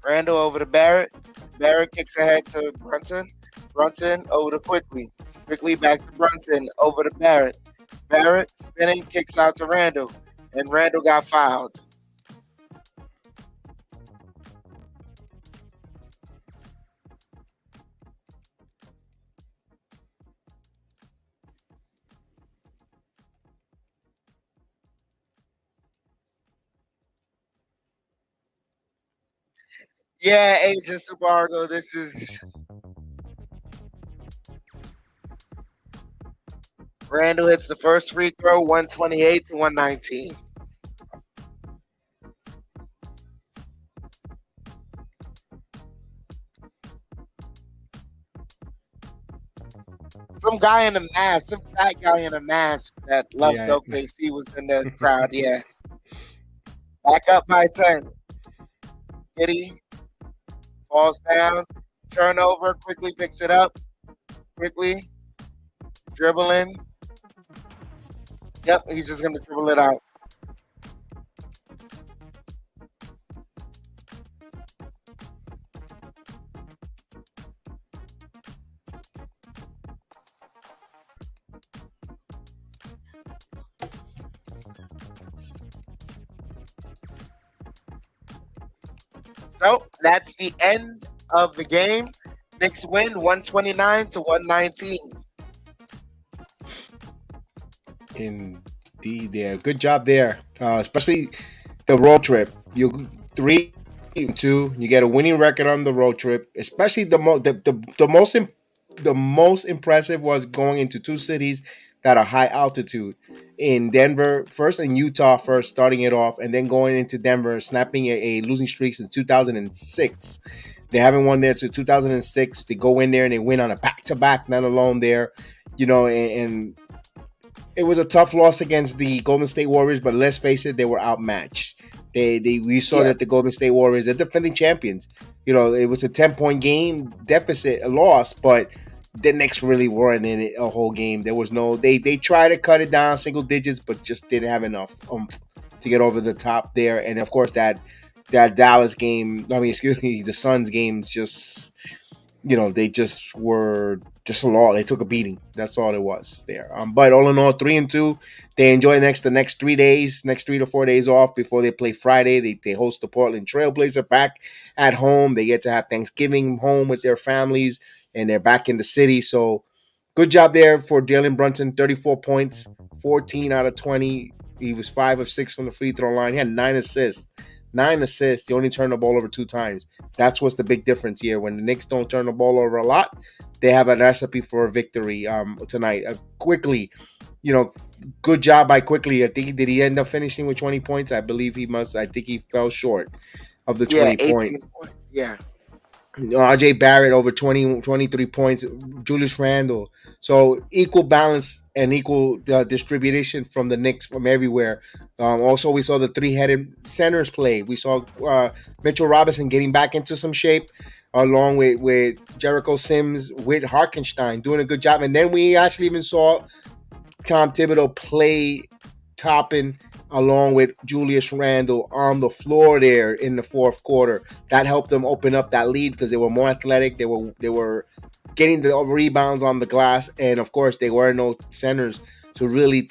Randall over to Barrett. Barrett kicks ahead to Brunson. Brunson over to Quickly. Quickly back to Brunson over to Barrett. Barrett spinning, kicks out to Randall. And Randall got fouled. Yeah, Agent Subargo, this is Randall hits the first free throw, 128 to 119. Some guy in a mask, some fat guy in a mask that loves OKC was in the crowd, yeah. Back up by 10. JEDI falls down, turnover, quickly picks it up, quickly dribbling. Yep, he's just going to dribble it out. So that's the end of the game. Knicks win 129 to 119. Indeed, there. Good job there. Especially the road trip. You 3-2. You get a winning record on the road trip. Especially the most impressive was going into two cities that are high altitude. In Denver first, and Utah first, starting it off, and then going into Denver, snapping a losing streak since 2006. They haven't won there since 2006. They go in there and they win on a back-to-back, not alone there, and it was a tough loss against the Golden State Warriors, but let's face it, they were outmatched. We saw that the Golden State Warriors, they're defending champions. It was a 10-point game deficit, a loss, but the Knicks really weren't in it a whole game. There was no, they tried to cut it down single digits, but just didn't have enough to get over the top there. And of course, that Dallas game, the Suns games, just they just were just a lot. They took a beating. That's all it was there. But all in all, 3-2. They enjoy the next 3 days, next 3 to 4 days off before they play Friday. They host the Portland Trailblazer back at home. They get to have Thanksgiving home with their families, and they're back in the city. So good job there for Jalen Brunson. 34 points, 14 out of 20. He was 5 of 6 from the free throw line. He had 9 assists. 9 assists. He only turned the ball over 2 times. That's what's the big difference here. When the Knicks don't turn the ball over a lot, they have a recipe for a victory tonight. Quickly, good job by Quickly. I think, did he end up finishing with 20 points? I believe he must. I think he fell short of the 20 points. Yeah. RJ Barrett over 23 points. Julius Randle. So equal balance and equal distribution from the Knicks from everywhere. Also, we saw the 3-headed centers play. We saw Mitchell Robinson getting back into some shape, along with Jericho Sims, with Harkenstein doing a good job. And then we actually even saw Tom Thibodeau play Toppin along with Julius Randle on the floor there in the fourth quarter. That helped them open up that lead because they were more athletic. They were getting the rebounds on the glass, and of course, they were no centers to really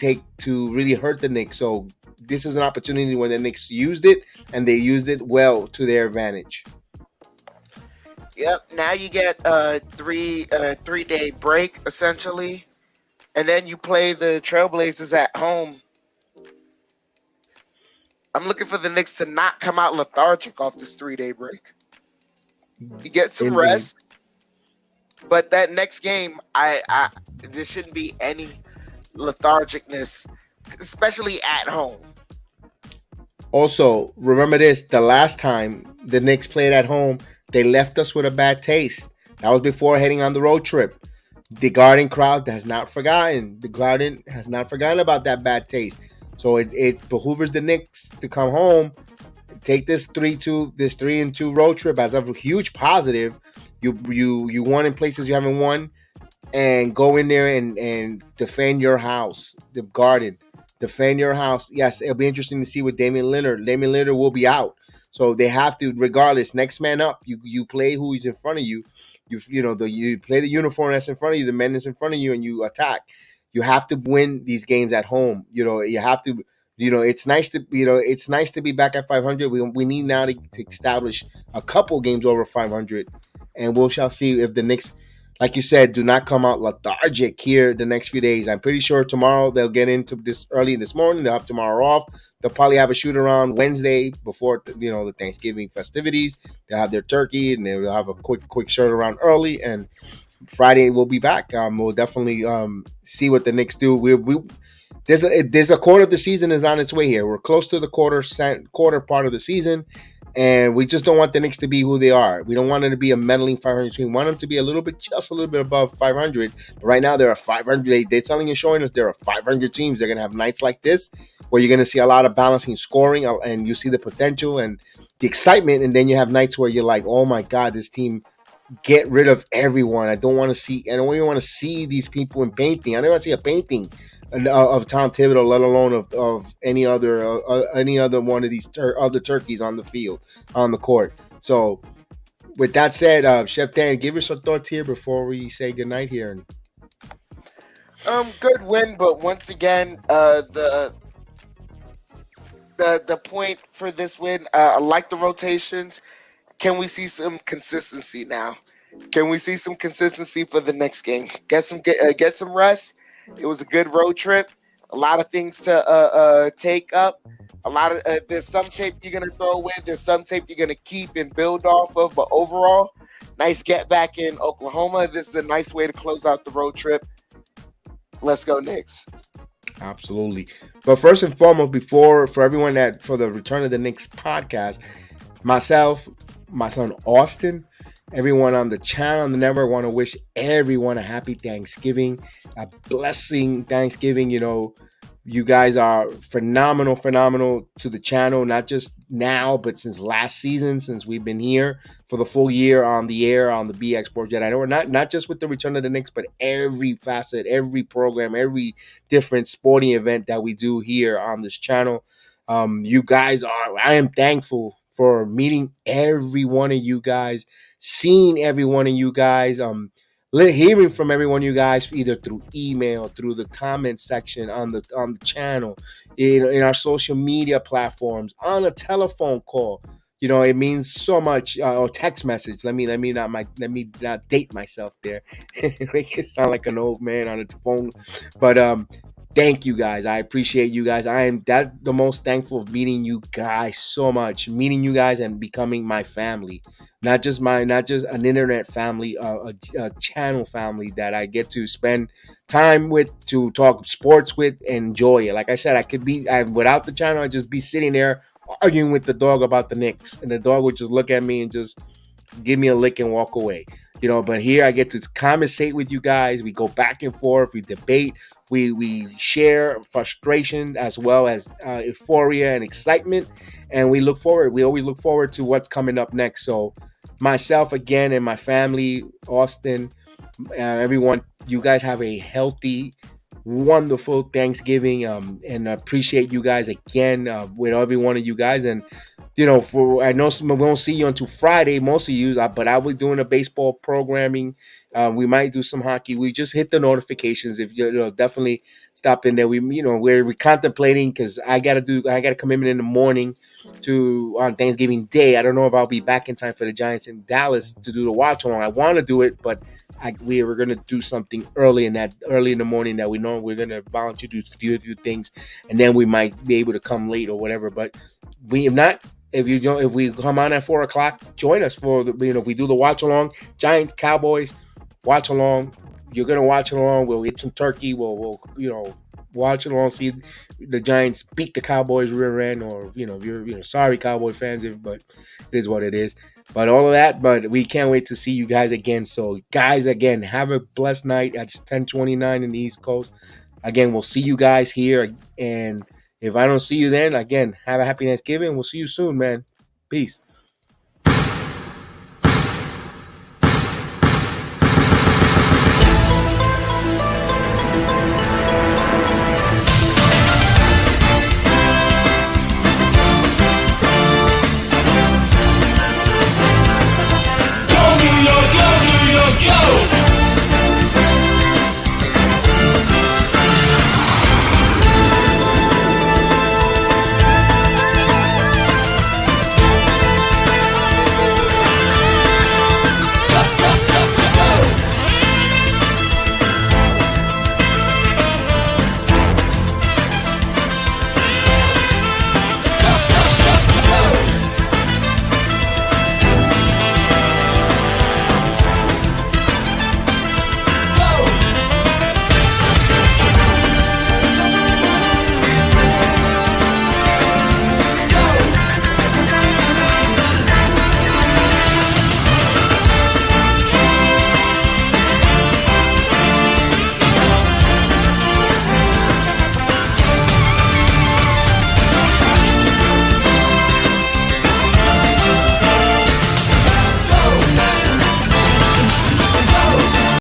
hurt the Knicks. So this is an opportunity when the Knicks used it, and they used it well to their advantage. Yep. Now you get a 3-day break essentially, and then you play the Trailblazers at home. I'm looking for the Knicks to not come out lethargic off this 3-day break. You get some rest, but that next game, there shouldn't be any lethargicness, especially at home. Also, remember this: the last time the Knicks played at home, they left us with a bad taste. That was before heading on the road trip. The Garden crowd has not forgotten. The Garden has not forgotten about that bad taste. So it behooves the Knicks to come home, take this 3-2 road trip as a huge positive. You won in places you haven't won, and go in there and defend your house, the Garden. Defend your house. Yes, it'll be interesting to see with Damian Lillard. Damian Lillard will be out, so they have to, regardless, next man up. You play who is in front of you. You play the uniform that's in front of you, the men that's in front of you, and you attack. You have to win these games at home. You have to. It's nice to be back at 500. We need now to establish a couple games over 500, and we shall see if the Knicks, like you said, do not come out lethargic here the next few days. I'm pretty sure tomorrow they'll get into this early this morning. They'll have tomorrow off. They'll probably have a shoot around Wednesday before the Thanksgiving festivities. They'll have their turkey and they'll have a quick shoot around early. And Friday we'll be back. We'll definitely see what the Knicks do. There's a quarter of the season is on its way here. We're close to the quarter part of the season. And we just don't want the Knicks to be who they are. We don't want them to be a meddling 500 team. We want them to be just a little bit above 500. But right now, they're a 500. They're telling and showing us there are 500 teams. They're going to have nights like this where you're going to see a lot of balancing scoring, and you see the potential and the excitement. And then you have nights where you're like, oh my God, this team, get rid of everyone. I don't even want to see these people in painting. I don't want to see a painting of Tom Thibodeau, let alone of any other one of these other turkeys on the field, on the court. So, with that said, Chef Dan, give us your thoughts here before we say goodnight here. Good win, but once again, the point for this win, I like the rotations. Can we see some consistency now? Can we see some consistency for the next game? Get some rest. It was a good road trip. A lot of things to take up. A lot of there's some tape you're gonna throw away. There's some tape you're gonna keep and build off of. But overall, nice get back in Oklahoma. This is a nice way to close out the road trip. Let's go Knicks. Absolutely. But first and foremost, for the Return of the Knicks podcast, myself, my son Austin, everyone on the channel, on the network, want to wish everyone a happy Thanksgiving, a blessing Thanksgiving. You guys are phenomenal to the channel, not just now, but since last season, since we've been here for the full year on the air on the BX Sports JEDI. I know not just with the Return of the Knicks, but every facet, every program, every different sporting event that we do here on this channel. You guys I am thankful for meeting every one of you guys, seeing every one of you guys, hearing from every one of you guys, either through email, through the comment section on the channel, in our social media platforms, on a telephone call. It means so much. Or text message. Let me not date myself there. Make it sound like an old man on a phone. But thank you guys. I appreciate you guys. I am the most thankful of meeting you guys so much. Meeting you guys and becoming my family. Not just an internet family, a channel family that I get to spend time with, to talk sports with, and enjoy it. Like I said, without the channel, I'd just be sitting there arguing with the dog about the Knicks, and the dog would just look at me and just give me a lick and walk away. But here I get to conversate with you guys. We go back and forth. We debate. We share frustration as well as euphoria and excitement. And we always look forward to what's coming up next. So myself again and my family, Austin, everyone, you guys have a healthy wonderful Thanksgiving, and I appreciate you guys again, with every one of you guys. And for I know we won't see you until Friday, most of you, but I was doing a baseball programming. We might do some hockey. We just hit the notifications. If definitely stop in there. We're contemplating, because I gotta come in the morning to on Thanksgiving Day. I don't know if I'll be back in time for the Giants in Dallas to do the watch along. I want to do it, but we were gonna do something early in the morning that we know we're gonna volunteer to do a few things, and then we might be able to come late or whatever. But we if not. If we come on at 4 o'clock, join us for if we do the watch along, Giants, Cowboys, watch along. You're gonna watch along. We'll get some turkey. We'll watch along, see the Giants beat the Cowboys rear end, or if you're sorry Cowboy fans, but it is what it is. But all of that, but we can't wait to see you guys again. So guys, again, have a blessed night. It's 10:29 in the East Coast. Again, we'll see you guys here, and if I don't see you then, again, have a happy Thanksgiving. We'll see you soon, man. Peace.